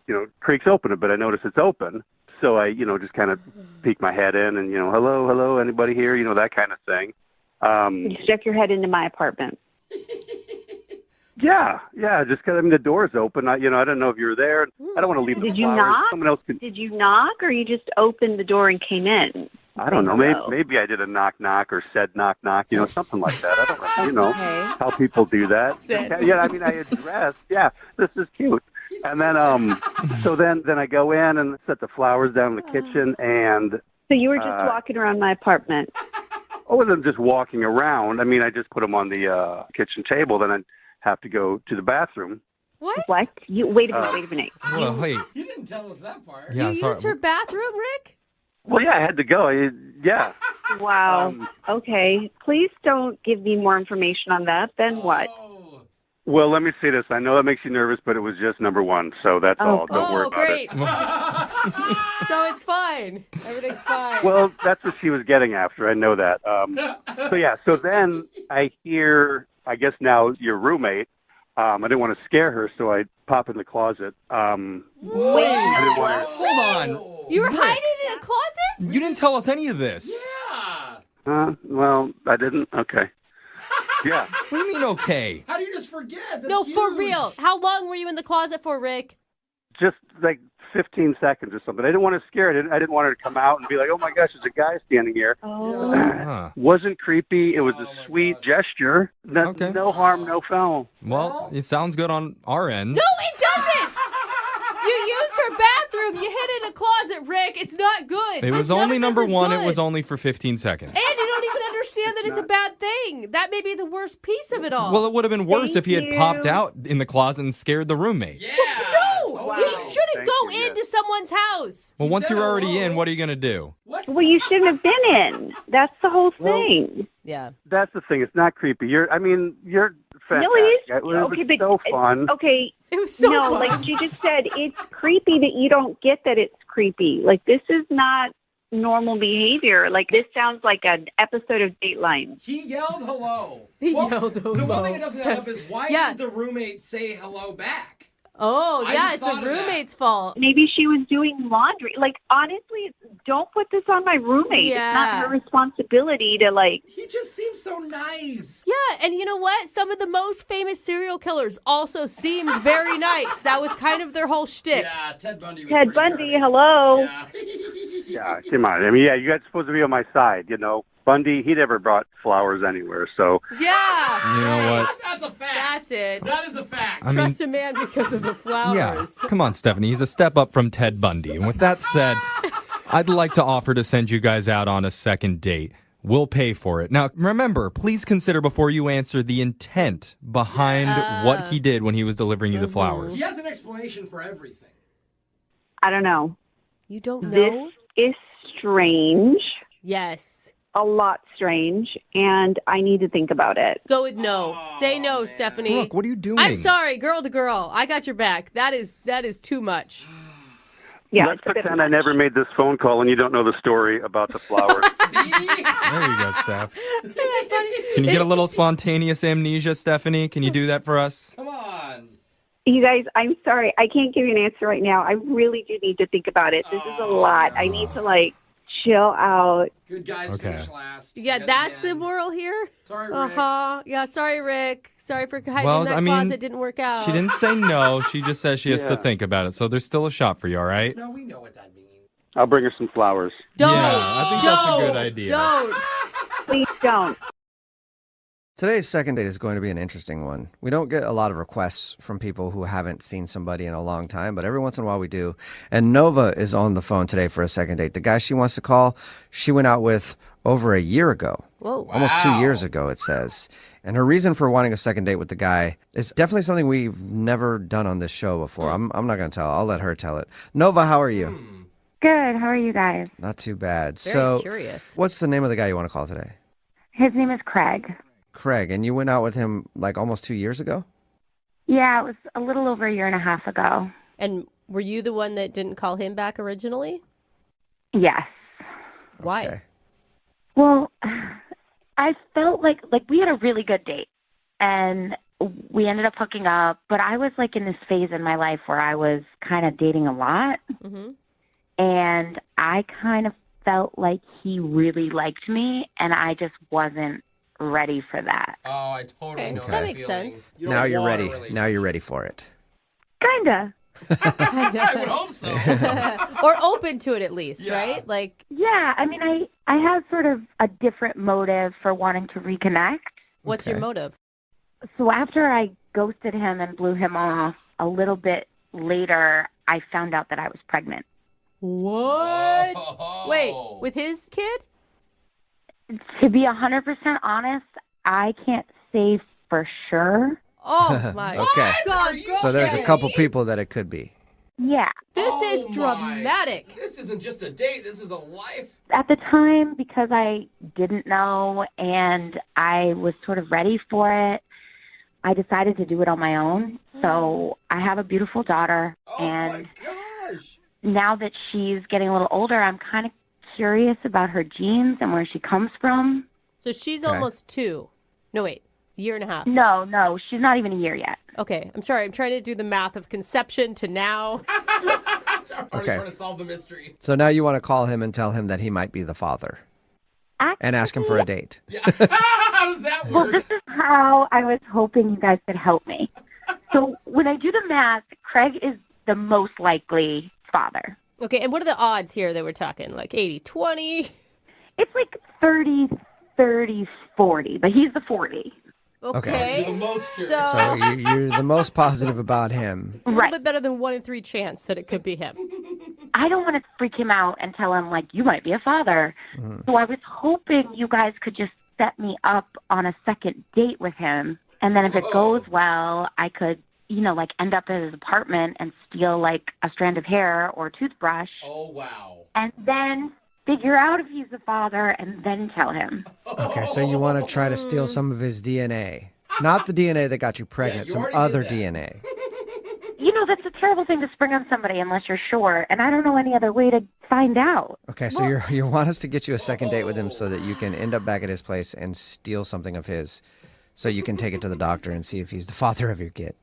it creaks open a bit. I notice it's open, so I just kind of peek my head in, and hello, anybody here? That kind of thing. You stuck your head into my apartment. Yeah, just because, the door's open. I don't know if you were there. I don't want to leave the Did you flowers. knock? Someone else could. Did you knock, or you just opened the door and came in? I don't know. Hello. Maybe I did a knock or said knock, something like that. I don't know. Okay. How people do that. Said. Yeah, I addressed. Yeah, this is cute. And then so then I go in and set the flowers down in the kitchen, and So you were just walking around my apartment. I wasn't just walking around. I just put them on the kitchen table. Then I'd have to go to the bathroom. What? You wait a minute. Well, wait. You didn't tell us that part. Yeah, you sorry. used her bathroom, Rick? Well, yeah, I had to go. Yeah. Wow. Okay. Please don't give me more information on that. Then what? Well, let me say this. I know that makes you nervous, but it was just number one, so that's all. Don't worry about great. it. So it's fine. Everything's fine. Well, that's what she was getting after. I know that. So then I hear, I guess now your roommate. I didn't want to scare her, so I pop in the closet. Wait, I didn't want her. Hold on. You were Rick, hiding in a closet? You didn't tell us any of this. Well, I didn't. Okay. Yeah. What do you mean, okay? How do you just forget? That's No, for huge. real. How long were you in the closet for, Rick? Just like 15 seconds or something. I didn't want to scare her. I didn't want her to come out and be like, oh my gosh, there's a guy standing here. Huh. Wasn't creepy. It was a sweet gesture. No harm, no foul. Well, it sounds good on our end. No, it doesn't! You used her bathroom. You hid in a closet, Rick. It's not good. It was None only of this number is one. good. It was only for 15 seconds. And you don't even understand that it's a bad thing. That may be the worst piece of it all. Well, it would have been worse if he had you. popped out in the closet and scared the roommate. No! You shouldn't Thank go you, into someone's house. Well, once you're already in, what are you going to do? Well, you shouldn't have been in. That's the whole thing. Yeah. That's the thing. It's not creepy. You're fantastic. No, it is. It was Okay, but so fun. Okay. It was so no, fun. like you just said, it's creepy that you don't get that it's creepy. Like this is not normal behavior. Like this sounds like an episode of Dateline. He yelled hello. He Well, yelled The hello. one thing it doesn't add up is why Yeah. did the roommate say hello back? Oh, I yeah, just it's thought the of that. roommate's fault. Maybe she was doing laundry. Like honestly, don't put this on my roommate. It's Yeah. not her responsibility to like. He just seems so nice. Yeah, and you know what? Some of the most famous serial killers also seemed very nice. That was kind of their whole shtick. Yeah, Ted Bundy was Ted pretty Bundy, charming. hello. Yeah. Yeah, come on. You guys are supposed to be on my side, Bundy, he never brought flowers anywhere, so. Yeah. You know what? That's a fact. That's it. That is a fact. I mean, Trust a man because of the flowers. yeah. Come on, Stephanie. He's a step up from Ted Bundy. And with that said, I'd like to offer to send you guys out on a second date. We'll pay for it. Now, remember, please consider before you answer the intent behind what he did when he was delivering you the flowers. He has an explanation for everything. I don't know. You don't This know? is strange. Yes. A lot strange, and I need to think about it. Go with no. Say no, Stephanie. Look, what are you doing? I'm sorry, girl to girl. I got your back. That is too much. Yeah, Let's pretend I never made this phone call and you don't know the story about the flowers. There you go, Steph. Can you get a little spontaneous amnesia, Stephanie? Can you do that for us? Come on. You guys, I'm sorry. I can't give you an answer right now. I really do need to think about it. This is a lot. I need to, chill out. Good guys finish last. Yeah, that's the moral here? Sorry, Rick. Uh-huh. Yeah, sorry, Rick. Sorry for hiding Well, in that I mean, closet. Didn't work out. She didn't say no. She just says she has to Yeah. think about it. So there's still a shot for you, all right? No, we know what that means. I'll bring her some flowers. Don't. Yeah, I think that's a good idea. Don't. Please don't. Today's second date is going to be an interesting one. We don't get a lot of requests from people who haven't seen somebody in a long time, but every once in a while we do. And Nova is on the phone today for a second date. The guy she wants to call, she went out with over a year ago. Whoa. Almost 2 years ago, it says. And her reason for wanting a second date with the guy is definitely something we've never done on this show before. I'm not going to tell. I'll let her tell it. Nova, how are you? Good. How are you guys? Not too bad. Very so, curious. what's the name of the guy you want to call today? His name is Craig. Craig. And you went out with him almost 2 years ago? Yeah, it was a little over a year and a half ago. And were you the one that didn't call him back originally? Yes. Why? Okay. Well, I felt like we had a really good date, and we ended up hooking up. But I was in this phase in my life where I was kind of dating a lot, Mm-hmm. and I kind of felt like he really liked me, and I just wasn't ready for that. Oh, I totally know That makes sense. You don't Now you're want a ready. relationship. Now you're ready for it. Kinda. I would hope so. Or open to it at least, right? Like, Yeah, I mean, I have sort of a different motive for wanting to reconnect. what's your motive? So after I ghosted him and blew him off, a little bit later, I found out that I was pregnant. What? Wait, with his kid? To be 100% honest, I can't say for sure. Oh my Okay. God! So there's a couple people that it could be. Yeah. This is dramatic. This isn't just a date. This is a life. At the time, because I didn't know and I was sort of ready for it, I decided to do it on my own. So I have a beautiful daughter, and now that she's getting a little older, I'm kind of curious about her genes and where she comes from. So she's almost 2. No, wait, year and a half. No, she's not even a year yet. Okay, I'm sorry. I'm trying to do the math of conception to now. Already trying to solve the mystery. So now you want to call him and tell him that he might be the father. And ask him for a date. How does that Well, work? this is how I was hoping you guys could help me. So when I do the math, Craig is the most likely father. Okay, and what are the odds here that we're talking? Like 80-20? It's like 30-40, but he's the 40. Okay. You're the most sure. So you're the most positive about him. A little bit better than 1 in 3 chance that it could be him. I don't want to freak him out and tell him, like, you might be a father. So I was hoping you guys could just set me up on a second date with him. And then if it goes well, I could, like end up at his apartment and steal like a strand of hair or a toothbrush. Oh, wow. And then figure out if he's the father and then tell him. Okay, so you want to try to steal some of his DNA. Not the DNA that got you pregnant, some other DNA. That's a terrible thing to spring on somebody unless you're sure. And I don't know any other way to find out. Okay, so you want us to get you a second date with him so that you can end up back at his place and steal something of his so you can take it to the doctor and see if he's the father of your kid.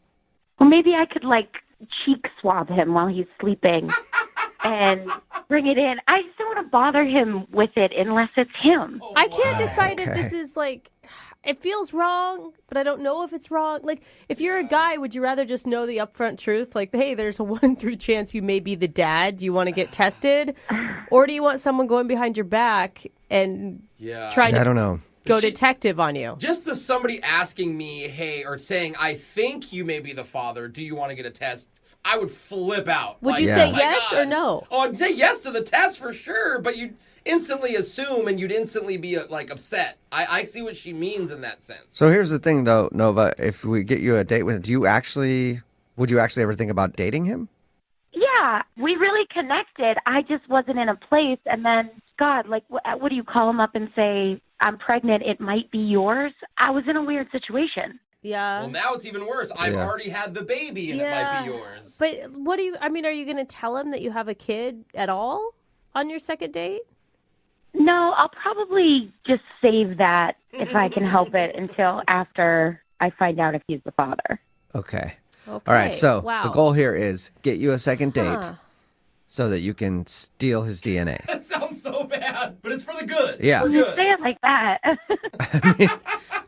Well, maybe I could, like, cheek swab him while he's sleeping and bring it in. I just don't want to bother him with it unless it's him. I can't decide if this is like, it feels wrong, but I don't know if it's wrong. Like, if you're a guy, would you rather just know the upfront truth? Like, hey, there's a 1 in 3 chance you may be the dad. Do you want to get tested? Or do you want someone going behind your back and trying to I don't know. go detective on you? Just the somebody asking me, hey, or saying, I think you may be the father. Do you want to get a test? I would flip out. Would you say yes or no? Oh, I'd say yes to the test for sure, but you'd instantly assume and you'd instantly be like upset. I see what she means in that sense. So here's the thing, though, Nova. If we get you a date with him, would you actually ever think about dating him? Yeah, we really connected. I just wasn't in a place. And then, God, like, what do you call him up and say, I'm pregnant, it might be yours? I was in a weird situation. Yeah. Well, now it's even worse. I've already had the baby and it might be yours. But are you going to tell him that you have a kid at all on your second date? No, I'll probably just save that if I can help it until after I find out if he's the father. Okay. All right, so the goal here is get you a second date so that you can steal his DNA. That sounds so bad, but it's for the good. Yeah. It's for You good. say it like that.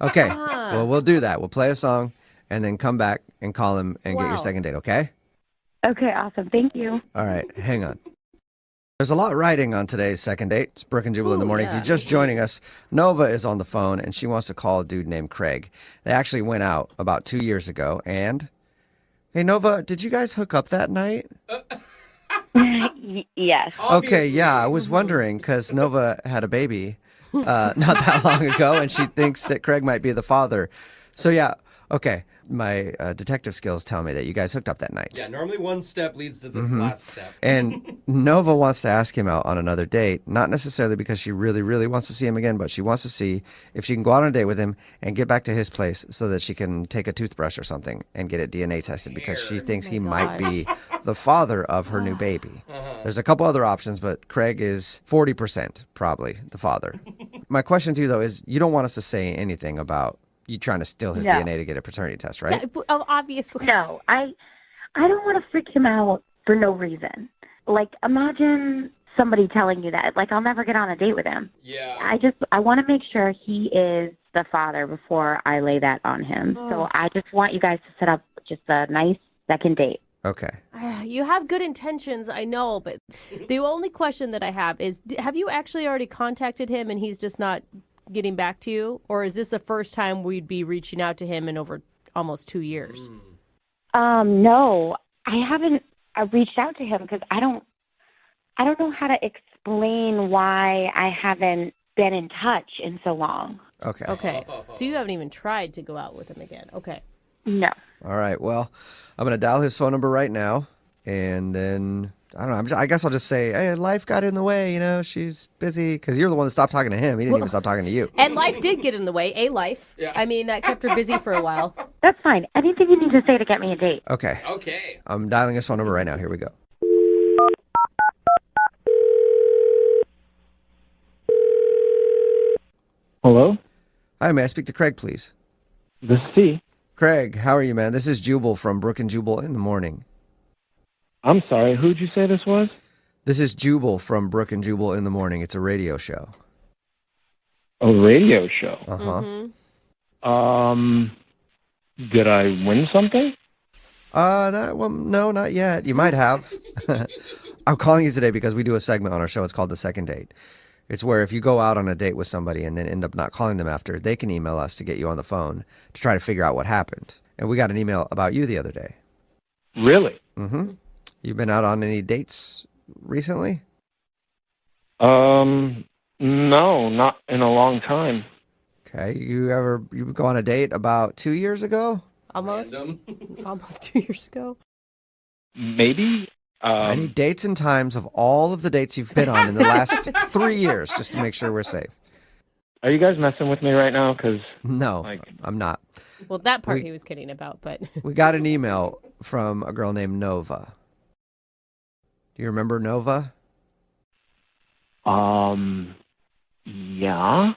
Okay, well, we'll do that. We'll play a song and then come back and call him and get your second date, okay? Okay, awesome. Thank you. All right, hang on. There's a lot riding on today's second date. It's Brooke and Jubal in the morning. If you're just joining us, Nova is on the phone, and she wants to call a dude named Craig. They actually went out about 2 years ago, and... Hey, Nova, did you guys hook up that night? Yes. Okay, yeah, I was wondering, because Nova had a baby not that long ago, and she thinks that Craig might be the father. So, yeah, okay. My detective skills tell me that you guys hooked up that night. Yeah, normally one step leads to this last step. And Nova wants to ask him out on another date, not necessarily because she really, really wants to see him again, but she wants to see if she can go out on a date with him and get back to his place so that she can take a toothbrush or something and get it DNA tested because she thinks he might be the father of her new baby. There's a couple other options, but Craig is 40% probably the father. My question to you, though, is you don't want us to say anything about you trying to steal his DNA to get a paternity test, right? Yeah, obviously. No, I don't want to freak him out for no reason. Like, imagine somebody telling you that. Like, I'll never get on a date with him. Yeah. I want to make sure he is the the father before I lay that on him. So I just want you guys to set up just a nice second date. Okay. You have good intentions, I know, but the only question that I have is, have you actually already contacted him and he's just not getting back to you? Or is this the first time we'd be reaching out to him in over almost 2 years? No, I haven't reached out to him because I don't know how to explain why I haven't been in touch in so long. Okay. Okay. So you haven't even tried to go out with him again. Okay. No. All right. Well, I'm going to dial his phone number right now, and then I don't know. I guess I'll just say, hey, life got in the way. You know, she's busy because you're the one that stopped talking to him. He didn't even stop talking to you. And life did get in the way. Life. Yeah. I mean, that kept her busy for a while. That's fine. Anything you need to say to get me a date. Okay. Okay. I'm dialing his phone number right now. Here we go. Hello? Hi, may I speak to Craig, please? This is he. Craig, how are you, man? This is Jubal from Brooke and Jubal in the morning. I'm sorry, who'd you say this was? This is Jubal from Brooke and Jubal in the morning. It's a radio show. A radio show? Uh-huh. Did I win something? No, not yet. You might have. I'm calling you today because we do a segment on our show. It's called The Second Date. It's where if you go out on a date with somebody and then end up not calling them after, they can email us to get you on the phone to try to figure out what happened. And we got an email about you the other day. Really? Mm-hmm. You been out on any dates recently? No, not in a long time. Okay. You go on a date about 2 years ago? Almost 2 years ago. Maybe. I need dates and times of all of the dates you've been on in the last 3 years, just to make sure we're safe. Are you guys messing with me right now? Because no, I'm not. Well, that part he was kidding about, but we got an email from a girl named Nova. Do you remember Nova? Yeah.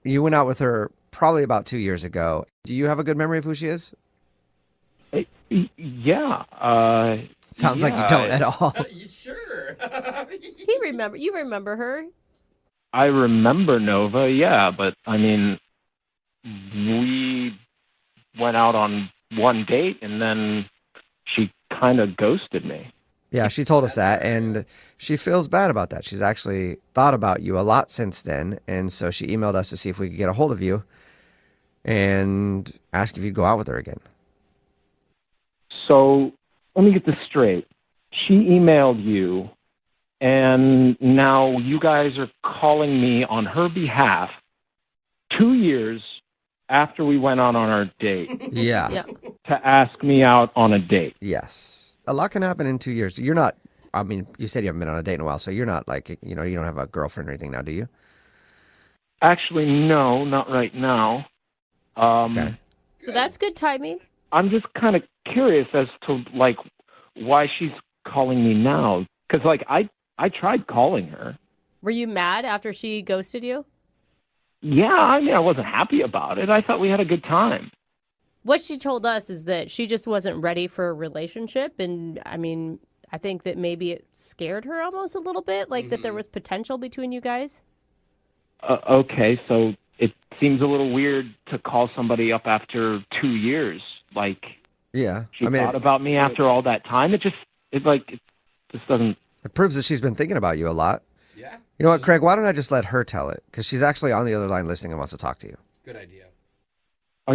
You went out with her probably about 2 years ago. Do you have a good memory of who she is? Yeah. Sounds like you don't at all. Sure. You remember her? I remember Nova, yeah, but I mean, we went out on one date and then she kind of ghosted me. Yeah, she told us that, and she feels bad about that. She's actually thought about you a lot since then, and so she emailed us to see if we could get a hold of you and ask if you'd go out with her again. So let me get this straight. She emailed you, and now you guys are calling me on her behalf 2 years after we went on our date. Yeah. To ask me out on a date. Yes. A lot can happen in 2 years. You're not, I mean, you said you haven't been on a date in a while, so you're not like, you don't have a girlfriend or anything now, do you? Actually, no, not right now. Okay. So that's good timing. I'm just kind of curious as to, like, why she's calling me now. Because, like, I tried calling her. Were you mad after she ghosted you? Yeah, I mean, I wasn't happy about it. I thought we had a good time. What she told us is that she just wasn't ready for a relationship. And, I mean, I think that maybe it scared her almost a little bit, like that there was potential between you guys. Okay, so it seems a little weird to call somebody up after 2 years. Like, yeah, she thought about me after all that time. It just doesn't. It proves that she's been thinking about you a lot. Yeah. You know what, Craig? Why don't I just let her tell it? Because she's actually on the other line listening and wants to talk to you. Good idea. Are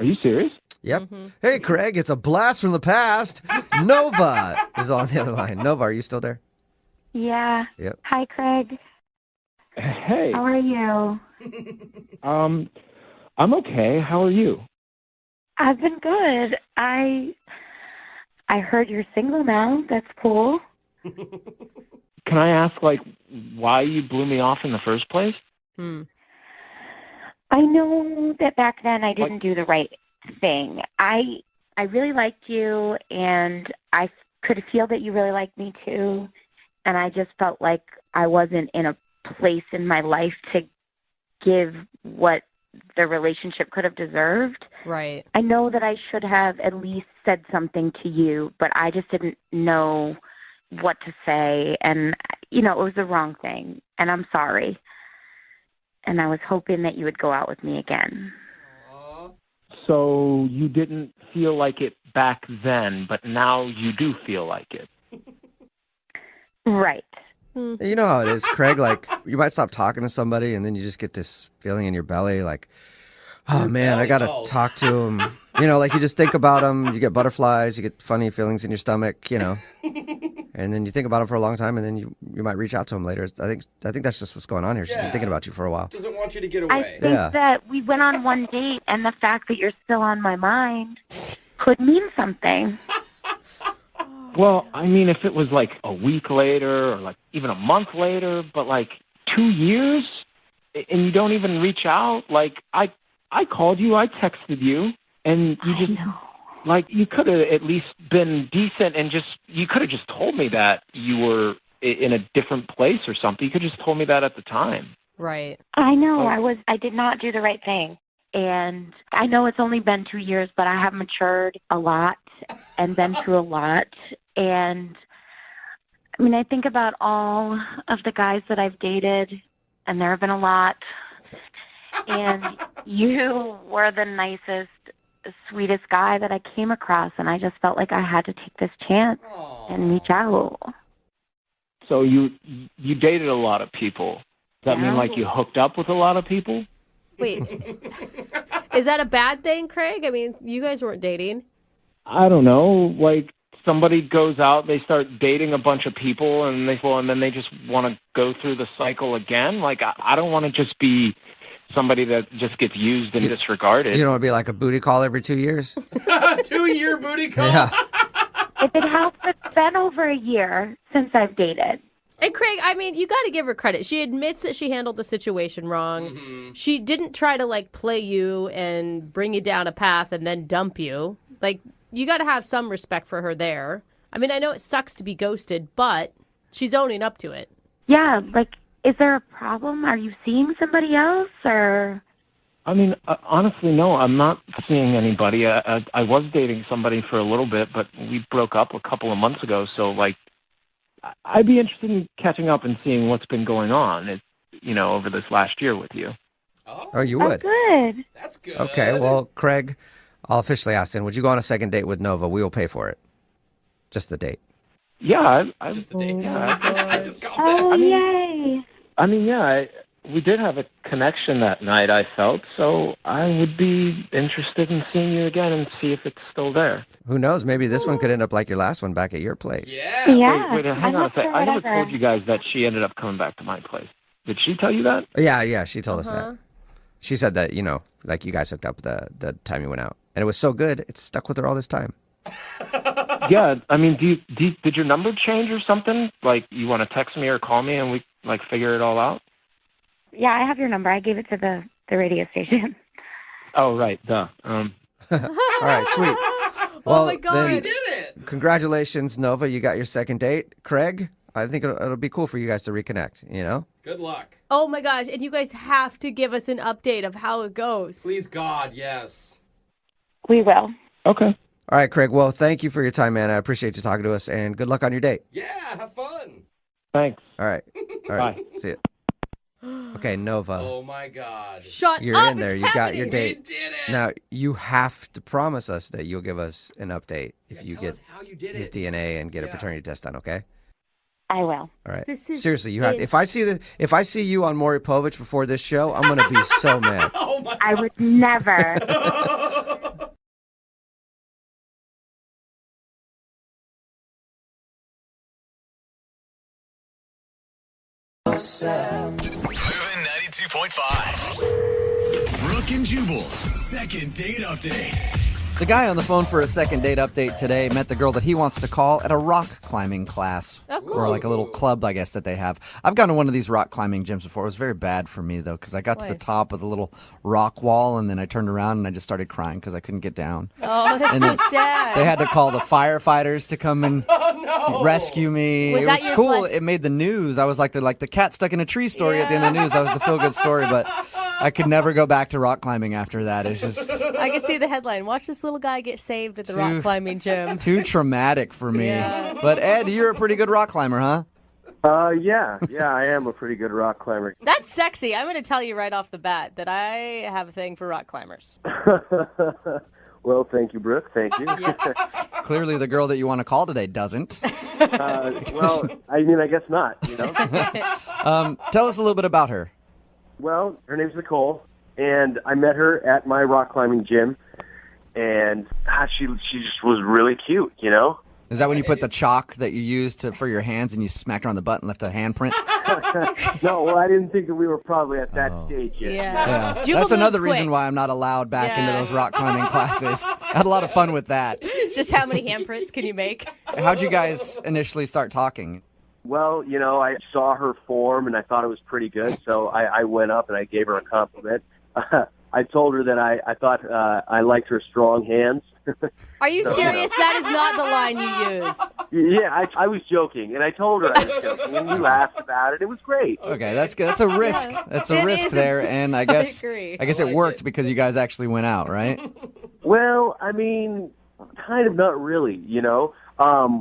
you serious? Yep. Hey, Craig, it's a blast from the past. Nova is on the other line. Nova, are you still there? Yeah. Yep. Hi, Craig. Hey. How are you? I'm okay. How are you? I've been good. I heard you're single now. That's cool. Can I ask, like, why you blew me off in the first place? I know that back then I didn't do the right thing. I really liked you, and I could feel that you really liked me too. And I just felt like I wasn't in a place in my life to give what the relationship could have deserved. Right. I know that I should have at least said something to you, but I just didn't know what to say. And, it was the wrong thing. And I'm sorry. and I was hoping that you would go out with me again. So you didn't feel like it back then, but now you do feel like it. Right. You know how it is, Craig. Like, you might stop talking to somebody, and then you just get this feeling in your belly, like, oh man, I gotta talk to him. You know, like you just think about him, you get butterflies, you get funny feelings in your stomach, you know, and then you think about him for a long time, and then you might reach out to him later. I think that's just what's going on here. She's been thinking about you for a while. Doesn't want you to get I away. think that we went on one date, and the fact that you're still on my mind could mean something. Well, I mean, if it was like a week later or like even a month later, but like 2 years and you don't even reach out, like I called you, I texted you, and you just like you could have at least been decent and you could have just told me that you were in a different place or something. You could have just told me that at the time. Right. I know. I did not do the right thing. And I know it's only been 2 years, but I have matured a lot and been through a lot. And I mean, I think about all of the guys that I've dated, and there have been a lot. And you were the nicest, sweetest guy that I came across, and I just felt like I had to take this chance and reach out. So you dated a lot of people. Does that mean like you hooked up with a lot of people? Wait, is that a bad thing, Craig? I mean, you guys weren't dating. I don't know. Like somebody goes out, they start dating a bunch of people, and then they just want to go through the cycle again. Like I don't want to just be somebody that just gets used and disregarded. You don't want to be like a booty call every 2 years? 2-year booty call? Yeah. If it helps, it's been over a year since I've dated. And Craig, I mean, you got to give her credit. She admits that she handled the situation wrong. Mm-hmm. She didn't try to like play you and bring you down a path and then dump you. Like, you got to have some respect for her there. I mean, I know it sucks to be ghosted, but she's owning up to it. Yeah, like, is there a problem? Are you seeing somebody else, or? I mean, honestly, no, I'm not seeing anybody. I was dating somebody for a little bit, but we broke up a couple of months ago. So, like, I'd be interested in catching up and seeing what's been going on, over this last year with you. Oh, you would? Good. That's good. Okay, well, Craig, I'll officially ask then, would you go on a second date with Nova? We will pay for it. Just the date. Yeah, Just the date. I just got Oh, that. yay. I mean, yeah, we did have a connection that night, I felt, so I would be interested in seeing you again and see if it's still there. Who knows? Maybe this one could end up like your last one back at your place. Yeah. Wait, hang I'm on a up sec. for I never whatever. told you guys that she ended up coming back to my place. Did she tell you that? Yeah, she told us that. She said that, like you guys hooked up the time you went out. And it was so good, it stuck with her all this time. Yeah, I mean, did your number change or something? Like, you want to text me or call me and we, like, figure it all out? Yeah, I have your number. I gave it to the radio station. Oh, right, duh. All right, sweet. Well, oh my God. then, We did it. congratulations, Nova. You got your second date. Craig, I think it'll be cool for you guys to reconnect, Good luck. Oh my gosh, and you guys have to give us an update of how it goes. Please, God, yes. We will. Okay. All right, Craig. Well, thank you for your time, man. I appreciate you talking to us, and good luck on your date. Yeah, have fun. Thanks. All right. Bye. See you. Okay, Nova. Oh, my God. Shut You're up, in there. it's You got happening. your date. We did it. Now, you have to promise us that you'll give us an update if you tell get us how you did his it. DNA and get a paternity test done, okay? I will. All right. This is Seriously, you have. If I see you on Maury Povich before this show, I'm gonna be so mad. Oh, my God. I would never. Moving 92.5. Brooke and Jubal's second date update. The guy on the phone for a second date update today met the girl that he wants to call at a rock climbing class. Oh, cool. Or like a little club, I guess, that they have. I've gone to one of these rock climbing gyms before. It was very bad for me, though, because I got Why? to the top of the little rock wall, and then I turned around and I just started crying because I couldn't get down. Oh, that's And so then sad. They had to call the firefighters to come and rescue me. Was it that was your cool. flag? It made the news. I was like the cat stuck in a tree story at the end of the news. That was the feel-good story, but I could never go back to rock climbing after that. It's just I could see the headline. Watch this little guy get saved at the rock climbing gym. too traumatic for me. Yeah. But Ed, you're a pretty good rock climber, huh? Yeah, I am a pretty good rock climber. That's sexy. I'm going to tell you right off the bat that I have a thing for rock climbers. Well, thank you, Brooke. Thank you. Clearly, the girl that you want to call today doesn't. Well, I mean, I guess not, you know? Tell us a little bit about her. Well, her name's Nicole, and I met her at my rock climbing gym, and she just was really cute, you know? Is that when you put the chalk that you used for your hands and you smacked her on the butt and left a handprint? No, well, I didn't think that we were probably at that stage yet. Yeah. That's another reason why I'm not allowed back into those rock climbing classes. I had a lot of fun with that. Just how many handprints can you make? How'd you guys initially start talking? Well, you know, I saw her form, and I thought it was pretty good, so I went up and I gave her a compliment. I told her that I thought I liked her strong hands. Are you serious? That is not the line you used. Yeah, I was joking, and I told her I was joking, and we laughed about it. It was great. Okay, that's good. That's a risk. That's a risk there, and I guess it worked because you guys actually went out, right? Well, I mean, kind of not really, you know.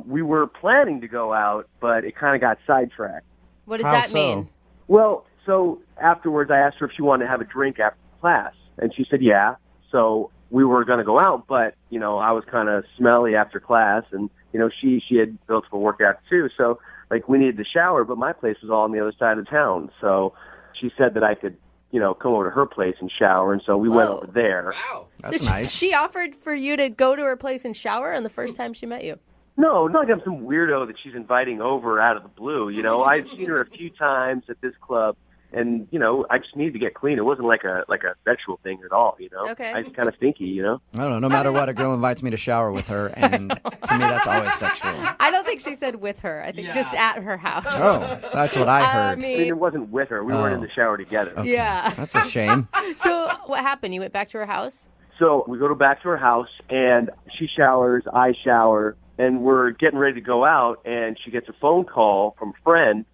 We were planning to go out, but it kind of got sidetracked. What does that mean? Well, so afterwards I asked her if she wanted to have a drink after class, and she said yeah. So we were going to go out, but, you know, I was kind of smelly after class, and, you know, she had built for workout too, so, like, we needed to shower, but my place was all on the other side of town, so she said that I could, you know, come over to her place and shower, and so we went over there. Wow. That's nice. She offered for you to go to her place and shower on the first time she met you? No, not like I'm some weirdo that she's inviting over out of the blue, you know. I've seen her a few times at this club, and, you know, I just needed to get clean. It wasn't like a sexual thing at all, you know. Okay. I was kind of stinky, you know. I don't know. No matter what, a girl invites me to shower with her, and to me, that's always sexual. I don't think she said with her. I think just at her house. Oh, that's what I heard. I mean, it wasn't with her. We weren't in the shower together. Okay. Yeah. That's a shame. So what happened? You went back to her house? So we go back to her house, and she showers, I shower, and we're getting ready to go out, and she gets a phone call from a friend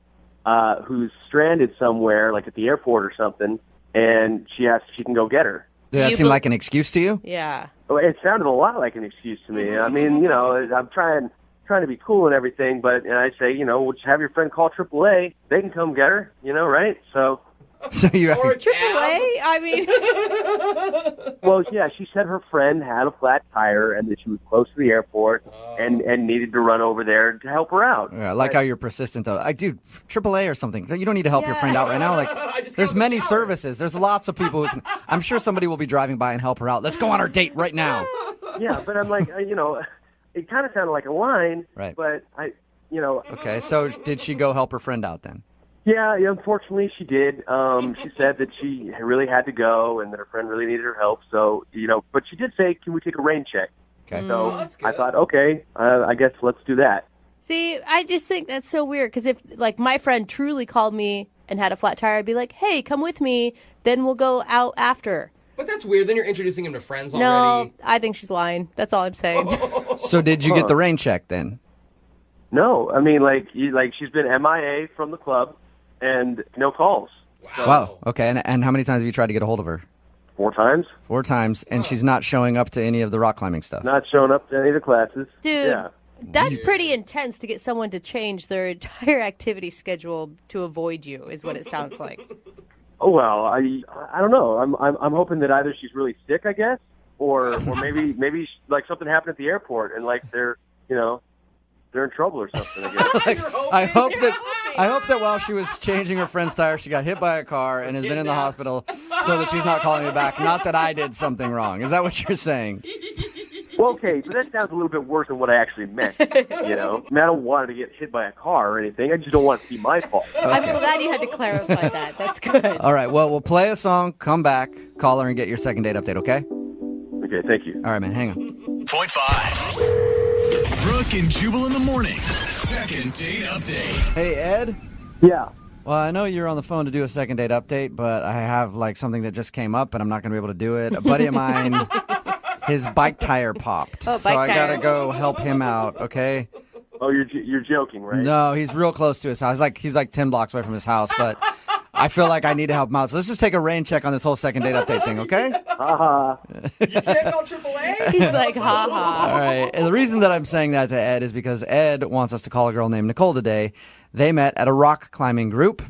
who's stranded somewhere, like at the airport or something, and she asks if she can go get her. Did that seem like an excuse to you? Yeah. Well, it sounded a lot like an excuse to me. I mean, you know, I'm trying to be cool and everything, but and I say, you know, we'll just have your friend call AAA. They can come get her, you know, right? So you or AAA? I mean, well, yeah, she said her friend had a flat tire and that she was close to the airport and needed to run over there to help her out. Yeah, I like how you're persistent, though. Dude, AAA or something. You don't need to help your friend out right now. Like, there's many services. There's lots of people who can. I'm sure somebody will be driving by and help her out. Let's go on our date right now. Yeah, but I'm like, you know, it kind of sounded like a line, right? But you know. Okay, so did she go help her friend out then? Yeah, unfortunately she did. She said that she really had to go and that her friend really needed her help. So, you know, but she did say, can we take a rain check? Okay. So I thought, okay, I guess let's do that. see, I just think that's so weird because if, like, my friend truly called me and had a flat tire, I'd be like, hey, come with me, then we'll go out after. But that's weird. Then you're introducing him to friends No, already. I think she's lying. That's all I'm saying. So did you get the rain check then? No, I mean, like she's been MIA from the club. And no calls. Wow. Okay. And how many times have you tried to get a hold of her? 4 times. 4 times, and she's not showing up to any of the rock climbing stuff. Not showing up to any of the classes. Dude, Yeah. that's pretty intense to get someone to change their entire activity schedule to avoid you, is what it sounds like. Oh well, I don't know. I'm hoping that either she's really sick, I guess, or maybe like something happened at the airport and like they're in trouble or something. I guess. I hope that while she was changing her friend's tire, she got hit by a car and has been in the hospital, so that she's not calling me back. Not that I did something wrong. Is that what you're saying? Well, okay, so that sounds a little bit worse than what I actually meant. You know, I mean, I don't want her to get hit by a car or anything. I just don't want it to be my fault. I'm glad you had to clarify that. That's good. All right. Well, we'll play a song, come back, call her, and get your second date update. Okay? Okay. Thank you. All right, man. Hang on. Point 5. Brooke and Jubal in the mornings. Second date update. Hey, Ed. Yeah. Well, I know you're on the phone to do a second date update, but I have like something that just came up, and I'm not going to be able to do it. A buddy of mine, his bike tire popped, so I got to go help him out. Okay. Oh, you're joking, right? No, he's real close to his house. He's like 10 blocks away from his house, but I feel like I need to help him out. So let's just take a rain check on this whole second date update thing, okay? Haha. You can't call AAA? He's like, ha ha. All right. And the reason that I'm saying that to Ed is because Ed wants us to call a girl named Nicole today. They met at a rock climbing group.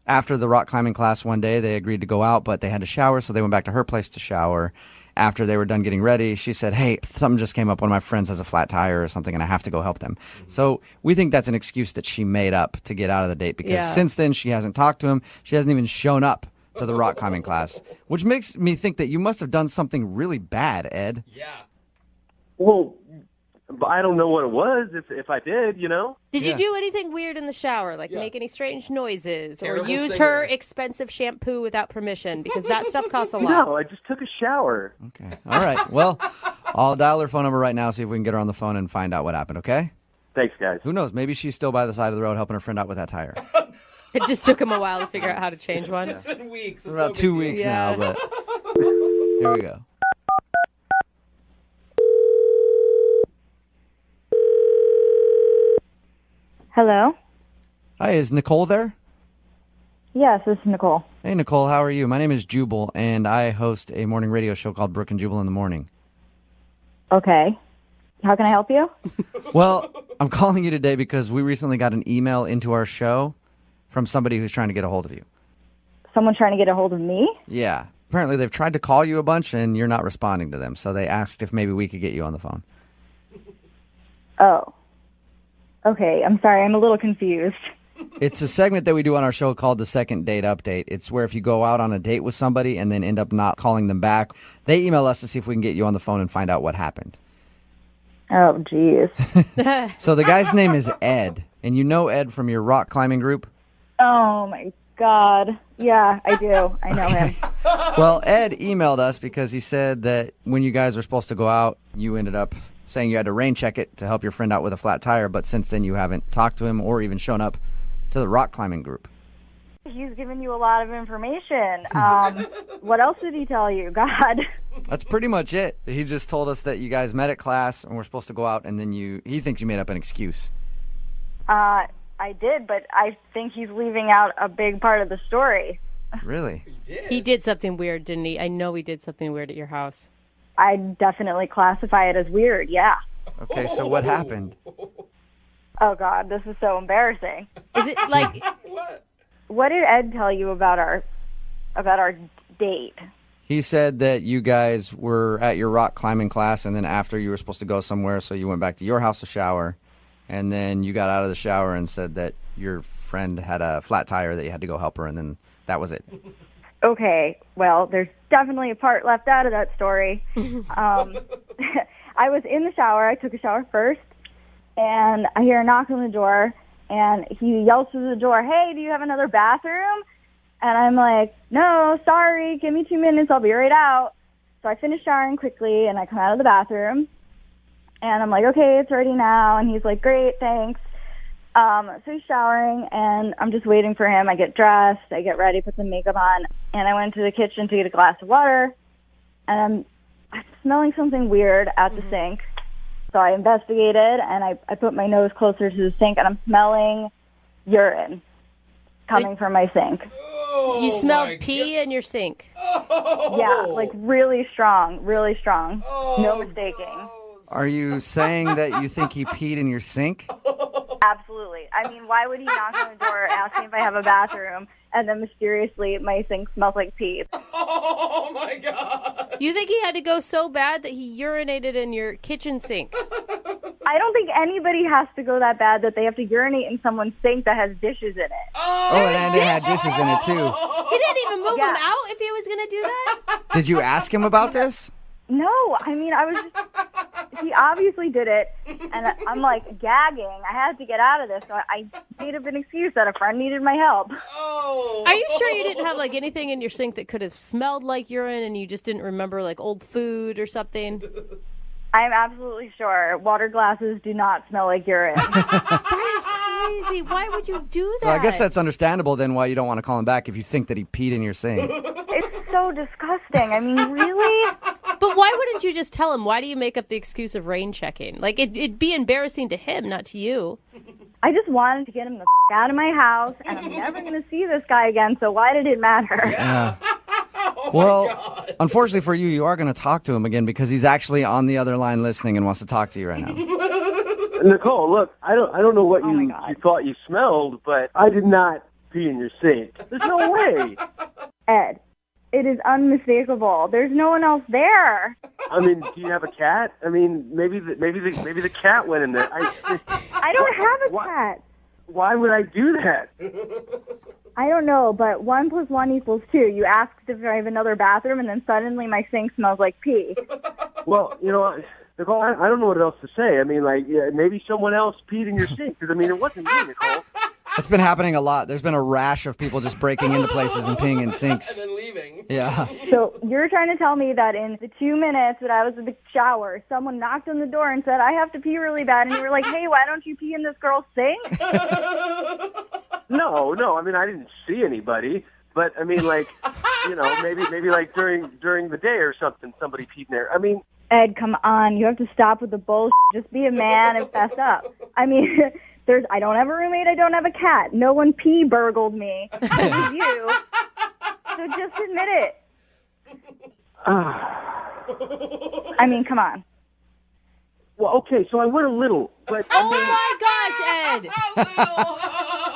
After the rock climbing class one day, they agreed to go out, but they had to shower, so they went back to her place to shower. After they were done getting ready, she said, hey, something just came up. One of my friends has a flat tire or something, and I have to go help them. So we think that's an excuse that she made up to get out of the date because since then she hasn't talked to him. She hasn't even shown up to the rock climbing class, which makes me think that you must have done something really bad, Ed. Yeah. Well, I don't know what it was if I did, you know? Did you do anything weird in the shower, like make any strange noises Terrible or use singer. her expensive shampoo without permission? Because that stuff costs a lot. No, I just took a shower. Okay. All right. Well, I'll dial her phone number right now, see if we can get her on the phone and find out what happened, okay? Thanks, guys. Who knows? Maybe she's still by the side of the road helping her friend out with that tire. It just took him a while to figure out how to change one. It's been weeks. It's We're about no 2 big weeks deal. now, but here we go. Hello? Hi, is Nicole there? Yes, this is Nicole. Hey, Nicole, how are you? My name is Jubal, and I host a morning radio show called Brooke and Jubal in the Morning. Okay. How can I help you? Well, I'm calling you today because we recently got an email into our show from somebody who's trying to get a hold of you. Someone trying to get a hold of me? Yeah. Apparently, they've tried to call you a bunch, and you're not responding to them. So they asked if maybe we could get you on the phone. Oh. Okay, I'm sorry. I'm a little confused. It's a segment that we do on our show called the Second Date Update. It's where if you go out on a date with somebody and then end up not calling them back, they email us to see if we can get you on the phone and find out what happened. Oh, geez. So the guy's name is Ed, and you know Ed from your rock climbing group? Oh, my God. Yeah, I do. I know him. Well, Ed emailed us because he said that when you guys were supposed to go out, you ended up saying you had to rain check it to help your friend out with a flat tire, but since then you haven't talked to him or even shown up to the rock climbing group. He's given you a lot of information. What else did he tell you? God. That's pretty much it. He just told us that you guys met at class and were supposed to go out, and then he thinks you made up an excuse. I did, but I think he's leaving out a big part of the story. Really? He did something weird, didn't he? I know he did something weird at your house. I definitely classify it as weird, yeah. Okay, so what happened? Oh, God, this is so embarrassing. Is it like... What did Ed tell you about our date? He said that you guys were at your rock climbing class, and then after you were supposed to go somewhere, so you went back to your house to shower, and then you got out of the shower and said that your friend had a flat tire that you had to go help her, and then that was it. Okay, well, there's definitely a part left out of that story. I was in the shower. I took a shower first, and I hear a knock on the door, and he yells through the door, "Hey, do you have another bathroom?" And I'm like, "No, sorry, give me 2 minutes. I'll be right out." So I finish showering quickly, and I come out of the bathroom, and I'm like, "Okay, it's ready now." And he's like, "Great, thanks." So he's showering, and I'm just waiting for him. I get dressed, I get ready, put some makeup on, and I went to the kitchen to get a glass of water, and I'm smelling something weird at the sink. So I investigated, and I put my nose closer to the sink, and I'm smelling urine coming from my sink. You smelled pee in your sink. Yeah, like really strong, really strong. No mistaking. Are you saying that you think he peed in your sink? Absolutely. I mean, why would he knock on the door, ask me if I have a bathroom, and then mysteriously my sink smells like pee? Oh, my God. You think he had to go so bad that he urinated in your kitchen sink? I don't think anybody has to go that bad that they have to urinate in someone's sink that has dishes in it. Oh, and it had dishes in it, too. He didn't even move him out if he was going to do that? Did you ask him about this? No, I mean, he obviously did it, and I'm like gagging. I had to get out of this, so I made up an excuse that a friend needed my help. Are you sure you didn't have like anything in your sink that could have smelled like urine and you just didn't remember like old food or something? I'm absolutely sure. Water glasses do not smell like urine. That is crazy. Why would you do that? Well, I guess that's understandable then why you don't want to call him back if you think that he peed in your sink. It's so disgusting. I mean, really? But why wouldn't you just tell him? Why do you make up the excuse of rain checking? Like, it'd be embarrassing to him, not to you. I just wanted to get him the out of my house, and I'm never going to see this guy again, so why did it matter? Yeah. Well, unfortunately for you, you are going to talk to him again because he's actually on the other line listening and wants to talk to you right now. Nicole, look, I don't know what you thought you smelled, but I did not pee in your sink. There's no way. Ed, it is unmistakable. There's no one else there. I mean, do you have a cat? I mean, maybe the cat went in there. I don't have a cat. Why would I do that? I don't know, but 1 + 1 = 2. You asked if I have another bathroom, and then suddenly my sink smells like pee. Well, Nicole, I don't know what else to say. I mean, maybe someone else peed in your sink. Because, I mean, it wasn't me, Nicole. It's been happening a lot. There's been a rash of people just breaking into places and peeing in sinks. And then leaving. Yeah. So you're trying to tell me that in the 2 minutes that I was in the shower, someone knocked on the door and said, I have to pee really bad, and you were like, hey, why don't you pee in this girl's sink? No. I mean, I didn't see anybody. But, I mean, maybe during the day or something, somebody peed in there. I mean... Ed, come on. You have to stop with the bullshit. Just be a man and fess up. I mean... I don't have a roommate. I don't have a cat. No one pee burgled me. It was you. So just admit it. I mean, come on. Well, okay, so I went a little, but... Oh, my gosh, Ed.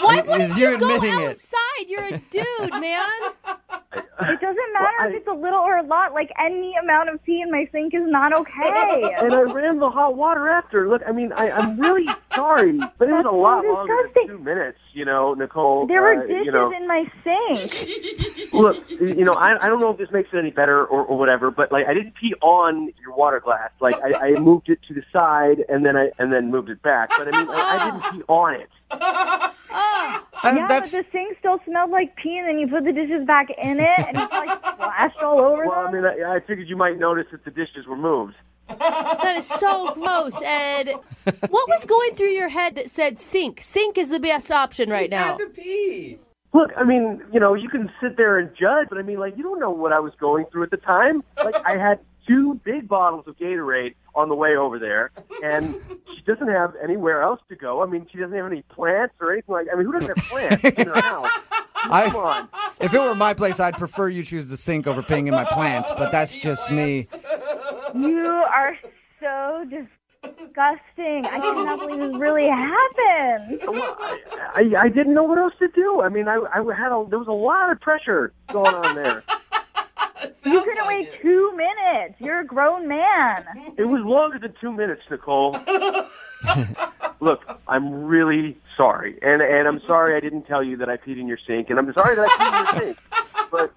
Why wouldn't you go outside? You're a dude, man. It doesn't matter if it's a little or a lot. Like, any amount of pee in my sink is not okay. And I ran the hot water after. Look, I mean, I'm really sorry, but it was a lot longer than 2 minutes, Nicole. There were dishes in my sink. Look, I don't know if this makes it any better or whatever, but, I didn't pee on your water glass. I moved it to the side and then moved it back. But, I mean, I didn't pee on it. But the sink still smelled like pee, and then you put the dishes back in it, and it's splashed all over them. I mean, I figured you might notice that the dishes were moved. That is so gross, Ed. What was going through your head that said sink? Sink is the best option right now. Had to pee. Look, I mean, you can sit there and judge, but I mean, you don't know what I was going through at the time. I had 2 big bottles of Gatorade on the way over there, and she doesn't have anywhere else to go. I mean, she doesn't have any plants or anything like that. I mean, who doesn't have plants in her house? Come on. If it were my place, I'd prefer you choose the sink over peeing in my plants, but that's just me. You are so disgusting. I cannot believe this really happened. Well, I didn't know what else to do. I mean, there was a lot of pressure going on there. You couldn't wait 2 minutes. You're a grown man. It was longer than 2 minutes, Nicole. Look, I'm really sorry. And I'm sorry I didn't tell you that I peed in your sink. And I'm sorry that I peed in your sink.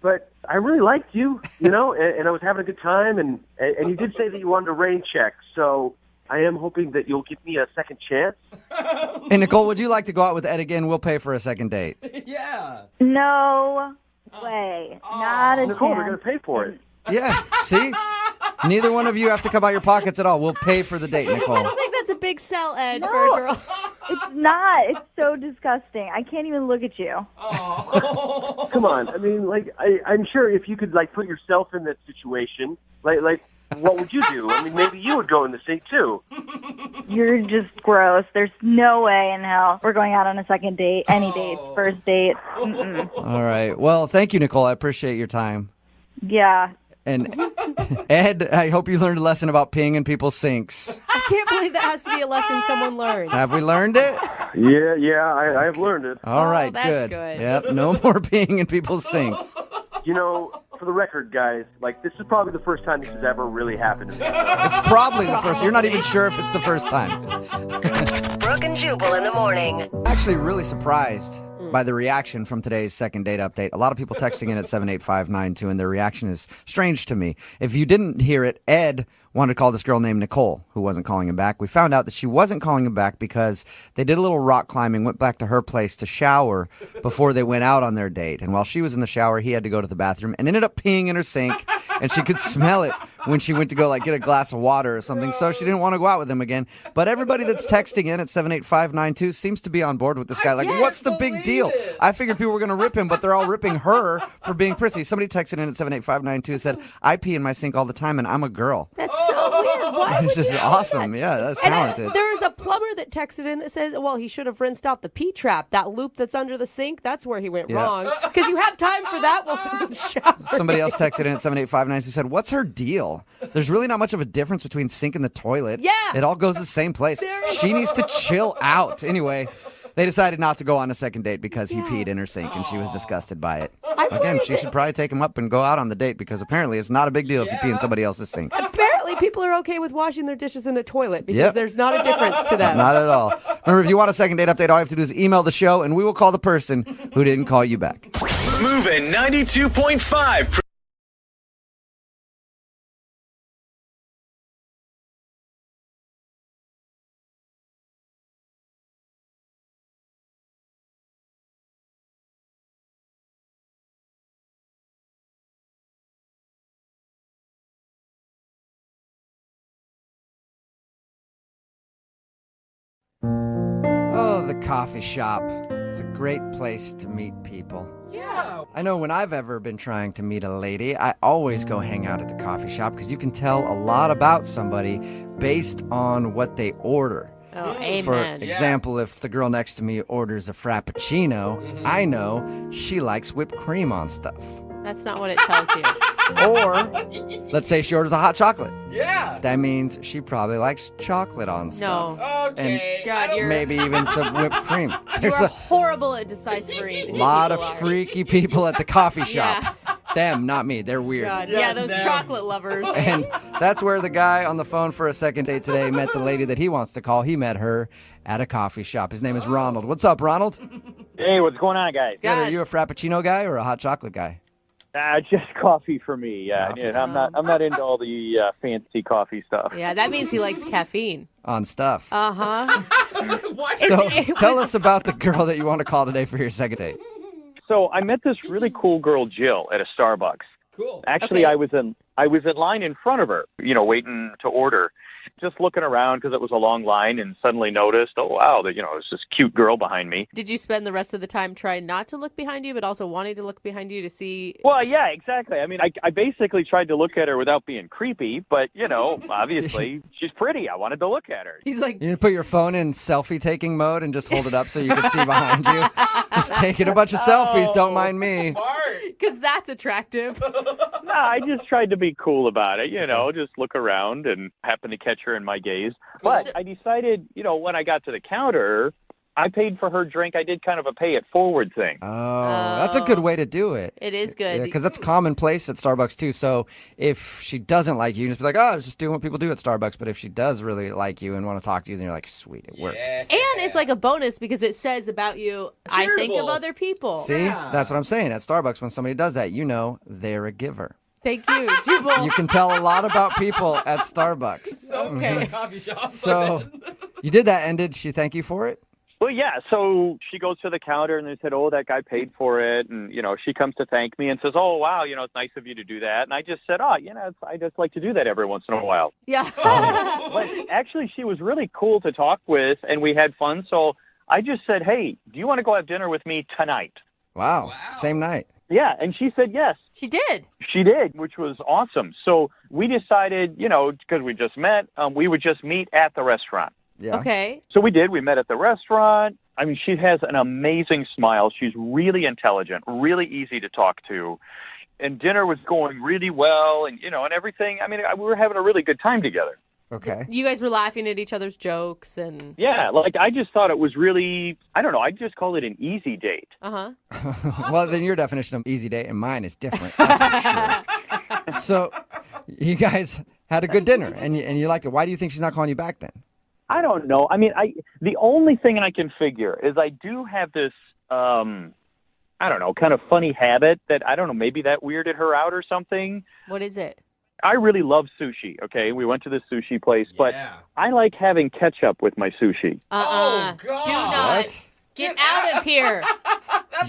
But I really liked you, and I was having a good time. And you did say that you wanted a rain check. So I am hoping that you'll give me a second chance. Hey, Nicole, would you like to go out with Ed again? We'll pay for a second date. Yeah. No way. Not a Nicole, chance. we're going to pay for it. Yeah, see? Neither one of you have to come out your pockets at all. We'll pay for the date, Nicole. I don't think that's a big sell, Ed, for a girl. It's not. It's so disgusting. I can't even look at you. Come on. I mean, I'm sure if you could, put yourself in that situation, what would you do? I mean, maybe you would go in the sink, too. You're just gross. There's no way in hell we're going out on a second date, any date, first date. Mm-mm. All right. Well, thank you, Nicole. I appreciate your time. Yeah. And Ed, I hope you learned a lesson about peeing in people's sinks. I can't believe that has to be a lesson someone learns. Have we learned it? Yeah, I have learned it. All right, that's good. good. Yep, no more peeing in people's sinks. For the record, guys, this is probably the first time this has ever really happened. It's probably the first. You're not even sure if it's the first time. Brooke and Jubal in the morning. Actually, really surprised by the reaction from today's second date update. A lot of people texting in at 78592, and their reaction is strange to me. If you didn't hear it, Ed wanted to call this girl named Nicole, who wasn't calling him back. We found out that she wasn't calling him back because they did a little rock climbing, went back to her place to shower before they went out on their date. And while she was in the shower, he had to go to the bathroom and ended up peeing in her sink, and she could smell it when she went to go get a glass of water or something, so she didn't want to go out with him again. But everybody that's texting in at 78592 seems to be on board with this guy. What's the big deal? I figured people were going to rip him, but they're all ripping her for being prissy. Somebody texted in at 78592 and said, I pee in my sink all the time, and I'm a girl. That's so so weird. Why It's would just you do awesome. that? Yeah, that's And talented. there was a plumber that texted in that says, well, he should have rinsed out the P-trap, that loop that's under the sink. That's where he went Yeah. wrong. Because you have time for that while someone's showering. Somebody else texted in at 78592 who said, what's her deal? There's really not much of a difference between sink and the toilet. Yeah. It all goes to the same place. She needs to chill out. Anyway, they decided not to go on a second date because he peed in her sink and she was disgusted by it. Again, she should probably take him up and go out on the date because apparently it's not a big deal if you pee in somebody else's sink. Apparently, people are okay with washing their dishes in a toilet because Yep. there's not a difference to them. Not at all. Remember, if you want a second date update, all you have to do is email the show and we will call the person who didn't call you back. Moving 92.5. Oh, the coffee shop. It's a great place to meet people. Yeah. I know when I've ever been trying to meet a lady, I always go hang out at the coffee shop because you can tell a lot about somebody based on what they order. Oh, amen. For example, if the girl next to me orders a Frappuccino, I know she likes whipped cream on stuff. That's not what it tells you. Or, let's say she orders a hot chocolate. Yeah. That means she probably likes chocolate on stuff. No. Okay. God, you're, Maybe even some whipped cream. you There's are a horrible at deciphering. lot who of people are. freaky people at the coffee shop. Yeah. Them, not me. They're weird. God, yeah, those chocolate lovers. And that's where the guy on the phone for a second date today met the lady that he wants to call. He met her at a coffee shop. His name is Ronald. What's up, Ronald? Hey, what's going on, guys? Good. Are you a Frappuccino guy or a hot chocolate guy? Just coffee for me. Yeah, I'm not into all the fancy coffee stuff. Yeah, that means he likes caffeine. On stuff. Uh-huh. So tell us about the girl that you want to call today for your second date. So I met this really cool girl, Jill, at a Starbucks. Cool. Actually, Okay. I was in line in front of her, waiting to order, just looking around because it was a long line, and suddenly noticed, oh wow, that there's this cute girl behind me. Did you spend the rest of the time trying not to look behind you, but also wanting to look behind you to see? Well, yeah, exactly. I mean, I basically tried to look at her without being creepy, but obviously she's pretty. I wanted to look at her. He's like, You put your phone in selfie taking mode and just hold it up so you can see behind you. Just taking a bunch of selfies. Don't mind me. because that's attractive. No, I just tried to be cool about it, just look around and happen to catch her in my gaze. But I decided, when I got to the counter, I paid for her drink. I did kind of a pay it forward thing. Oh, that's a good way to do it. It is good. Because that's commonplace at Starbucks, too. So if she doesn't like you, just be like, oh, I was just doing what people do at Starbucks. But if she does really like you and want to talk to you, then you're like, sweet, it worked. And it's like a bonus because it says about you, I think of other people. See? That's what I'm saying. At Starbucks, when somebody does that, they're a giver. Thank you, Jubal. You can tell a lot about people at Starbucks. Okay. Coffee shop. So you did that, and did she thank you for it? Well, yeah. So she goes to the counter and they said, oh, that guy paid for it. And, she comes to thank me and says, oh, wow, it's nice of you to do that. And I just said, oh, I just like to do that every once in a while. Yeah. But actually, she was really cool to talk with and we had fun. So I just said, hey, do you want to go have dinner with me tonight? Wow. Same night. Yeah. And she said yes. She did. She did, which was awesome. So we decided, because we just met, we would just meet at the restaurant. Yeah. Okay. So we did. We met at the restaurant. I mean, she has an amazing smile. She's really intelligent, really easy to talk to. And dinner was going really well and, and everything. I mean, we were having a really good time together. Okay. You guys were laughing at each other's jokes and... Yeah, I just thought it was really, I don't know, I just called it an easy date. Uh-huh. Well, then your definition of easy date and mine is different. That's for sure. So you guys had a good dinner and you liked it. Why do you think she's not calling you back then? I don't know. I mean, the only thing I can figure is I do have this, I don't know, kind of funny habit that, I don't know, maybe that weirded her out or something. What is it? I really love sushi, okay? We went to this sushi place, but I like having ketchup with my sushi. Oh, God. Do not. What? Get out of here.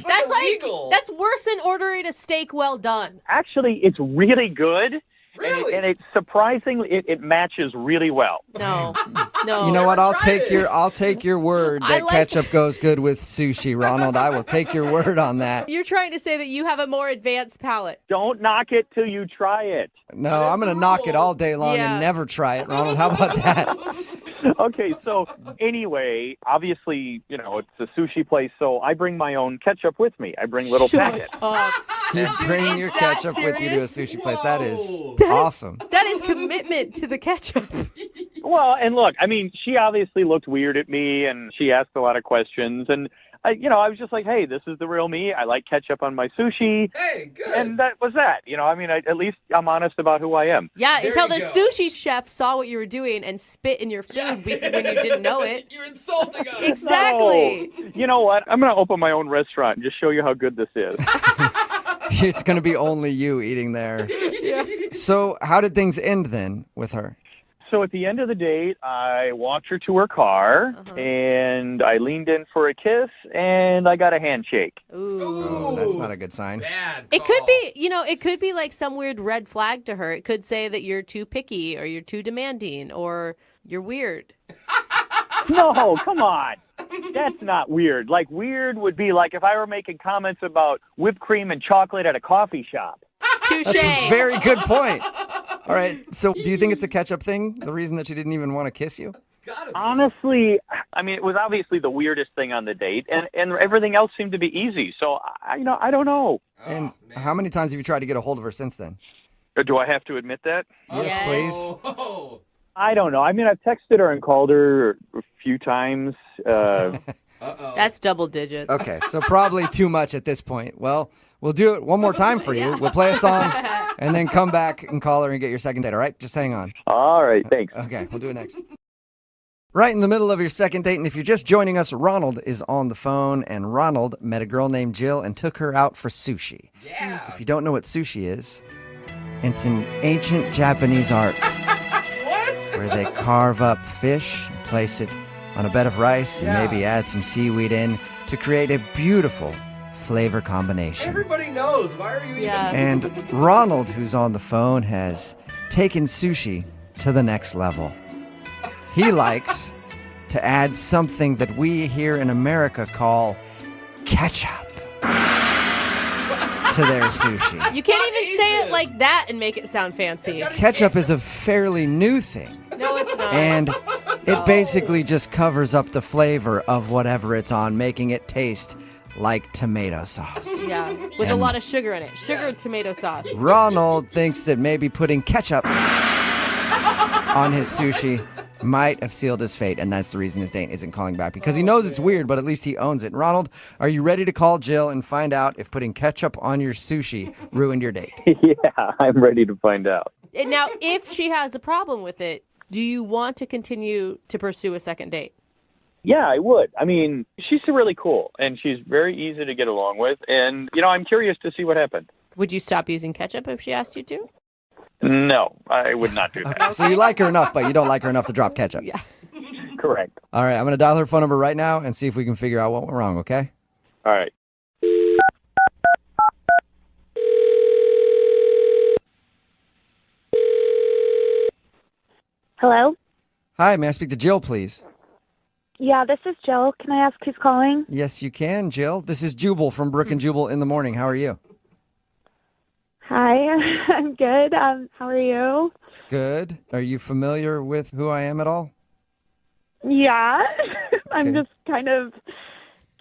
That's illegal. That's worse than ordering a steak well done. Actually, it's really good. Really? And it's surprisingly, it matches really well. No. No. You know what? I'll tried take your word that ketchup goes good with sushi, Ronald. I will take your word on that. You're trying to say that you have a more advanced palate. Don't knock it till you try it. No, I'm going to knock it all day long and never try it, Ronald. How about that? Okay, so anyway, obviously, it's a sushi place, so I bring my own ketchup with me. I bring little packets. You bring your ketchup with you to a sushi place. That is awesome. That is commitment to the ketchup. Well, and look, I mean, she obviously looked weird at me, and she asked a lot of questions, and I was just like, hey, this is the real me. I like ketchup on my sushi. Hey, good. And that was that. At least I'm honest about who I am. Yeah, There until you the go. sushi chef saw what you were doing and spit in your food when you didn't know it. You're insulting us. Exactly. No. You know what? I'm going to open my own restaurant and just show you how good this is. It's going to be only you eating there. So how did things end then with her? So at the end of the date, I walked her to her car, and I leaned in for a kiss, and I got a handshake. Oh, that's not a good sign. Bad It could be, it could be like some weird red flag to her. It could say that you're too picky or you're too demanding or you're weird. No, come on. That's not weird. Like, weird would be like if I were making comments about whipped cream and chocolate at a coffee shop. Touche. That's a very good point. All right, so do you think it's a ketchup thing? The reason that she didn't even want to kiss you? Honestly, I mean, it was obviously the weirdest thing on the date, and everything else seemed to be easy. So, I don't know. And how many times have you tried to get a hold of her since then? Do I have to admit that? Yes, please. Oh. I don't know. I mean, I've texted her and called her a few times. That's double digits. Okay, so probably too much at this point. Well, we'll do it one more time for you. We'll play a song and then come back and call her and get your second date, all right? Just hang on. All right, thanks. Okay, we'll do it next. Right in the middle of your second date, and if you're just joining us, Ronald is on the phone, and Ronald met a girl named Jill and took her out for sushi. Yeah. If you don't know what sushi is, it's an ancient Japanese art. Where they carve up fish and place it on a bed of rice and maybe add some seaweed in to create a beautiful flavor combination. Everybody knows. Why are you even... And Ronald, who's on the phone, has taken sushi to the next level. He likes to add something that we here in America call ketchup to their sushi. You can't even say it like that and make it sound fancy. Ketchup is a fairly new thing. No, it's not. And it basically just covers up the flavor of whatever it's on, making it taste like tomato sauce. Yeah, with a lot of sugar in it. Sugar and tomato sauce. Ronald thinks that maybe putting ketchup on his sushi might have sealed his fate, and that's the reason his date isn't calling back, because he knows it's weird, but at least he owns it. Ronald, are you ready to call Jill and find out if putting ketchup on your sushi ruined your date? Yeah, I'm ready to find out. And now, if she has a problem with it, do you want to continue to pursue a second date? Yeah, I would. I mean, she's really cool, and she's very easy to get along with, and, I'm curious to see what happened. Would you stop using ketchup if she asked you to? No, I would not do that. Okay, so you like her enough, but you don't like her enough to drop ketchup. Yeah. Correct. All right, I'm going to dial her phone number right now and see if we can figure out what went wrong, okay? All right. Hello? Hi, may I speak to Jill, please? Yeah, this is Jill. Can I ask who's calling? Yes, you can, Jill. This is Jubal from Brooke and Jubal in the morning. How are you? Hi, I'm good. How are you? Good. Are you familiar with who I am at all? Yeah. I'm Okay. just kind of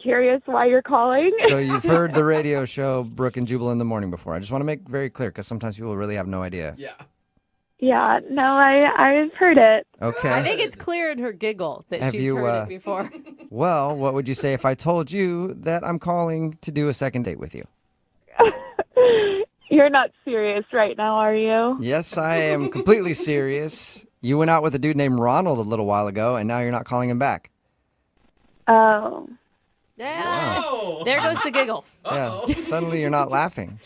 curious why you're calling. So you've heard the radio show Brooke and Jubal in the morning before. I just want to make very clear because sometimes people really have no idea. Yeah. Yeah, no, I've heard it. Okay. I think it's clear in her giggle that Have she's you, heard it before. Well, what would you say if I told you that I'm calling to do a second date with you? You're not serious right now, are you? Yes, I am completely serious. You went out with a dude named Ronald a little while ago, and now you're not calling him back. Oh. Yeah. There goes the giggle. Yeah. Suddenly you're not laughing.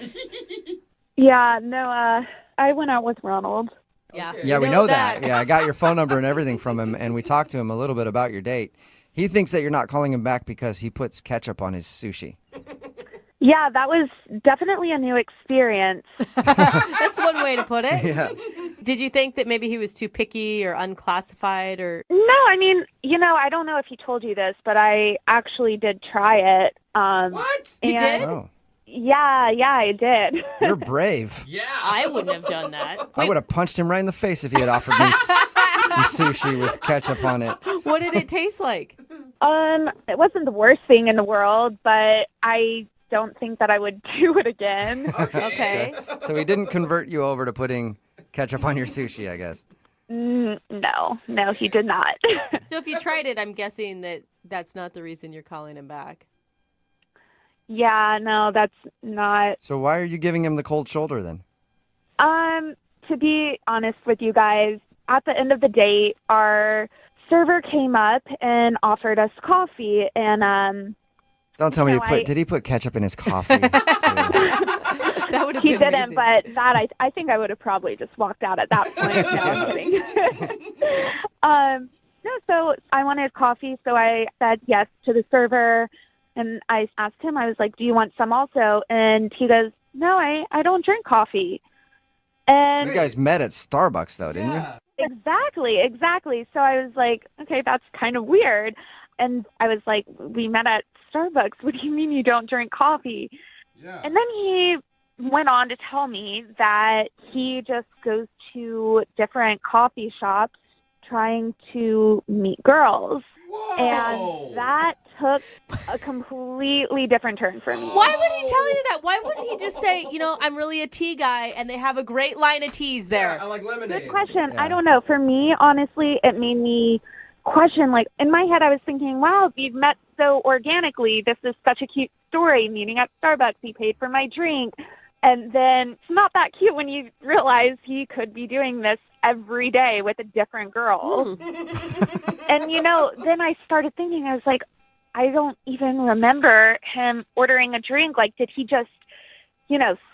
Yeah, no, I went out with Ronald. Yeah. Yeah, we know that. Yeah, I got your phone number and everything from him, and we talked to him a little bit about your date. He thinks that you're not calling him back because he puts ketchup on his sushi. Yeah, that was definitely a new experience. That's one way to put it. Yeah. Did you think that maybe he was too picky or unclassified or? No, I mean, I don't know if he told you this, but I actually did try it. What? You did? Oh, Yeah, I did. you're brave. Yeah. I wouldn't have done that. I would have punched him right in the face if he had offered me some sushi with ketchup on it. What did it taste like? It wasn't the worst thing in the world, but I don't think that I would do it again. Okay. So he didn't convert you over to putting ketchup on your sushi, I guess. No, he did not. So if you tried it, I'm guessing that that's not the reason you're calling him back. Yeah, no, that's not. So why are you giving him the cold shoulder then? To be honest with you guys, at the end of the date, our server came up and offered us coffee, and Don't tell me did he put ketchup in his coffee? That would have he been didn't, amazing. but that I think I would have probably just walked out at that point. No, I'm kidding. No, so I wanted coffee, so I said yes to the server, and I asked him, I was like, do you want some also? And he goes, no, I don't drink coffee. And You guys met at Starbucks, though, didn't you? Exactly. So I was like, okay, that's kind of weird. And I was like, we met at Starbucks. What do you mean you don't drink coffee? Yeah. And then he went on to tell me that he just goes to different coffee shops trying to meet girls. Whoa. And that took a completely different turn for me. Why would he tell you that? Why wouldn't he just say, I'm really a tea guy, and they have a great line of teas there? Yeah, I like lemonade. Good question. Yeah. I don't know. For me, honestly, it made me question, like, in my head, I was thinking, wow, you've met so organically. This is such a cute story. Meeting at Starbucks, he paid for my drink. And then it's not that cute when you realize he could be doing this every day with a different girl. And, then I started thinking, I was like, I don't even remember him ordering a drink. Like, did he just,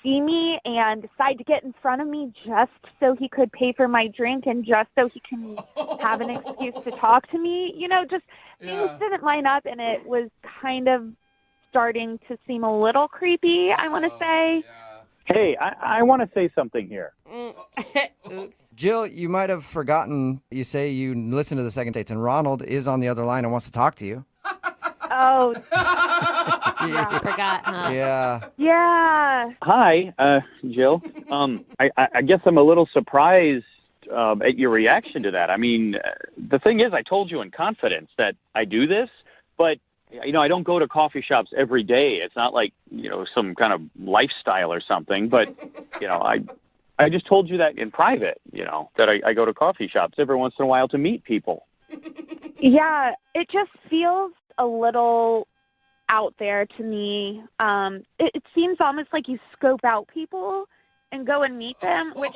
see me and decide to get in front of me just so he could pay for my drink and just so he can have an excuse to talk to me? Things didn't line up, and it was kind of starting to seem a little creepy, I want to say. Hey, I want to say something here. Oops. Jill, you might have forgotten, you say you listen to the second dates, and Ronald is on the other line and wants to talk to you. Oh, You forgot, huh? Yeah. yeah. Hi, Jill. I guess I'm a little surprised at your reaction to that. I mean, the thing is, I told you in confidence that I do this, but I don't go to coffee shops every day. It's not like, some kind of lifestyle or something, but, I just told you that in private, that I go to coffee shops every once in a while to meet people. Yeah, it just feels a little out there to me. It seems almost like you scope out people and go and meet them, which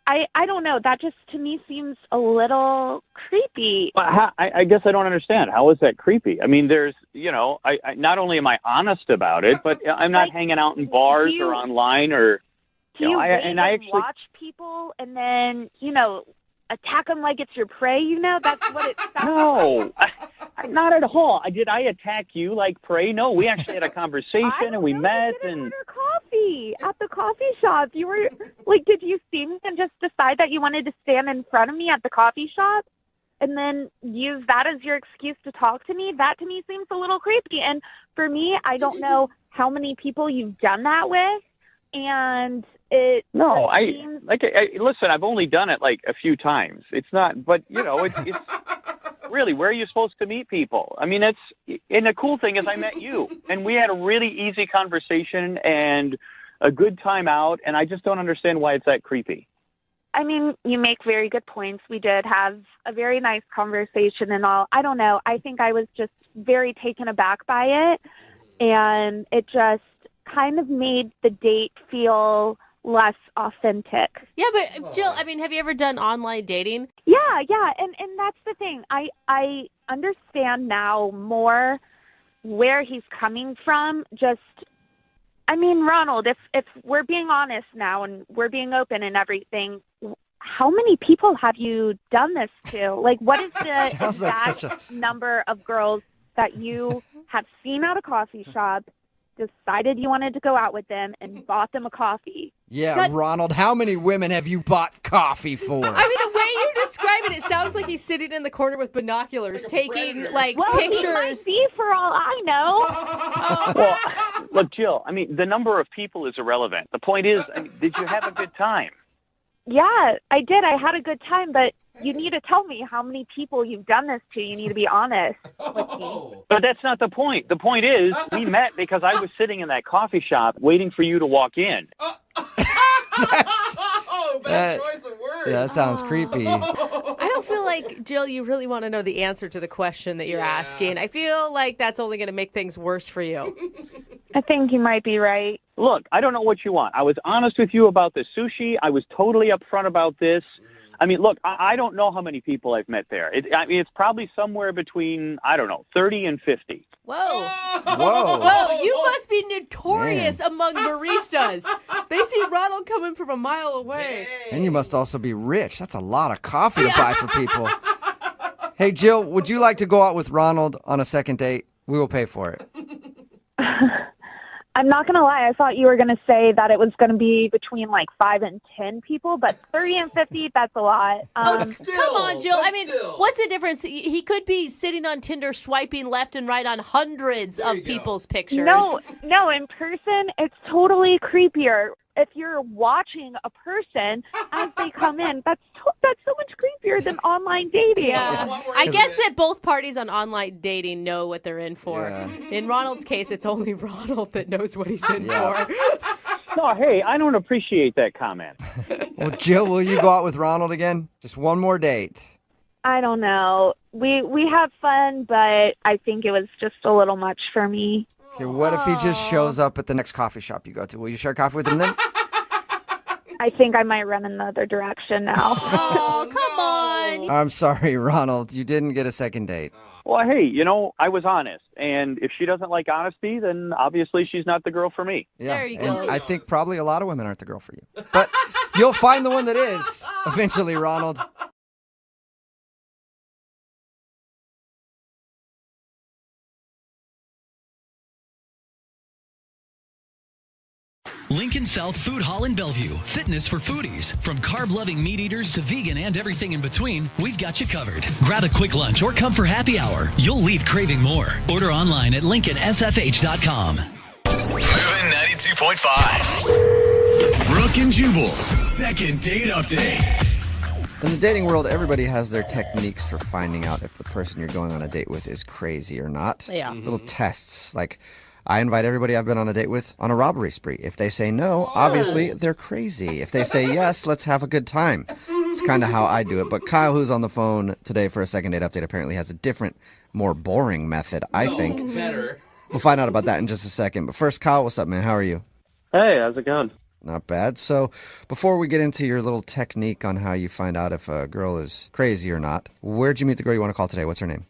I don't know. That just to me seems a little creepy. Well, I guess I don't understand. How is that creepy? I mean, there's, I not only am I honest about it, but I'm not hanging out in bars or online or. Do you wait and I actually watch people and then, attack them like it's your prey? That's what it sounds No, not at all. Did I attack you like prey? No, we actually had a conversation and we met and. order coffee at the coffee shop. You were like, did you see me and just decide that you wanted to stand in front of me at the coffee shop and then use that as your excuse to talk to me? That to me seems a little creepy. And for me, I don't know how many people you've done that with, and it. No, seems... listen. I've only done it like a few times. It's not, but it's really, where are you supposed to meet people? I mean, and the cool thing is I met you, and we had a really easy conversation and a good time out, and I just don't understand why it's that creepy. I mean, you make very good points. We did have a very nice conversation and all. I don't know. I think I was just very taken aback by it, and it just kind of made the date feel less authentic. Yeah, but Jill, I mean, have you ever done online dating? Yeah, and that's the thing. I understand now more where he's coming from. I mean, Ronald, if we're being honest now and we're being open and everything, how many people have you done this to? Like, what is the exact number of girls that you have seen at a coffee shop decided you wanted to go out with them and bought them a coffee. Yeah, Ronald, how many women have you bought coffee for? I mean, the way you describe it, it sounds like he's sitting in the corner with binoculars, taking pictures. He might be for all I know. Well, look, Jill, I mean, the number of people is irrelevant. The point is, I mean, did you have a good time? Yeah, I did. I had a good time, but you need to tell me how many people you've done this to. You need to be honest with me. But that's not the point. The point is, we met because I was sitting in that coffee shop waiting for you to walk in. Bad choice of words. Yeah, that sounds creepy. I don't feel like, Jill, you really want to know the answer to the question that you're asking. I feel like that's only going to make things worse for you. I think you might be right. Look, I don't know what you want. I was honest with you about the sushi. I was totally upfront about this. I mean, look, I don't know how many people I've met there. It's probably somewhere between, 30 and 50. Whoa. Whoa. You must be notorious among baristas. They see Ronald coming from a mile away. And you must also be rich. That's a lot of coffee to buy for people. Hey, Jill, would you like to go out with Ronald on a second date? We will pay for it. I'm not going to lie. I thought you were going to say that it was going to be between 5 and 10 people, but 30 and 50, that's a lot. Come on, Jill. I mean, what's the difference? He could be sitting on Tinder swiping left and right on hundreds of people's pictures. No, in person, it's totally creepier. If you're watching a person as they come in, that's so much creepier than online dating. Yeah. I guess that both parties on online dating know what they're in for. Yeah. In Ronald's case, it's only Ronald that knows what he's in for. No, hey, I don't appreciate that comment. Well, Jill, will you go out with Ronald again? Just one more date. I don't know. We have fun, but I think it was just a little much for me. Okay, what if he just shows up at the next coffee shop you go to? Will you share coffee with him then? I think I might run in the other direction now. Oh, come on. I'm sorry, Ronald. You didn't get a second date. Well, hey, I was honest. And if she doesn't like honesty, then obviously she's not the girl for me. Yeah, There you and go. I think probably a lot of women aren't the girl for you. But you'll find the one that is eventually, Ronald. Lincoln South Food Hall in Bellevue. Fitness for foodies. From carb-loving meat eaters to vegan and everything in between, we've got you covered. Grab a quick lunch or come for happy hour. You'll leave craving more. Order online at LincolnSFH.com. Moving 92.5. Brooke and Jubal's second date update. In the dating world, everybody has their techniques for finding out if the person you're going on a date with is crazy or not. Yeah. Little tests like, I invite everybody I've been on a date with on a robbery spree. If they say no, obviously they're crazy. If they say yes, let's have a good time. It's kind of how I do it. But Kyle, who's on the phone today for a second date update, apparently has a different, more boring method, I think. Better. We'll find out about that in just a second. But first, Kyle, what's up, man? How are you? Hey, how's it going? Not bad. So before we get into your little technique on how you find out if a girl is crazy or not, where'd you meet the girl you want to call today? What's her name?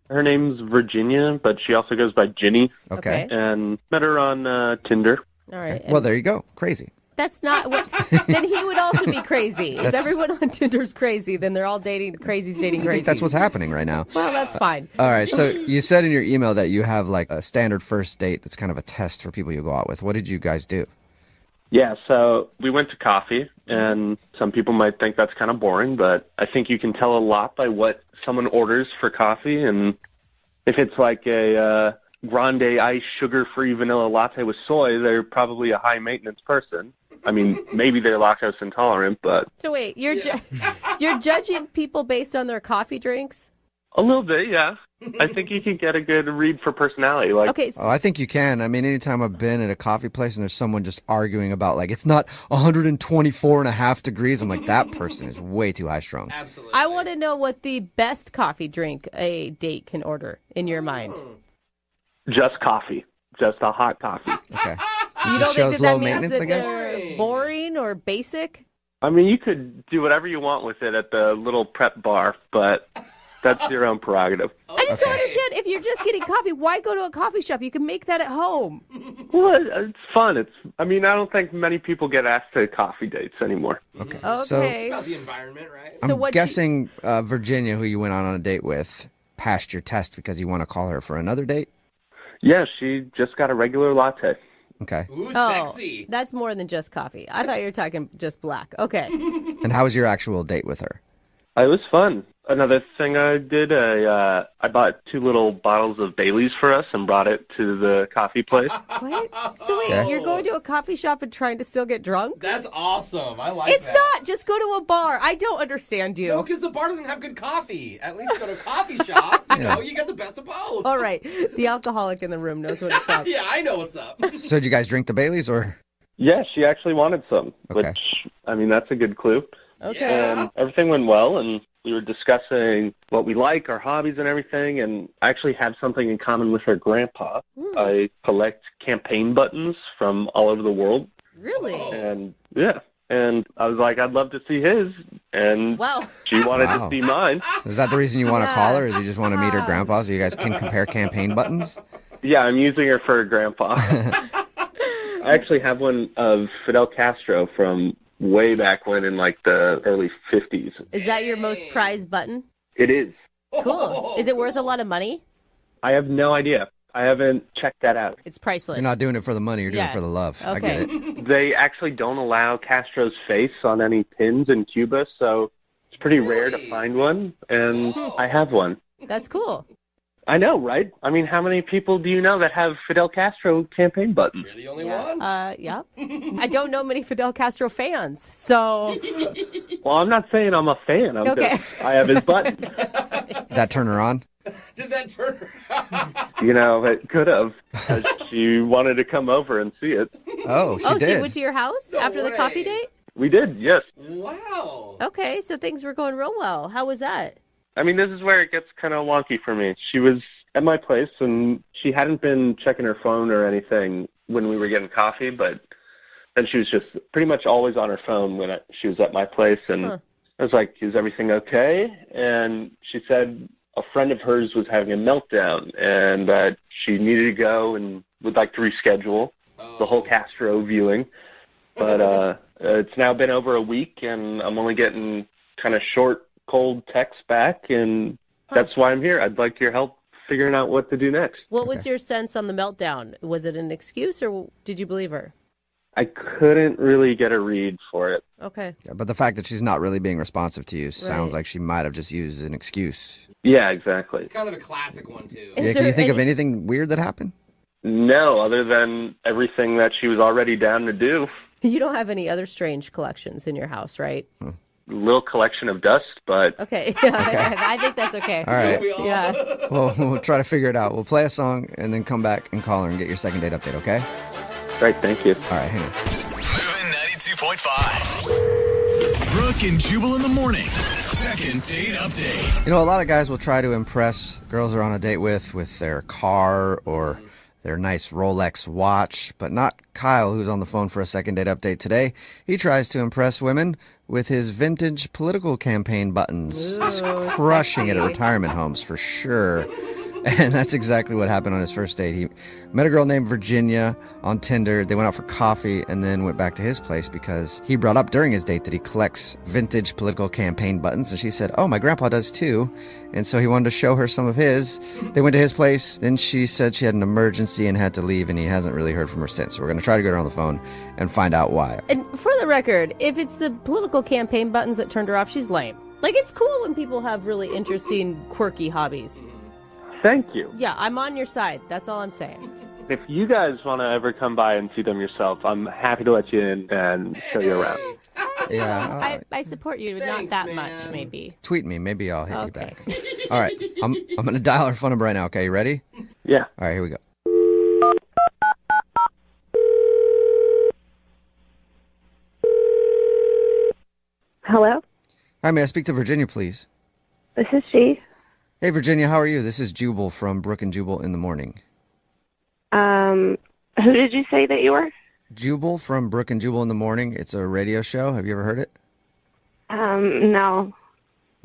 Her name's Virginia, but she also goes by Ginny. Okay. And met her on Tinder. All right. Well, there you go. Crazy. That's not what. Then he would also be crazy. If That's- everyone on Tinder's crazy, then they're all dating crazies dating I crazies. think that's what's happening right now. Well, that's fine. All right. So you said in your email that you have like a standard first date that's kind of a test for people you go out with. What did you guys do? Yeah, so we went to coffee, and some people might think that's kind of boring, but I think you can tell a lot by what someone orders for coffee. And if it's like a grande iced sugar-free vanilla latte with soy, they're probably a high-maintenance person. I mean, maybe they're lactose intolerant, but So wait, you're judging people based on their coffee drinks? a little bit, yeah. I think you can get a good read for personality. Like, Okay. Oh, I think you can. I mean, anytime I've been at a coffee place and there's someone just arguing about like it's not 124.5 degrees, I'm like, that person is way too high strung. I want to know what the best coffee drink a date can order in your mind. just coffee, just a hot coffee. Okay. You don't shows think that low means maintenance, that I guess? they're boring or basic? I mean, you could do whatever you want with it at the little prep bar, but that's your own prerogative. I just don't understand. If you're just getting coffee, why go to a coffee shop? You can make that at home. Well, it's fun. I don't think many people get asked to coffee dates anymore. Okay. Okay. About the environment, right? I'm guessing Virginia, who you went on a date with, passed your test because you want to call her for another date? Yeah, she just got a regular latte. Okay. Ooh, Oh, sexy. that's more than just coffee. I thought you were talking just black. Okay. And how was your actual date with her? It was fun. Another thing I did, I bought 2 little bottles of Bailey's for us and brought it to the coffee place. What? So wait, Okay. you're going to a coffee shop and trying to still get drunk? That's awesome. I like It's that. not. Just go to a bar. I don't understand you. No, because the bar doesn't have good coffee. At least go to a coffee shop. You know, you got the best of both. All right. The alcoholic in the room knows what it's up. Yeah, I know what's up. So did you guys drink the Baileys or? Yeah, she actually wanted some, Okay. which, I mean, that's a good clue. Okay. And everything went well, and we were discussing what we like, our hobbies and everything, and I actually have something in common with her grandpa. I collect campaign buttons from all over the world. Really? And, yeah. And I was like, I'd love to see his, and Wow. she wanted Wow. to see mine. Is that the reason you want to Yeah. call her? Is you just want to meet her grandpa so you guys can compare campaign buttons? Yeah, I'm using her for a grandpa. I actually have one of Fidel Castro from way back when in like the early 50s. Is that your most prized button? It is. Cool. Is it worth a lot of money? I have no idea. I haven't checked that out. It's priceless. You're not doing it for the money. You're doing Yeah. it for the love. I Okay. get it. They actually don't allow Castro's face on any pins in Cuba, so it's pretty rare to find one, and I have one. That's cool. I know, right? I mean, how many people do you know that have Fidel Castro campaign buttons? You're the only one. Yeah. I don't know many Fidel Castro fans, so Well, I'm not saying I'm a fan. I'm Okay. just, I have his button. That turn her on? Did that turn her? You know, it could have. 'Cause she wanted to come over and see it. Oh, she she did. went to your house after the coffee date? We did, yes. Wow. Okay, so things were going real well. How was that? I mean, this is where it gets kind of wonky for me. She was at my place, and she hadn't been checking her phone or anything when we were getting coffee, but then she was just pretty much always on her phone when she was at my place, and I was like, is everything okay? And she said a friend of hers was having a meltdown, and that she needed to go and would like to reschedule the whole Castro viewing. But it's now been over a week, and I'm only getting kind of short, cold texts back, and that's why I'm here. I'd like your help figuring out what to do next. What was your sense on the meltdown? Was it an excuse or did you believe her? I couldn't really get a read for it. Okay. Yeah, but the fact that she's not really being responsive to you sounds Right. like she might have just used an excuse. Yeah, exactly. It's kind of a classic one, too. Yeah, can you think of anything weird that happened? No, other than everything that she was already down to do. You don't have any other strange collections in your house, right? Little collection of dust, but Okay. I think that's okay. All right. Yeah. Well, we'll try to figure it out. We'll play a song and then come back and call her and get your second date update, okay? Great, thank you. All right, hang on. Moving 92.5. Brooke and Jubal in the mornings. Second date update. You know, a lot of guys will try to impress girls they're on a date with their car or their nice Rolex watch, but not Kyle, who's on the phone for a second date update today. He tries to impress women with his vintage political campaign buttons. He's crushing it at retirement homes for sure. And that's exactly what happened on his first date. He met a girl named Virginia on Tinder. They went out for coffee and then went back to his place because he brought up during his date that he collects vintage political campaign buttons. And she said, oh, my grandpa does too. And so he wanted to show her some of his. They went to his place. Then she said she had an emergency and had to leave, and he hasn't really heard from her since. So we're going to try to get her on the phone and find out why. And for the record, if it's the political campaign buttons that turned her off, she's lame. Like, it's cool when people have really interesting, quirky hobbies. Thank you. Yeah, I'm on your side. That's all I'm saying. If you guys want to ever come by and see them yourself, I'm happy to let you in and show you around. Yeah. I support you, but not that much, maybe. Tweet me. Maybe I'll hit you Okay. back. All right. I'm going to dial her phone number right now. Okay, you ready? Yeah. All right, here we go. Hello? Hi, may I speak to Virginia, please? This is she. Hey, Virginia, how are you? This is Jubal from Brooke and Jubal in the Morning. Who did you say that you were? Jubal from Brooke and Jubal in the Morning. It's a radio show. Have you ever heard it? No.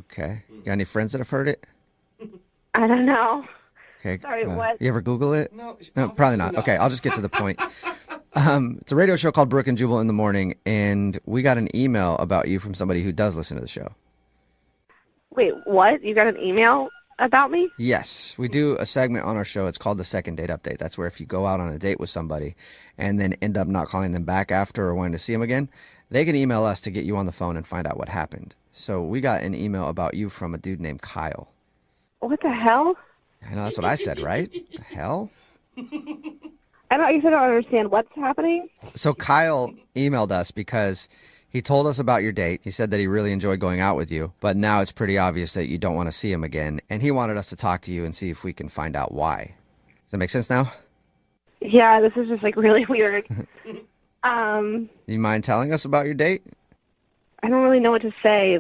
Okay. You got any friends that have heard it? I don't know. Okay. Sorry, what? You ever Google it? No, probably not. Okay, I'll just get to the point. It's a radio show called Brooke and Jubal in the Morning, and we got an email about you from somebody who does listen to the show. Wait, what? You got an email about me? Yes, we do a segment on our show. It's called the Second Date Update. That's where if you go out on a date with somebody and then end up not calling them back after or wanting to see them again, they can email us to get you on the phone and find out what happened. So we got an email about you from a dude named Kyle. What the hell? I know, that's what I said, right? The hell? I guess I don't understand what's happening. So Kyle emailed us because he told us about your date. He said that he really enjoyed going out with you, but now it's pretty obvious that you don't want to see him again. And he wanted us to talk to you and see if we can find out why. Does that make sense now? Yeah, this is just like really weird. You mind telling us about your date? I don't really know what to say.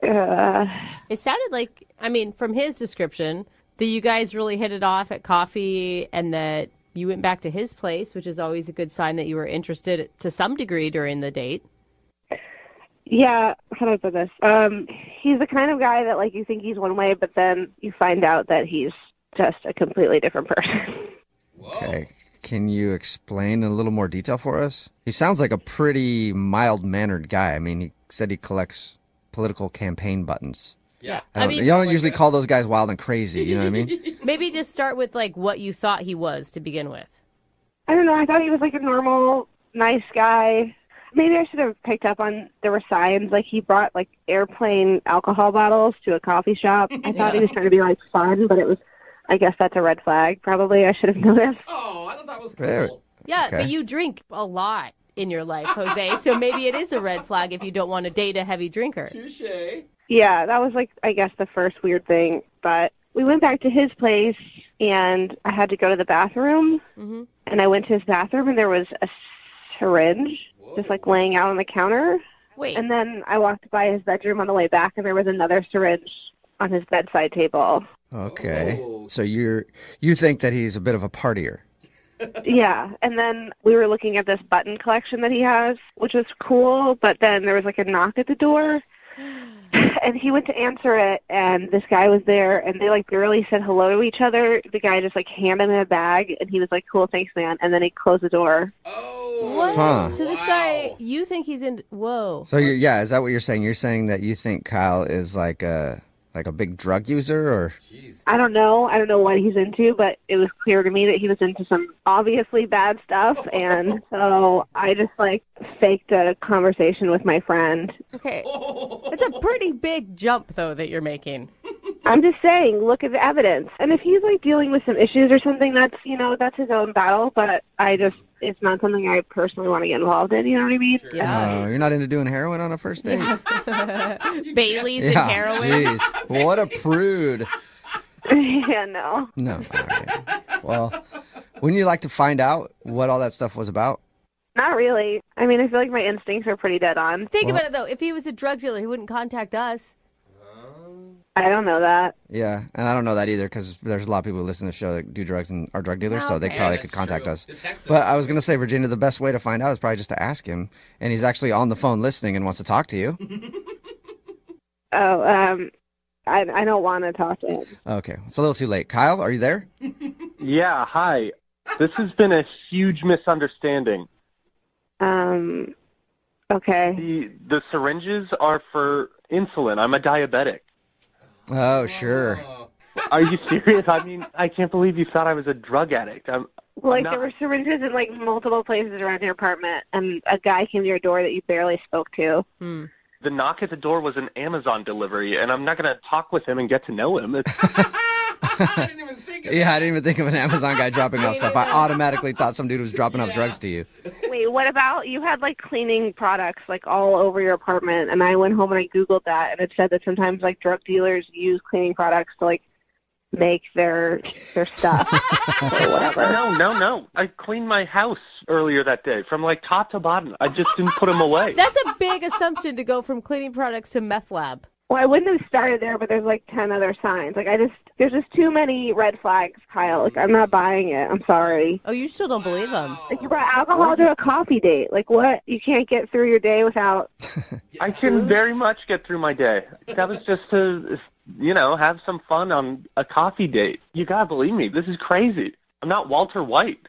It sounded like, I mean, from his description, that you guys really hit it off at coffee and that you went back to his place, which is always a good sign that you were interested to some degree during the date. Yeah, how do I put this? He's the kind of guy that, like, you think he's one way, but then you find out that he's just a completely different person. Okay. Can you explain in a little more detail for us? He sounds like a pretty mild-mannered guy. I mean, he said he collects political campaign buttons. Yeah. You don't usually call those guys wild and crazy, you know what I mean? Maybe just start with, like, what you thought he was to begin with. I don't know. I thought he was, like, a normal, nice guy. Maybe I should have picked up on, there were signs, like he brought, like, airplane alcohol bottles to a coffee shop. I thought he was trying to be, like, fun, but it was, I guess that's a red flag, probably. I should have noticed. Oh, I thought that was cool. Yeah, Okay. but you drink a lot in your life, Jose, so maybe it is a red flag if you don't want to date a heavy drinker. Touche. Yeah, that was, like, I guess the first weird thing. But we went back to his place, and I had to go to the bathroom. Mm-hmm. And I went to his bathroom, and there was a syringe just, like, laying out on the counter. Wait. And then I walked by his bedroom on the way back, and there was another syringe on his bedside table. Okay. So you think that he's a bit of a partier? Yeah, and then we were looking at this button collection that he has, which was cool, but then there was, like, a knock at the door. And he went to answer it, and this guy was there, and they, like, barely said hello to each other. The guy just, like, handed him a bag, and he was like, cool, thanks, man. And then he closed the door. What? Huh. So this guy, you think he's in, whoa. So is that what you're saying? You're saying that you think Kyle is like a big drug user, or? I don't know. I don't know what he's into, but it was clear to me that he was into some obviously bad stuff, and so I just, like, faked a conversation with my friend. Okay. It's a pretty big jump, though, that you're making. I'm just saying, look at the evidence. And if he's, like, dealing with some issues or something, that's, that's his own battle, but it's not something I personally want to get involved in, you know what I mean? Yeah. You're not into doing heroin on a first date? Bailey's and heroin. Jeez. What a prude. Yeah, no. No. All right. Well, wouldn't you like to find out what all that stuff was about? Not really. I mean, I feel like my instincts are pretty dead on. Think about it, though. If he was a drug dealer, he wouldn't contact us. I don't know that. Yeah, and I don't know that either because there's a lot of people who listen to the show that do drugs and are drug dealers, so they probably could contact us. But I was going to say, Virginia, the best way to find out is probably just to ask him, and he's actually on the phone listening and wants to talk to you. I don't want to talk to him. Okay, it's a little too late. Kyle, are you there? Yeah, hi. This has been a huge misunderstanding. Okay. The syringes are for insulin. I'm a diabetic. Oh, sure. Are you serious? I mean, I can't believe you thought I was a drug addict. Like, there were syringes in, like, multiple places around your apartment, and a guy came to your door that you barely spoke to. The knock at the door was an Amazon delivery, and I'm not going to talk with him and get to know him. I didn't even think of an Amazon guy dropping off stuff. I automatically thought some dude was dropping off drugs to you. Wait, what about, you had, like, cleaning products, like, all over your apartment, and I went home and I Googled that, and it said that sometimes, like, drug dealers use cleaning products to, like, make their stuff or whatever. No. I cleaned my house earlier that day from, like, top to bottom. I just didn't put them away. That's a big assumption to go from cleaning products to meth lab. Well, I wouldn't have started there, but there's, like, 10 other signs. Like, there's just too many red flags, Kyle. Like, I'm not buying it. I'm sorry. Oh, you still don't believe him? Like, you brought alcohol to a coffee date. Like, what? You can't get through your day without... I can very much get through my day. That was just to, have some fun on a coffee date. You gotta believe me. This is crazy. I'm not Walter White.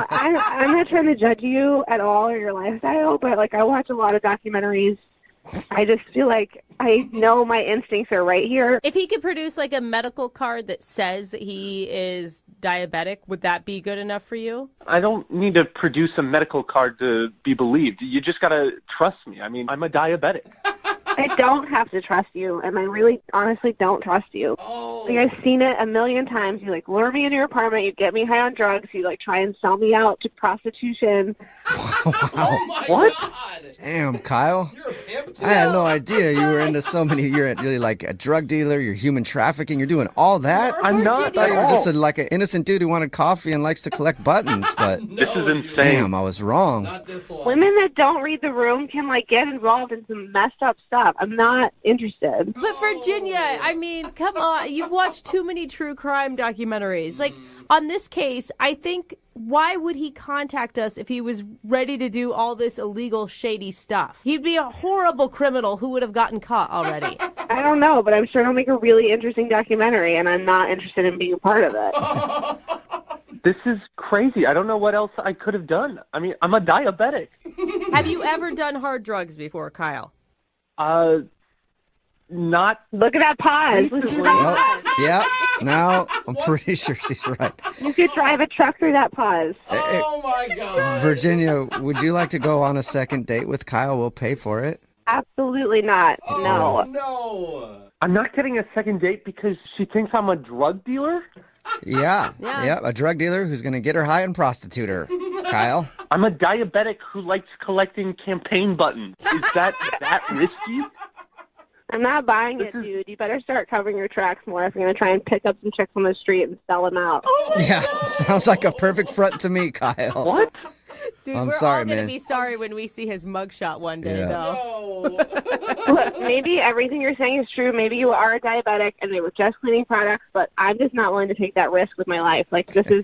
I'm not trying to judge you at all or your lifestyle, but, like, I watch a lot of documentaries I just feel like I know my instincts are right here. If he could produce like a medical card that says that he is diabetic, would that be good enough for you? I don't need to produce a medical card to be believed. You just got to trust me. I mean, I'm a diabetic. I don't have to trust you, and I really, honestly don't trust you. Like, I've seen it a million times. You, like, lure me into your apartment, you get me high on drugs, you, like, try and sell me out to prostitution. Wow. What? Damn, Kyle. I had no idea you were into so many. You're really like a drug dealer, you're human trafficking, you're doing all that? I'm not. I thought you were just like an innocent dude who wanted coffee and likes to collect buttons, but This is insane. damn, I was wrong. Women that don't read the room can, like, get involved in some messed up stuff. I'm not interested. But Virginia, I mean, come on. You've watched too many true crime documentaries. Like, on this case, I think, why would he contact us if he was ready to do all this illegal, shady stuff? He'd be a horrible criminal who would have gotten caught already. I don't know, but I'm sure it'll make a really interesting documentary, and I'm not interested in being a part of it. This is crazy. I don't know what else I could have done. I mean, I'm a diabetic. Have you ever done hard drugs before, Kyle? Not. Look at that pause. Well, yeah, now I'm pretty sure she's right. You could drive a truck through that pause. Oh my God. Virginia, would you like to go on a second date with Kyle? We'll pay for it. Absolutely not. No. No. I'm not getting a second date because she thinks I'm a drug dealer? Yeah, a drug dealer who's going to get her high and prostitute her. Kyle? I'm a diabetic who likes collecting campaign buttons. Is that risky? I'm not buying it, dude. You better start covering your tracks more if you're going to try and pick up some chicks on the street and sell them out. Yeah, sounds like a perfect front to me, Kyle. What? Dude, I'm we're sorry, all going to man. be sorry when we see his mugshot one day, Yeah. though. Look, maybe everything you're saying is true. Maybe you are a diabetic and they were just cleaning products, but I'm just not willing to take that risk with my life. Like, this is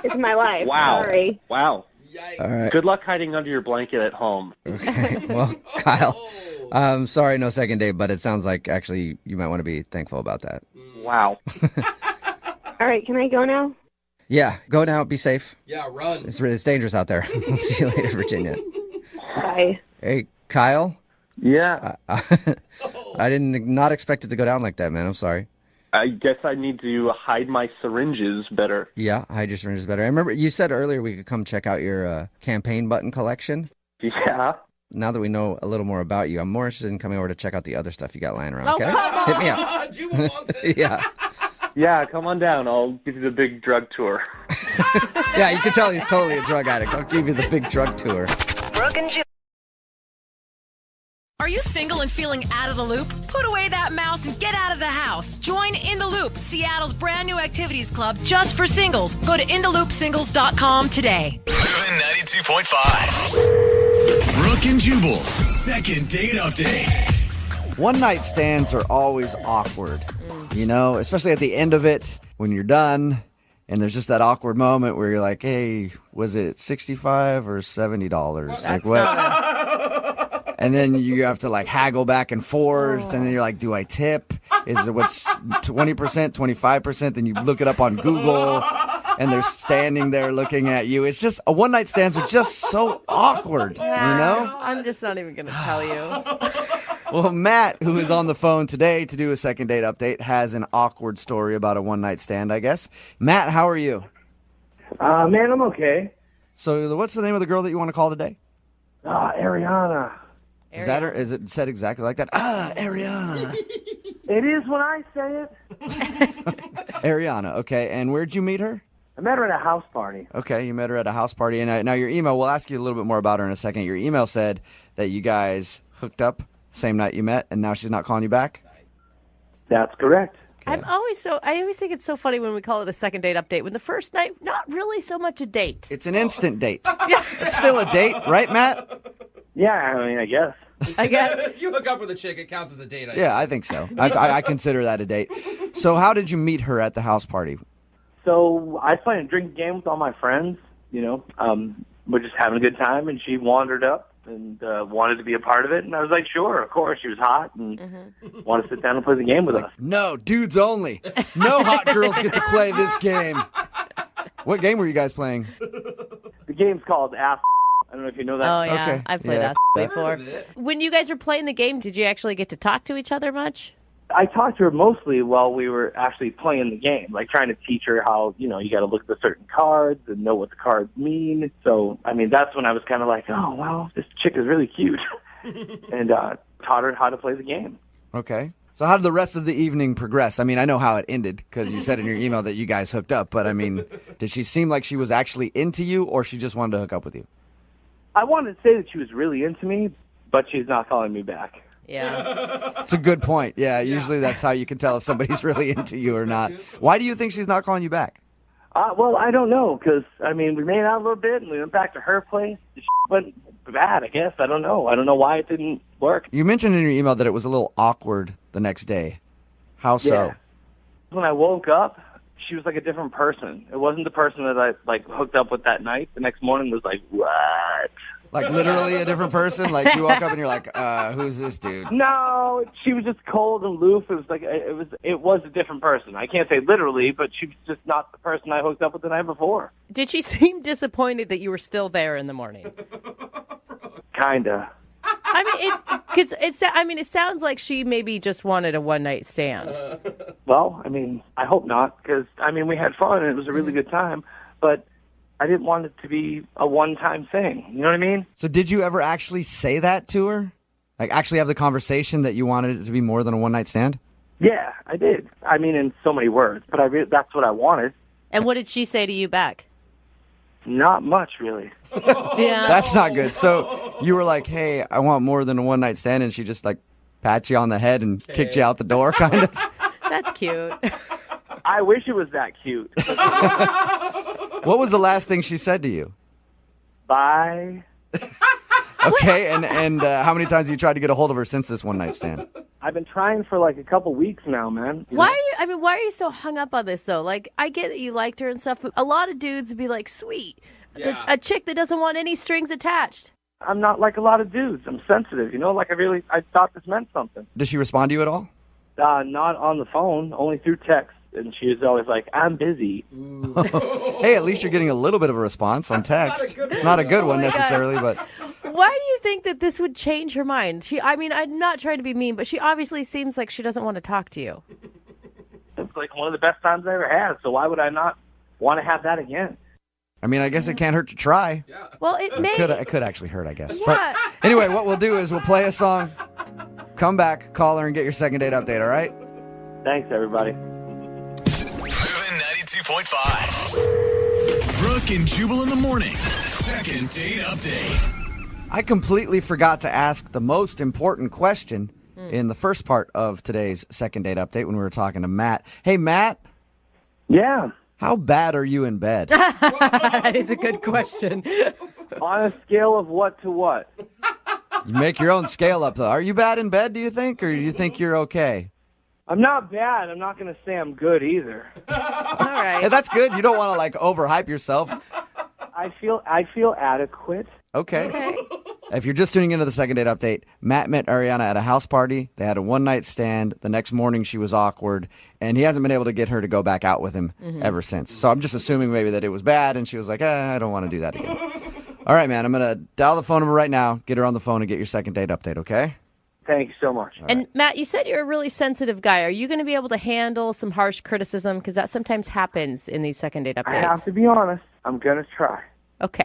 it's my life. Wow. Sorry. Wow. All right. Good luck hiding under your blanket at home. Okay, well, Kyle, sorry, no second date, but it sounds like actually you might want to be thankful about that. Wow. All right, can I go now? Yeah, go now, be safe. Yeah, run. It's dangerous out there. We'll see you later, Virginia. Bye. Hey, Kyle? Yeah. I did not expect it to go down like that, man. I'm sorry. I guess I need to hide my syringes better. Yeah, hide your syringes better. I remember you said earlier we could come check out your campaign button collection. Yeah. Now that we know a little more about you, I'm more interested in coming over to check out the other stuff you got lying around. Oh, Okay, come on. hit me up. Jubal wants it. Yeah, Yeah, come on down. I'll give you the big drug tour. yeah. You can tell he's totally a drug addict. I'll give you the big drug tour. Brooke and Jubal. Are you single and feeling out of the loop? Put away that mouse and get out of the house. Join In the Loop, Seattle's brand new activities club just for singles. Go to intheloopsingles.com today. Moving 92.5. Brooke and Jubal's second date update. One night stands are always awkward, you know, especially at the end of it when you're done and there's just that awkward moment where you're like, hey, was it $65 or $70? Like what? And then you have to like haggle back and forth. And then you're like, do I tip? Is it what's 20%, 25%? Then you look it up on Google and they're standing there looking at you. It's just a one night stands are just so awkward, you know? I'm just not even going to tell you. Well, Matt, who is on the phone today to do a second date update, has an awkward story about a one night stand, I guess. Matt, how are you? Man, I'm okay. So what's the name of the girl that you want to call today? Ariana. Is that her? Is it said exactly like that? Ariana. It is when I say it. Ariana, okay. And where'd you meet her? I met her at a house party. Okay, you met her at a house party. And now your email, we'll ask you a little bit more about her in a second. Your email said that you guys hooked up same night you met, and now she's not calling you back? That's correct. I always think it's so funny when we call it a second date update. When the first night, not really so much a date. It's an instant date. It's still a date, right, Matt? Yeah, I mean, I guess. If you hook up with a chick, it counts as a date. Yeah, I think so. I consider that a date. So how did you meet her at the house party? So I was playing a drinking game with all my friends, you know. We're just having a good time, and she wandered up and wanted to be a part of it. And I was like, sure, of course. She was hot and wanted to sit down and play the game with us. No, dudes only. No hot girls get to play this game. What game were you guys playing? The game's called Ask. I don't know if you know that. Oh, yeah. Okay. I've played Yeah, that before. When you guys were playing the game, did you actually get to talk to each other much? I talked to her mostly while we were actually playing the game, like trying to teach her how, you got to look at the certain cards and know what the cards mean. So, I mean, that's when I was kind of like, oh, wow, this chick is really cute. And taught her how to play the game. Okay. So how did the rest of the evening progress? I mean, I know how it ended because you said in your email that you guys hooked up, but I mean, did she seem like she was actually into you or she just wanted to hook up with you? I wanted to say that she was really into me, but she's not calling me back. Yeah. It's a good point. Yeah, usually that's how you can tell if somebody's really into you or not. Why do you think she's not calling you back? Well, I don't know, because, I mean, we made out a little bit, and we went back to her place. The went bad, I guess. I don't know. I don't know why it didn't work. You mentioned in your email that it was a little awkward the next day. How so? Yeah. When I woke up, she was like a different person. It wasn't the person that I, hooked up with that night. The next morning was like, what? Like literally a different person? Like you woke up and you're like, who's this dude? No, she was just cold and aloof. It was like it was a different person. I can't say literally, but she was just not the person I hooked up with the night before. Did she seem disappointed that you were still there in the morning? Kinda. I mean, it sounds like she maybe just wanted a one-night stand. Well, I mean, I hope not, because I mean, we had fun and it was a really good time, but I didn't want it to be a one-time thing. You know what I mean? So did you ever actually say that to her? Like actually have the conversation that you wanted it to be more than a one-night stand? Yeah, I did. I mean, in so many words, but that's what I wanted. And what did she say to you back? Not much, really. Yeah. That's not good. So you were like, hey, I want more than a one-night stand, and she just like pat you on the head and kicked you out the door, kind of? That's cute. I wish it was that cute. What was the last thing she said to you? Bye. Okay, and how many times have you tried to get a hold of her since this one-night stand? I've been trying for like a couple weeks now, man. Why are you so hung up on this, though? Like, I get that you liked her and stuff, but a lot of dudes would be like, sweet, a chick that doesn't want any strings attached. I'm not like a lot of dudes. I'm sensitive, Like I thought this meant something. Does she respond to you at all? Not on the phone, only through text. And she was always like, I'm busy. Hey, at least you're getting a little bit of a response on text. It's not a good one necessarily, but... Why do you think that this would change her mind? I'm not trying to be mean, but she obviously seems like she doesn't want to talk to you. It's like one of the best times I ever had, so why would I not want to have that again? I mean, I guess it can't hurt to try. Yeah. Well, it may... It could actually hurt, I guess. Yeah. But anyway, what we'll do is we'll play a song, come back, call her, and get your second date update, all right? Thanks, everybody. Moving 92.5. Brooke and Jubal in the mornings. Second date update. I completely forgot to ask the most important question in the first part of today's second date update when we were talking to Matt. Hey, Matt. Yeah. How bad are you in bed? That is a good question. On a scale of what to what? You make your own scale up, though. Are you bad in bed, do you think, or do you think you're okay? I'm not bad. I'm not going to say I'm good either. All right. Hey, that's good. You don't want to, overhype yourself. I feel adequate. Okay. If you're just tuning into the second date update, Matt met Ariana at a house party. They had a one-night stand. The next morning, she was awkward, and he hasn't been able to get her to go back out with him ever since. So I'm just assuming maybe that it was bad, and she was like, I don't want to do that again. All right, man, I'm going to dial the phone number right now, get her on the phone, and get your second date update, okay? Thank you so much. And Matt, you said you're a really sensitive guy. Are you going to be able to handle some harsh criticism? Because that sometimes happens in these second date updates. I have to be honest. I'm going to try. Okay.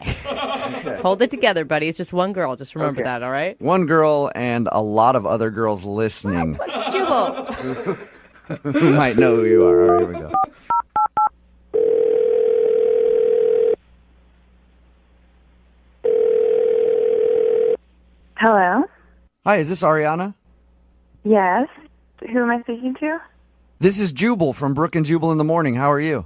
Hold it together, buddy. It's just one girl. Just remember that, all right? One girl and a lot of other girls listening. Jubal. Who might know who you are. All right, here we go. Hello? Hi, is this Ariana? Yes. Who am I speaking to? This is Jubal from Brooke and Jubal in the morning. How are you?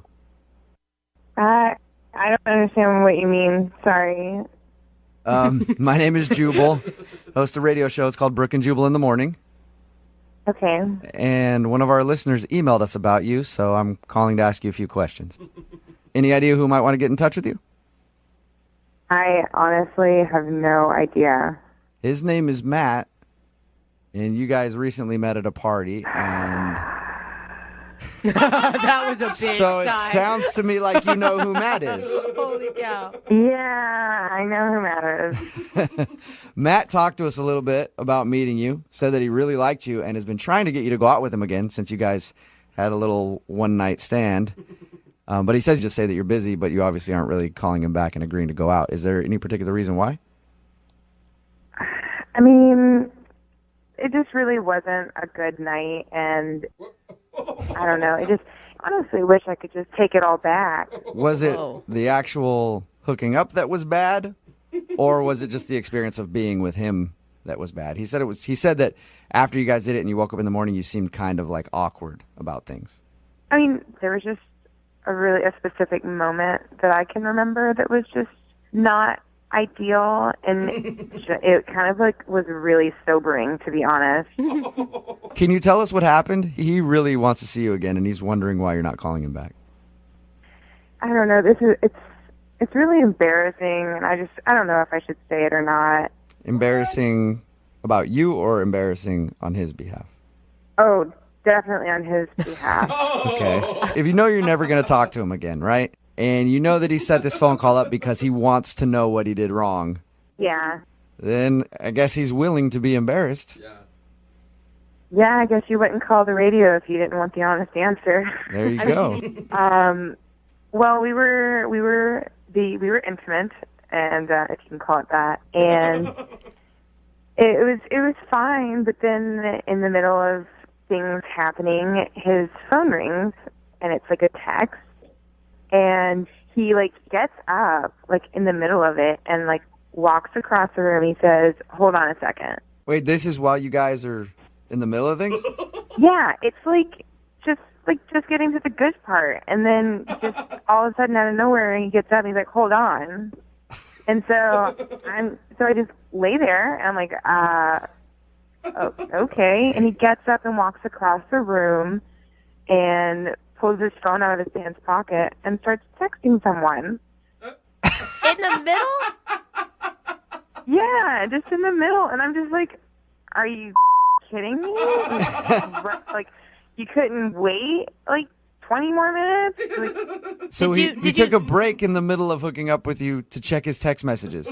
I don't understand what you mean. Sorry. My name is Jubal. Host a radio show. It's called Brooke and Jubal in the morning. Okay. And one of our listeners emailed us about you, so I'm calling to ask you a few questions. Any idea who might want to get in touch with you? I honestly have no idea. His name is Matt, and you guys recently met at a party, and That was a big So sign. it sounds to me like you know who Matt is. Holy cow. Yeah, I know who Matt is. Matt talked to us a little bit about meeting you, said that he really liked you and has been trying to get you to go out with him again since you guys had a little one-night stand. But he says just say that you're busy, but you obviously aren't really calling him back and agreeing to go out. Is there any particular reason why? I mean, it just really wasn't a good night, and I don't know. I just honestly wish I could just take it all back. Was it the actual hooking up that was bad, or was it just the experience of being with him that was bad? He said it was. He said that after you guys did it and you woke up in the morning, you seemed kind of like awkward about things. I mean, there was just a specific moment that I can remember that was just not ideal, and it kind of like was really sobering, to be honest. Can you tell us what happened? He really wants to see you again, and he's wondering why you're not calling him back. I don't know. It's really embarrassing, and I don't know if I should say it or not. Embarrassing about you or embarrassing on his behalf? Oh, definitely on his behalf. Okay. If you know you're never going to talk to him again, right? And you know that he set this phone call up because he wants to know what he did wrong, Yeah. then I guess he's willing to be embarrassed. Yeah, I guess you wouldn't call the radio if you didn't want the honest answer. There you go. Well, we were intimate, and if you can call it that, and it was fine. But then in the middle of things happening, his phone rings, and it's like a text, and he like gets up like in the middle of it and like walks across the room. He says, "Hold on a second." Wait, this is while you guys are in the middle of things? Yeah, it's like just getting to the good part, and then just all of a sudden out of nowhere he gets up and he's like, "Hold on." And so I just lay there and I'm like, oh, okay. And he gets up and walks across the room and pulls his phone out of his pants pocket and starts texting someone. In the middle? Yeah, just in the middle. And I'm just like, are you kidding me? Like, you couldn't wait like 20 more minutes? Like, So he took a break in the middle of hooking up with you to check his text messages.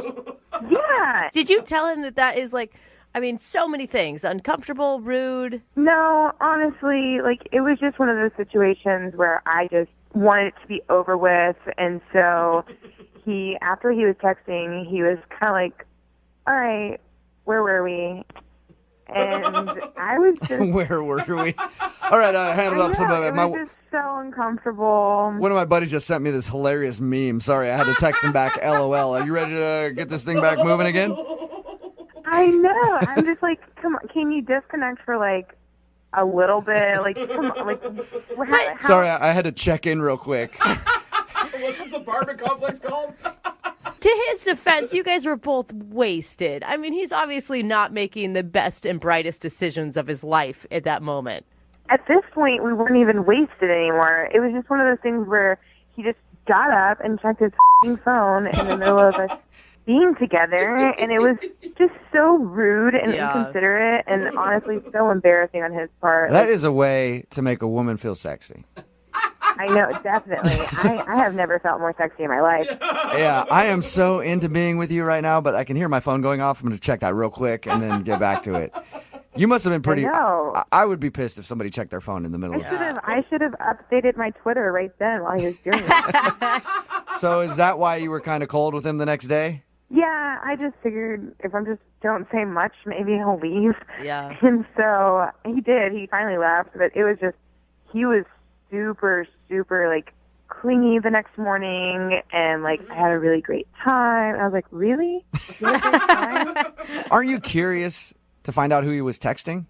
yeah. Did you tell him that is like, I mean, so many things, uncomfortable, rude? No, honestly, like, it was just one of those situations where I just wanted it to be over with. And so after he was texting, he was kind of like, all right, where were we? And I was just... Where were we? All right, I handled up some of it. It was just so uncomfortable. One of my buddies just sent me this hilarious meme. Sorry, I had to text him back, LOL. Are you ready to get this thing back moving again? I know. I'm just like, come on, can you disconnect for like a little bit? Like, come on, like, how... Sorry, I had to check in real quick. What's this apartment complex called? To his defense, you guys were both wasted. I mean, he's obviously not making the best and brightest decisions of his life at that moment. At this point, we weren't even wasted anymore. It was just one of those things where he just got up and checked his phone in the middle of us being together, and it was just so rude and inconsiderate and honestly so embarrassing on his part. That is a way to make a woman feel sexy. I know, definitely. I have never felt more sexy in my life. Yeah, I am so into being with you right now, but I can hear my phone going off. I'm going to check that real quick and then get back to it. You must have been pretty... I know. I would be pissed if somebody checked their phone in the middle of it. I should have updated my Twitter right then while he was doing it. So is that why you were kind of cold with him the next day? Yeah, I just figured if I just don't say much, maybe he'll leave. Yeah. And so he did. He finally left, but it was just, he was super, super, like, clingy the next morning, and, like, I had a really great time. I was like, really? You had a great time? Aren't you curious to find out who he was texting?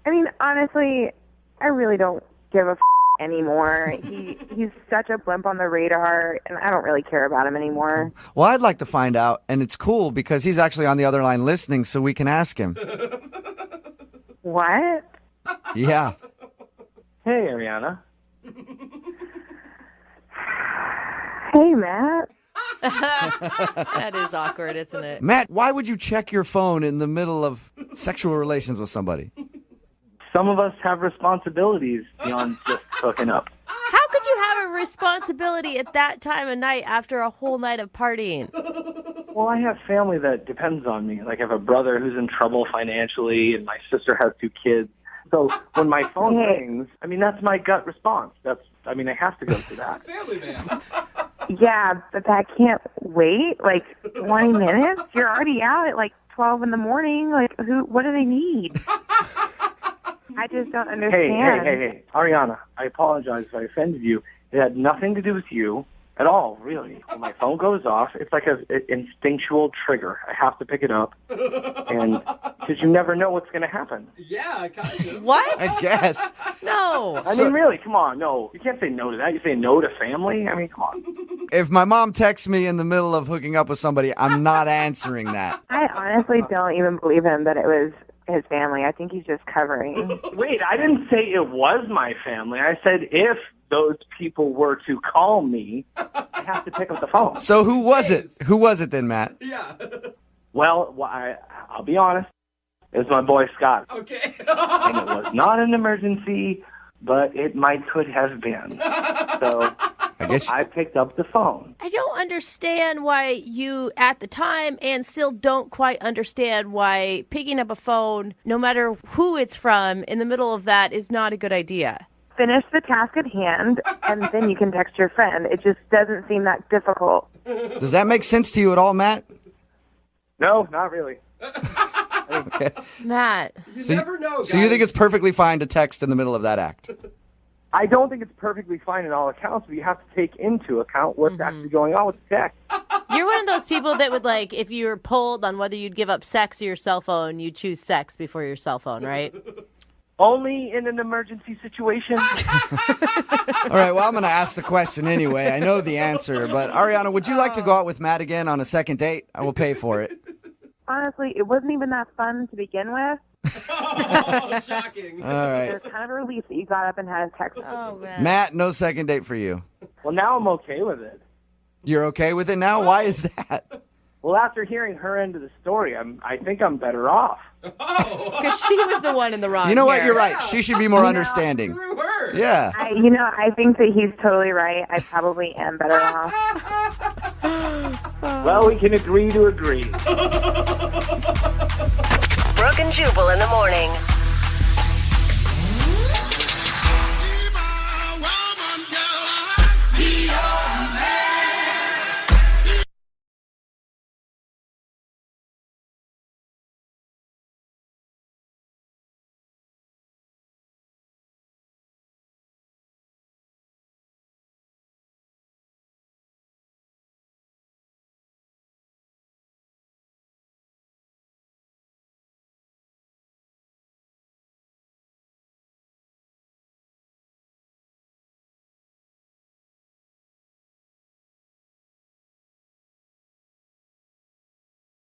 I mean, honestly, I really don't give a anymore. He's such a blimp on the radar, and I don't really care about him anymore. Well, I'd like to find out, and it's cool because he's actually on the other line listening, so we can ask him. What? Yeah. Hey, Ariana. Hey, Matt. That is awkward, isn't it? Matt, why would you check your phone in the middle of sexual relations with somebody? Some of us have responsibilities beyond just hooking up. How could you have a responsibility at that time of night after a whole night of partying? Well, I have family that depends on me. Like I have a brother who's in trouble financially, and my sister has 2 kids. So when my phone rings, I mean, that's my gut response. I have to go through that. Family man. Yeah, but that can't wait like 20 minutes. You're already out at like 12 in the morning. Like, what do they need? I just don't understand. Hey, Ariana, I apologize if I offended you. It had nothing to do with you at all, really. When my phone goes off, it's like an instinctual trigger. I have to pick it up, and because you never know what's going to happen. Yeah, kind of. What? I guess. No. I mean, really, come on. No, you can't say no to that. You say no to family? I mean, come on. If my mom texts me in the middle of hooking up with somebody, I'm not answering that. I honestly don't even believe him that it was his family. I think he's just covering. Wait, I didn't say it was my family. I said if those people were to call me, I have to pick up the phone. So who was it? Who was it then, Matt? Yeah. Well, I'll be honest. It was my boy Scott. Okay. And it was not an emergency, but it could have been. So I guess I picked up the phone. I don't understand why you, at the time, and still don't quite understand why picking up a phone, no matter who it's from, in the middle of that is not a good idea. Finish the task at hand, and then you can text your friend. It just doesn't seem that difficult. Does that make sense to you at all, Matt? No, not really. Okay. Matt. You never know, guys. So you think it's perfectly fine to text in the middle of that act? I don't think it's perfectly fine in all accounts, but you have to take into account what's actually going on with the text. You're one of those people that would, like, if you were polled on whether you'd give up sex or your cell phone, you'd choose sex before your cell phone, right? Only in an emergency situation. All right, well, I'm going to ask the question anyway. I know the answer, but Ariana, would you like to go out with Matt again on a second date? I will pay for it. Honestly, it wasn't even that fun to begin with. Oh, shocking. All right. It was kind of a relief that you got up and had a text. Oh, man. Matt, no second date for you. Well, now I'm okay with it. You're okay with it now? Why is that? Well, after hearing her end of the story, I think I'm better off. Because she was the one in the wrong. You know what? here. You're right. She should be more understanding. Screw her. Yeah. I think that he's totally right. I probably am better off. Well, we can agree to agree. Brooke and Jubal in the morning.